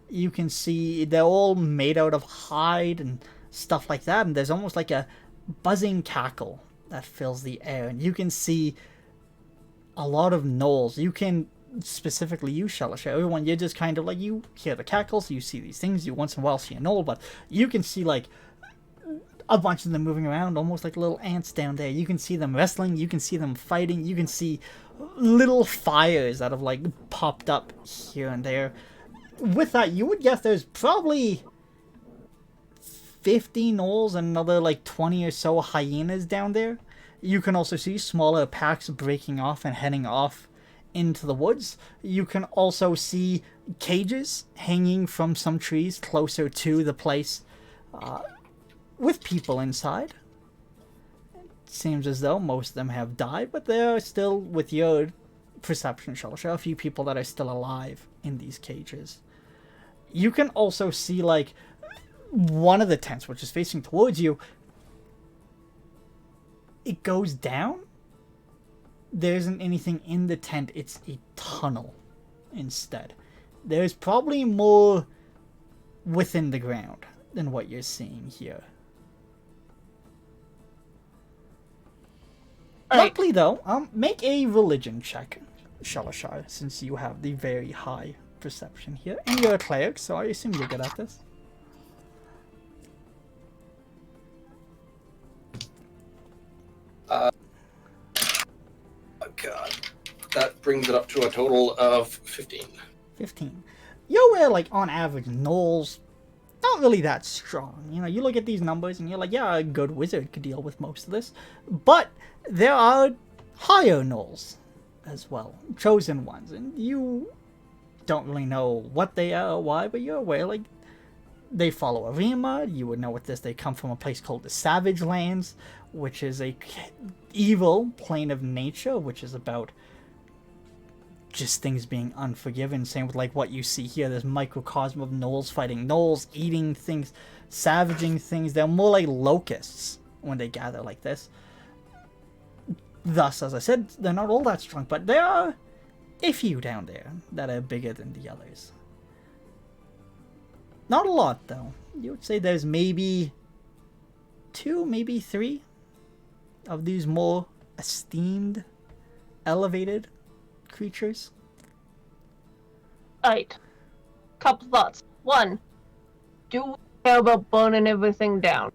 You can see they're all made out of hide and stuff like that, and there's almost like a buzzing cackle that fills the air, and you can see a lot of gnolls. You can, specifically you, Shalisha, everyone, you're just kind of like, you hear the cackles, you see these things, you once in a while see a gnoll, but you can see, like, a bunch of them moving around, almost like little ants down there. You can see them wrestling, you can see them fighting, you can see little fires that have, like, popped up here and there. With that, you would guess there's probably 50 gnolls and another, like, 20 or so hyenas down there. You can also see smaller packs breaking off and heading off into the woods. You can also see cages hanging from some trees closer to the place, with people inside. It seems as though most of them have died, but there are still, with your perception, Shalisha, a few people that are still alive in these cages. You can also see, like, one of the tents, which is facing towards you, it goes down. There isn't anything in the tent, it's a tunnel instead. There's probably more within the ground than what you're seeing here. Luckily, though, make a religion check, Shalashar, since you have the very high perception here. And you're a cleric, so I assume you're good at this. Oh God. That brings it up to a total of 15. 15. You're aware, like, on average, gnolls, not really that strong. You know, you look at these numbers and you're like, yeah, a good wizard could deal with most of this. But there are higher gnolls as well, chosen ones, and you don't really know what they are or why, but you're aware, like, they follow Arima. You would know what this. They come from a place called the Savage Lands, which is a evil plane of nature, which is about just things being unforgiven. Same with, like, what you see here. This microcosm of gnolls fighting gnolls, eating things, savaging things. They're more like locusts when they gather like this. Thus, as I said, they're not all that strong, but there are a few down there that are bigger than the others. Not a lot, though. You would say there's maybe 2, maybe 3 of these more esteemed, elevated creatures. Alright. Couple thoughts. 1. Do we care about burning everything down?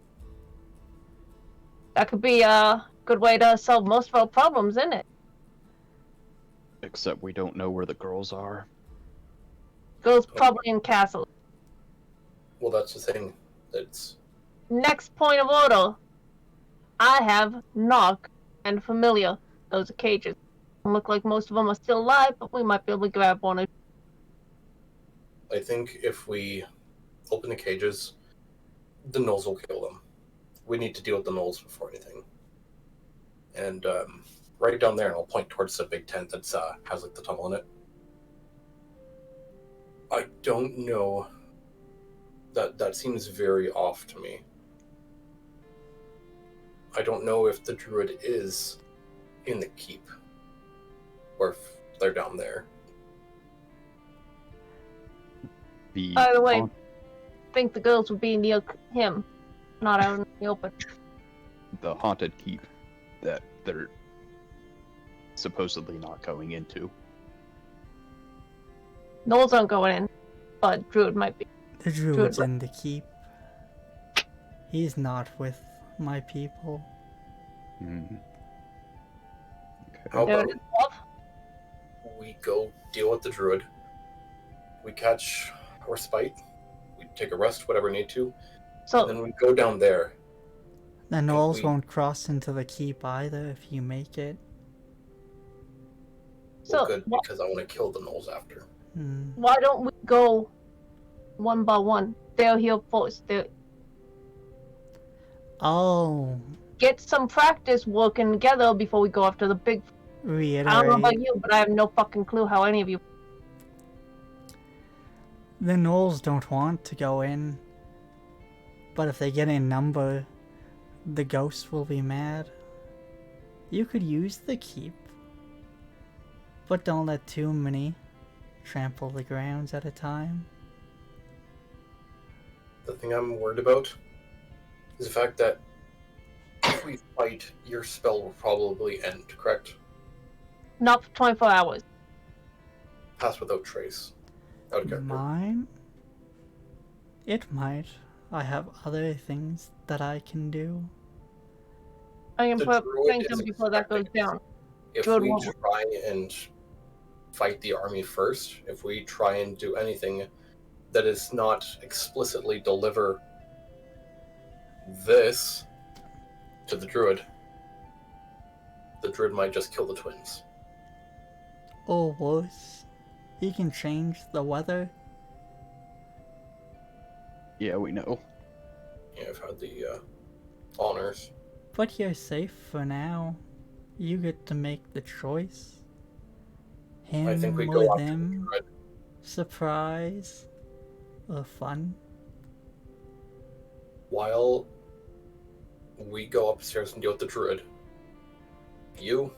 That could be a good way to solve most of our problems, isn't it? Except we don't know where the girls are. Girls probably in castles. Well, that's the thing. That's Next point of order. I have Knock and Familiar. Those are cages. Look like most of them are still alive, but we might be able to grab one. I think if we open the cages, the gnolls will kill them. We need to deal with the gnolls before anything. And right down there, and I'll point towards the big tent that's has like the tunnel in it. I don't know. That seems very off to me. I don't know if the druid is in the keep. or if they're down there. By the way, I think the girls would be near him, not out in the open. The haunted keep that they're supposedly not going into. Gnolls aren't going in, but Druid might be. The druid's in the keep. He's not with my people. Mm. Okay. How There about it is, Bob. we go deal with the druid? We catch our spite. We take a rest, whatever we need to, and So, then we go down there. The Gnolls we- won't cross into the keep either if you make it. Well, So, good, wha- because I want to kill the gnolls after. Hmm. why don't we go one by one? They're here first. I'll Get some practice working together before we go after the big. I don't know reiterate. about you, but I have no fucking clue how any of you. The Gnolls don't want to go in. But if they get in number, the ghosts will be mad. You could use the keep. But don't let too many trample the grounds at a time. The thing I'm worried about is the fact that if we fight, your spell will probably end, correct? Not for 24 hours. Pass without trace. Out of character. Mine? It might. I have other things that I can do. I can The put druid things is in before that goes expecting down. If Druid we won't- try and fight the army first, if we try and do anything that is not explicitly deliver this to the druid might just kill the twins. Or worse, he can change the weather. Yeah, we know. Yeah, I've had the honors. But you're safe for now. You get to make the choice. Him I think we or go after the them. druid. Surprise. Or fun. While we go upstairs and deal with the druid, you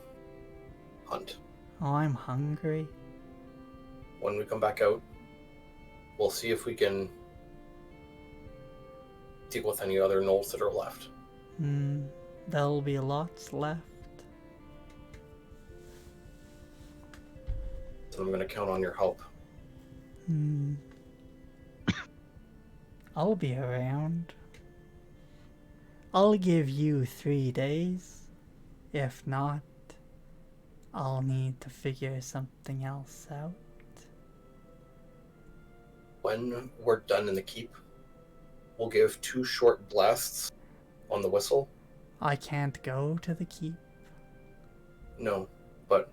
hunt. Oh, I'm hungry. When we come back out, we'll see if we can deal with any other gnolls that are left. There'll be lots left. So I'm going to count on your help. I'll be around. I'll give you 3 days. If not, I'll need to figure something else out. When we're done in the keep, we'll give 2 short blasts on the whistle. I can't go to the keep. No, but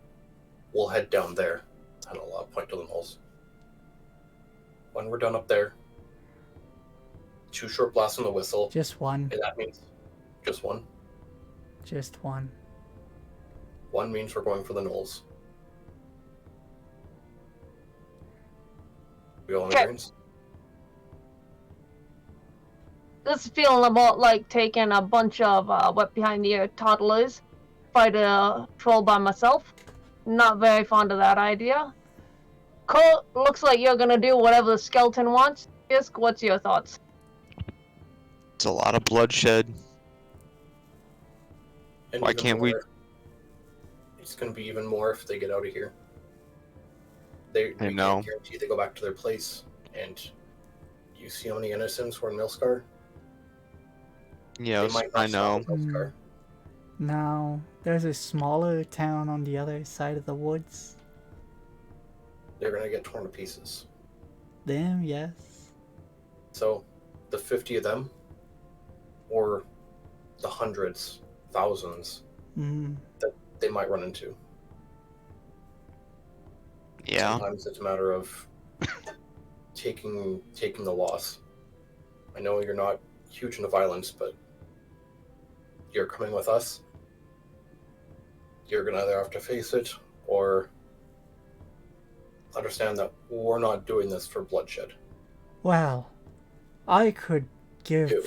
we'll head down there. And I'll point to the gnolls. When we're done up there, 2 short blasts on the whistle, Just one. and that means just one. Just one. One means we're going for the gnolls. We all in Okay. agreement? This is feeling about like taking a bunch of wet behind the ear toddlers, fight a troll by myself. Not very fond of that idea. Cole, looks like you're gonna do whatever the skeleton wants. Isk, what's your thoughts? It's a lot of bloodshed. And Why even can't we- more, It's going to be even more if they get out of here. We know. can't guarantee they go back to their place. And you see how many innocents were in Milscar? Yes, They might not I know. stop in Milscar. Now, there's a smaller town on the other side of the woods. They're going to get torn to pieces. Them, yes. So, the 50 of them, or the hundreds, thousands that they might run into. Yeah. Sometimes it's a matter of taking the loss. I know you're not huge into violence, but you're coming with us. You're gonna either have to face it or understand that we're not doing this for bloodshed. Well, I could give Ew.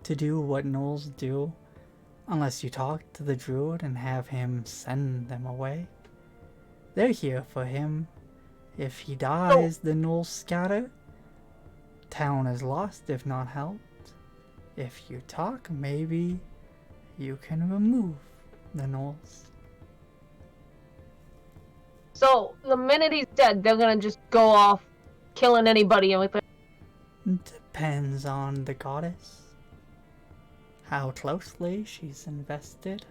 to do what gnolls do unless you talk to the druid and have him send them away. They're here for him. If he dies, the gnolls scatter. Town is lost if not helped. If you talk, maybe you can remove the gnolls. So, the minute he's dead, they're gonna just go off killing anybody and everything. Depends on the goddess. How closely she's invested.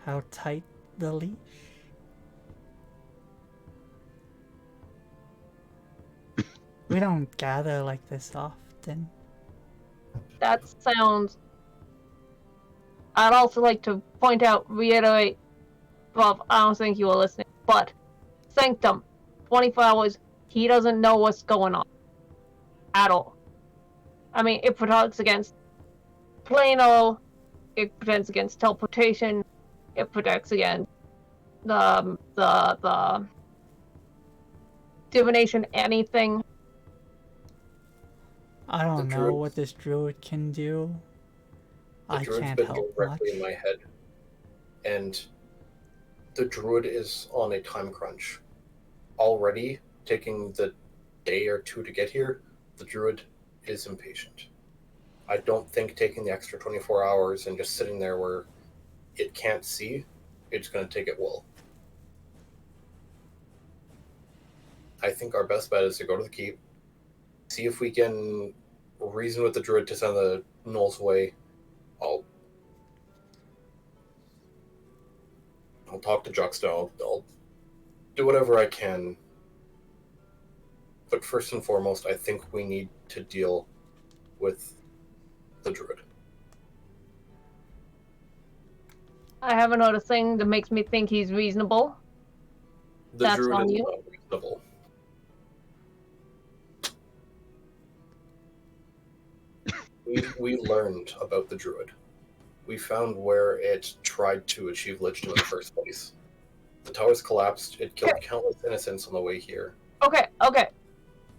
How tight the leash. We don't gather like this often. That sounds... I'd also like to point out, reiterate, Bob, I don't think you were listening, but Sanctum, 24 hours, he doesn't know what's going on. At all. I mean, it protects against Plano, it protects against teleportation, it protects against the divination, anything. I don't The know druid- what this druid can do. The I druid's can't been help directly much. in my head, and the druid is on a time crunch. Already taking the day or two to get here, the druid is impatient. I don't think taking the extra 24 hours and just sitting there where it can't see, it's going to take it well. I think our best bet is to go to the keep, see if we can reason with the druid to send the gnolls away. I'll talk to Juxta. I'll do whatever I can. But first and foremost, I think we need to deal with the druid. I haven't heard a thing that makes me think he's reasonable. The That's druid on is you. not reasonable. We learned about the druid. We found where it tried to achieve Lichdom in the first place. The towers collapsed. It killed countless innocents on the way here. Okay.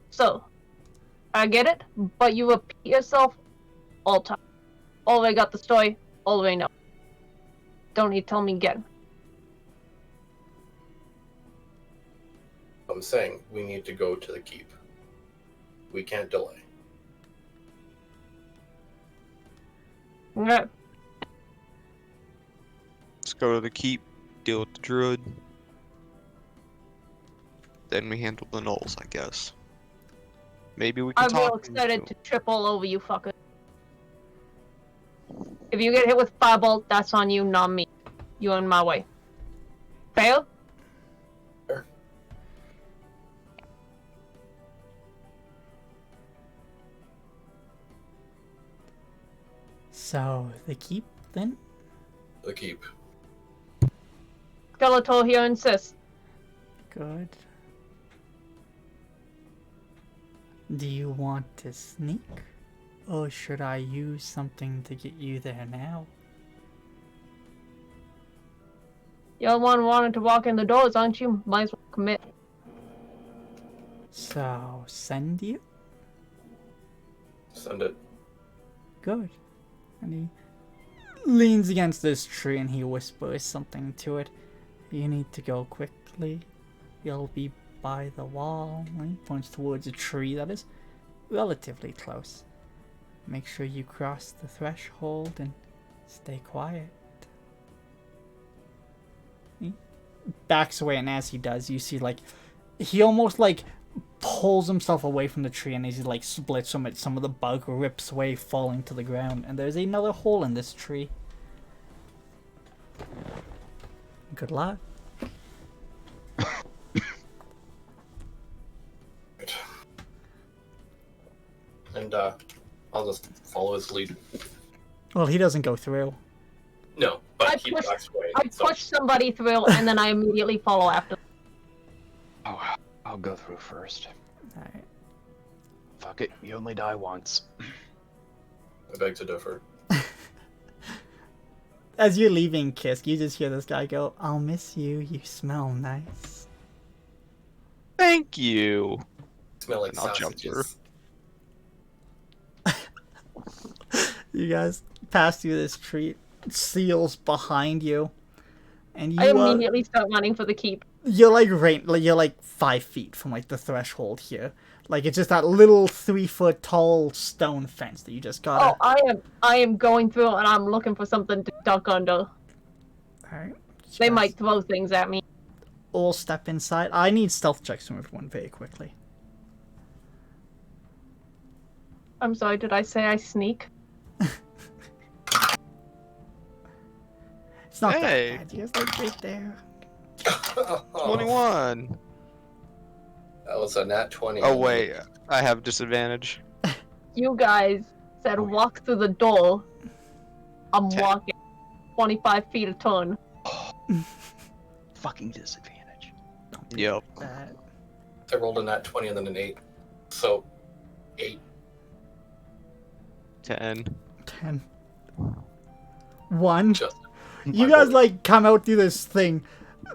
So, I get it, but you repeat yourself all the time. Already got the story, already know. Don't need to tell me again. I'm saying we need to go to the keep. We can't delay. Okay. Let's go to the keep, deal with the druid. Then we handle the gnolls, I guess. Maybe we can I'm real talk. excited to trip all over you fuckers. If you get hit with fireball, that's on you, not me. You're in my way. Fail? Fair. So, the keep then? The keep. Skeletor here insists. Good. Do you want to sneak? Or should I use something to get you there now? You're the one wanting to walk in the doors, aren't you? Might as well commit. So, send you? Send it. Good. And he leans against this tree and he whispers something to it. You need to go quickly. You'll be by the wall. And he points towards a tree that is relatively close. Make sure you cross the threshold and stay quiet. He backs away, and as he does, you see like he almost like pulls himself away from the tree, and as he like splits from it, some of the bug rips away, falling to the ground, and there's another hole in this tree. Good luck. Right. And I'll just follow his lead. Well, he doesn't go through. No, but I he push- backs away. I so- push somebody through, and then I immediately follow after. Oh, I'll go through first. Alright. Fuck it, you only die once. I beg to differ. As you're leaving Kisk, you just hear this guy go, I'll miss you, you smell nice. Thank you. Smell like And I'll jump sausages. You guys pass through this tree, it seals behind you, and I you immediately start running for the keep. you're you're like 5 feet from like the threshold here. Like it's just that little 3-foot tall stone fence that you just gotta. Oh, I am going through and I'm looking for something to duck under. Alright. They might throw things at me. All step inside. I need stealth checks from everyone very quickly. I'm sorry, did I say I sneak? It's not Hey. that bad. You're like right there. 21. That was a nat 20. Oh wait, I have disadvantage. You guys said walk through the door. I'm Okay. walking 25 feet a ton. Fucking disadvantage. Yep. That. I rolled a nat 20 and then an 8. So, 8. 10. 10. 1. Just. You guys like come out through this thing.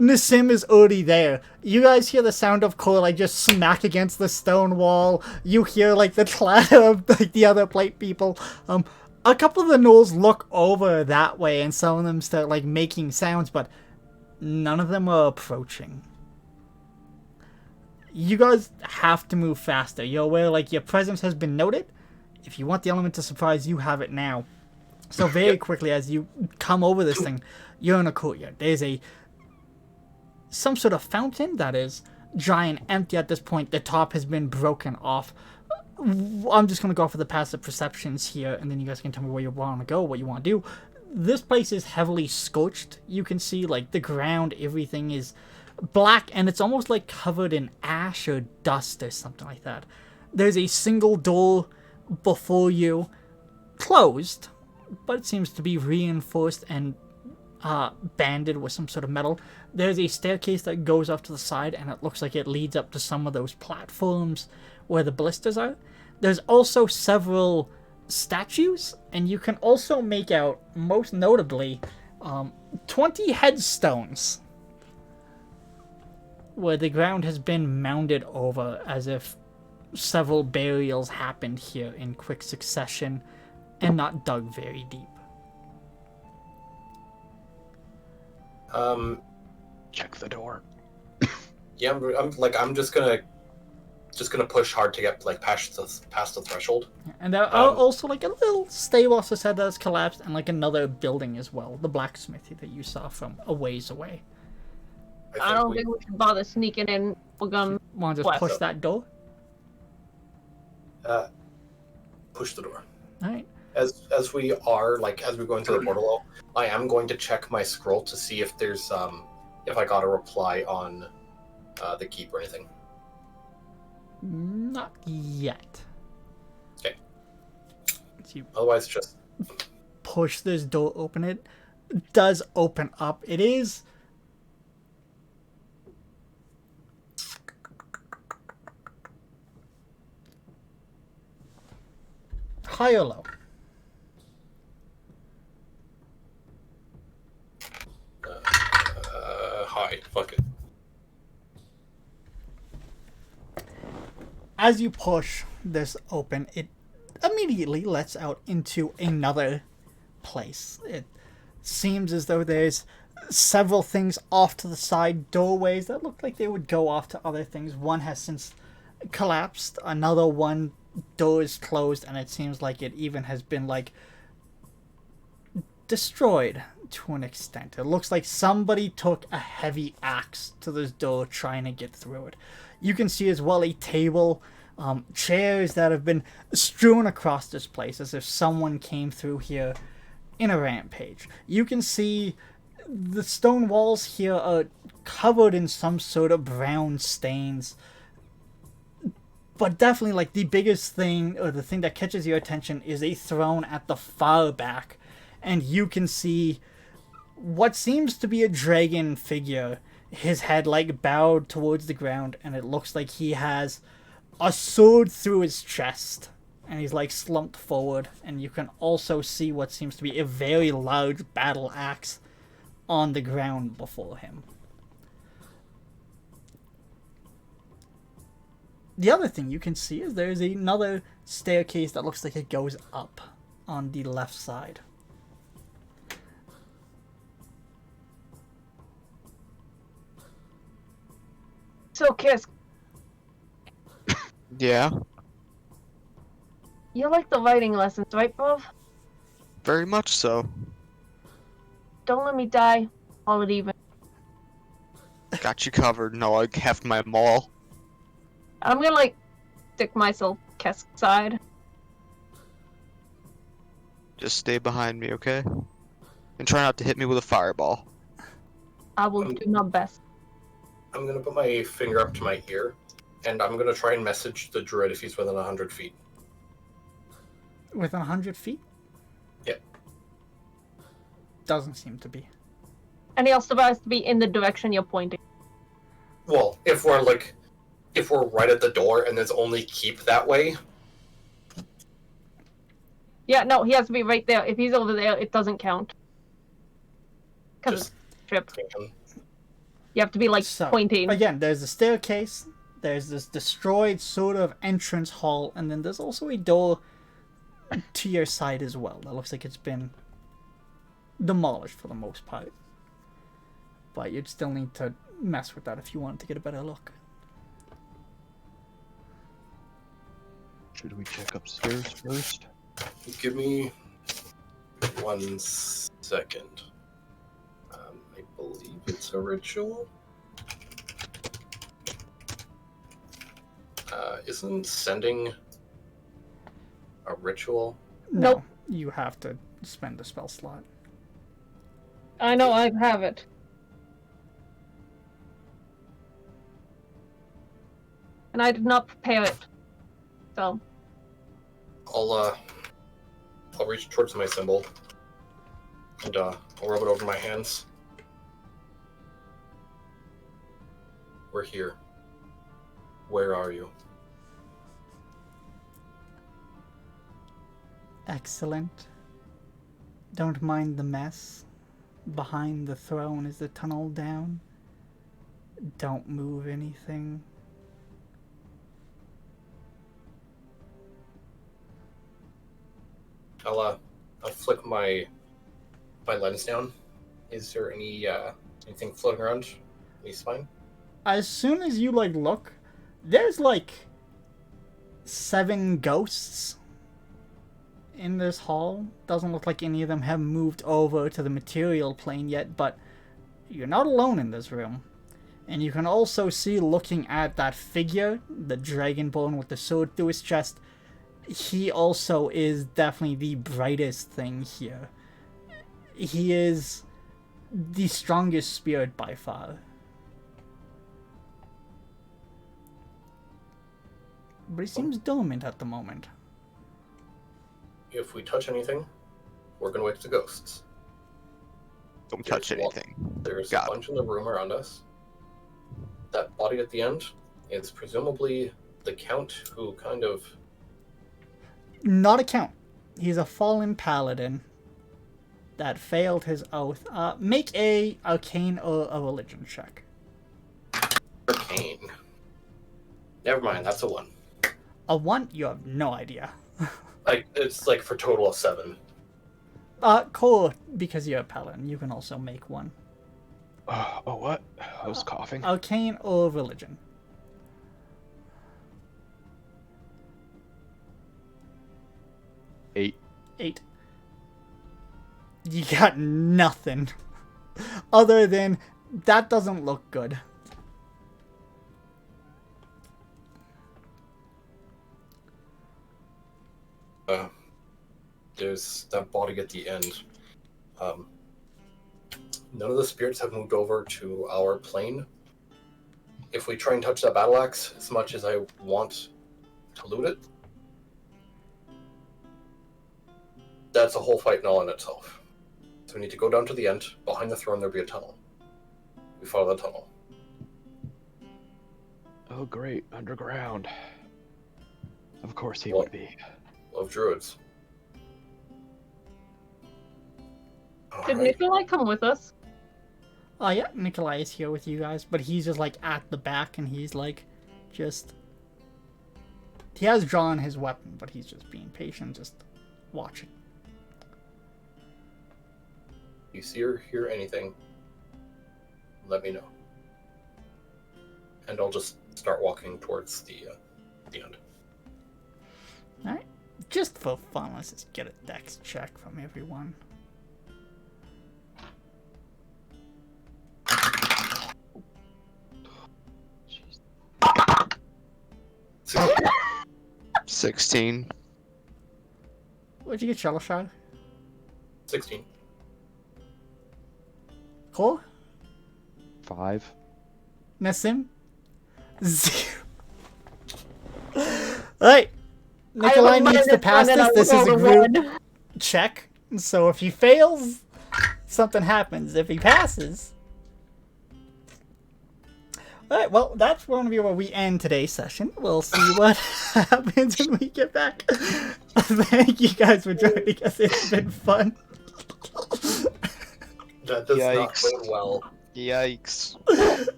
Nassim is already there. You guys hear the sound of Cole like just smack against the stone wall. You hear like the clatter of like the other plate people. A couple of the gnolls look over that way, and some of them start like making sounds, but none of them are approaching. You guys have to move faster. You're aware like your presence has been noted. If you want the element of surprise, you have it now. So very quickly as you come over this thing, you're in a courtyard. There's some sort of fountain that is giant, empty at this point. The top has been broken off. I'm just going to go for the passive perceptions here, and then you guys can tell me where you want to go, what you want to do. This place is heavily scorched. You can see, like, the ground, everything is black, and it's almost, like, covered in ash or dust or something like that. There's a single door before you, closed, but it seems to be reinforced and banded with some sort of metal. There's a staircase that goes off to the side, and it looks like it leads up to some of those platforms where the blisters are. There's also several statues, and you can also make out, most notably, 20 headstones where the ground has been mounded over as if several burials happened here in quick succession and not dug very deep. Check the door. Yeah, I'm just gonna push hard to get like past the threshold. And there are also like a little stable also said that's collapsed, and like another building as well, the blacksmithy that you saw from a ways away. I don't think we should bother sneaking in. We're gonna Want to just push that door? Push the door. Alright. As we are as we go into the portal, I am going to check my scroll to see if there's if I got a reply on the keep or anything. Not yet. Okay. So you Otherwise, just push this door open. It does open up. It is high or low? high. Fuck it. As you push this open, it immediately lets out into another place. It seems as though there's several things off to the side, doorways that look like they would go off to other things. One has since collapsed, another one door is closed, and it seems like it even has been like destroyed to an extent. It looks like somebody took a heavy axe to this door trying to get through it. You can see as well a table, chairs that have been strewn across this place as if someone came through here in a rampage. You can see the stone walls here are covered in some sort of brown stains. But definitely, like, the biggest thing, or the thing that catches your attention, is a throne at the far back. And you can see what seems to be a dragon figure. His head, like, bowed towards the ground, and it looks like he has a sword through his chest. And he's, like, slumped forward. And you can also see what seems to be a very large battle axe on the ground before him. The other thing you can see is there's another staircase that looks like it goes up on the left side. So, Kiss, Yeah, you like the writing lessons, right, Bov? very much so. Don't let me die. Call it even. Got you covered. No, I heft my maul. I'm gonna, like, stick myself Kesk's side. Just stay behind me, okay? And try not to hit me with a fireball. I will do my best. I'm gonna put my finger up to my ear, and I'm gonna try and message the druid if he's within 100 feet. Within 100 feet? Yep. Doesn't seem to be. And he also has to be in the direction you're pointing. Well, if we're right at the door and there's only keep that way, Yeah, no, he has to be right there. If he's over there, it doesn't count. Because just it's trip. thinking. You have to be, like, So, pointing. again, there's a staircase, there's this destroyed sort of entrance hall, and then there's also a door to your side as well. That looks like it's been demolished for the most part. But you'd still need to mess with that if you wanted to get a better look. Should we check upstairs first? Give me 1 second. I believe it's a ritual. Isn't sending a ritual? No, Nope. you have to spend a spell slot. I know, I have it. And I did not prepare it. So, I'll reach towards my symbol and I'll rub it over my hands. We're here. Where are you? Excellent. Don't mind the mess. Behind the throne is the tunnel down. Don't move anything. I'll flick my lens down. Is there anything floating around? He's fine. As soon as you look, there's 7 ghosts in this hall. Doesn't look like any of them have moved over to the material plane yet, but you're not alone in this room. And you can also see, looking at that figure, the dragonborn with the sword through his chest, he also is definitely the brightest thing here. He is the strongest spirit by far. But he seems dormant at the moment. If we touch anything, we're gonna wake the ghosts. Don't touch There's anything. There's Got a bunch in the room around us. That body at the end is presumably the count who kind of... Not a count. He's a fallen paladin that failed his oath. Make a arcane or a religion check. Arcane. Never mind, that's a 1. A 1? You have no idea. It's for a total of 7. Cool, because you're a paladin, you can also make one. Oh, what? I was coughing. Arcane or religion. 8. 8. You got nothing. Other than, that doesn't look good. There's that body at the end. None of the spirits have moved over to our plane. If we try and touch that battle axe, as much as I want to loot it, that's a whole fight in all in itself. So we need to go down to the end. Behind the throne, there'll be a tunnel. We follow the tunnel. Oh, great. Underground. Of course he Well, would be. Love druids. did Alright. Nikolai come with us? Oh yeah, Nikolai is here with you guys, but he's just at the back and he's just... He has drawn his weapon, but he's just being patient, just watching. You see or hear anything, let me know. and I'll just start walking towards the end. Alright. Just for fun, let's just get a dex check from everyone. So, 16. What'd you get, Shuttle Shot? 16. Cole? 5. Nassim? 0. Alright. Nikolai needs to pass this. This is a group check. So if he fails, something happens. If he passes... Alright, well, that's going to be where we end today's session. We'll see what happens when we get back. Thank you guys for joining us. It's been fun. That does not Yikes. go well. Yikes.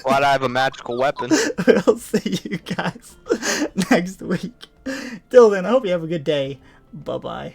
Glad I have a magical weapon. We'll see you guys next week. Till then, I hope you have a good day. Bye-bye.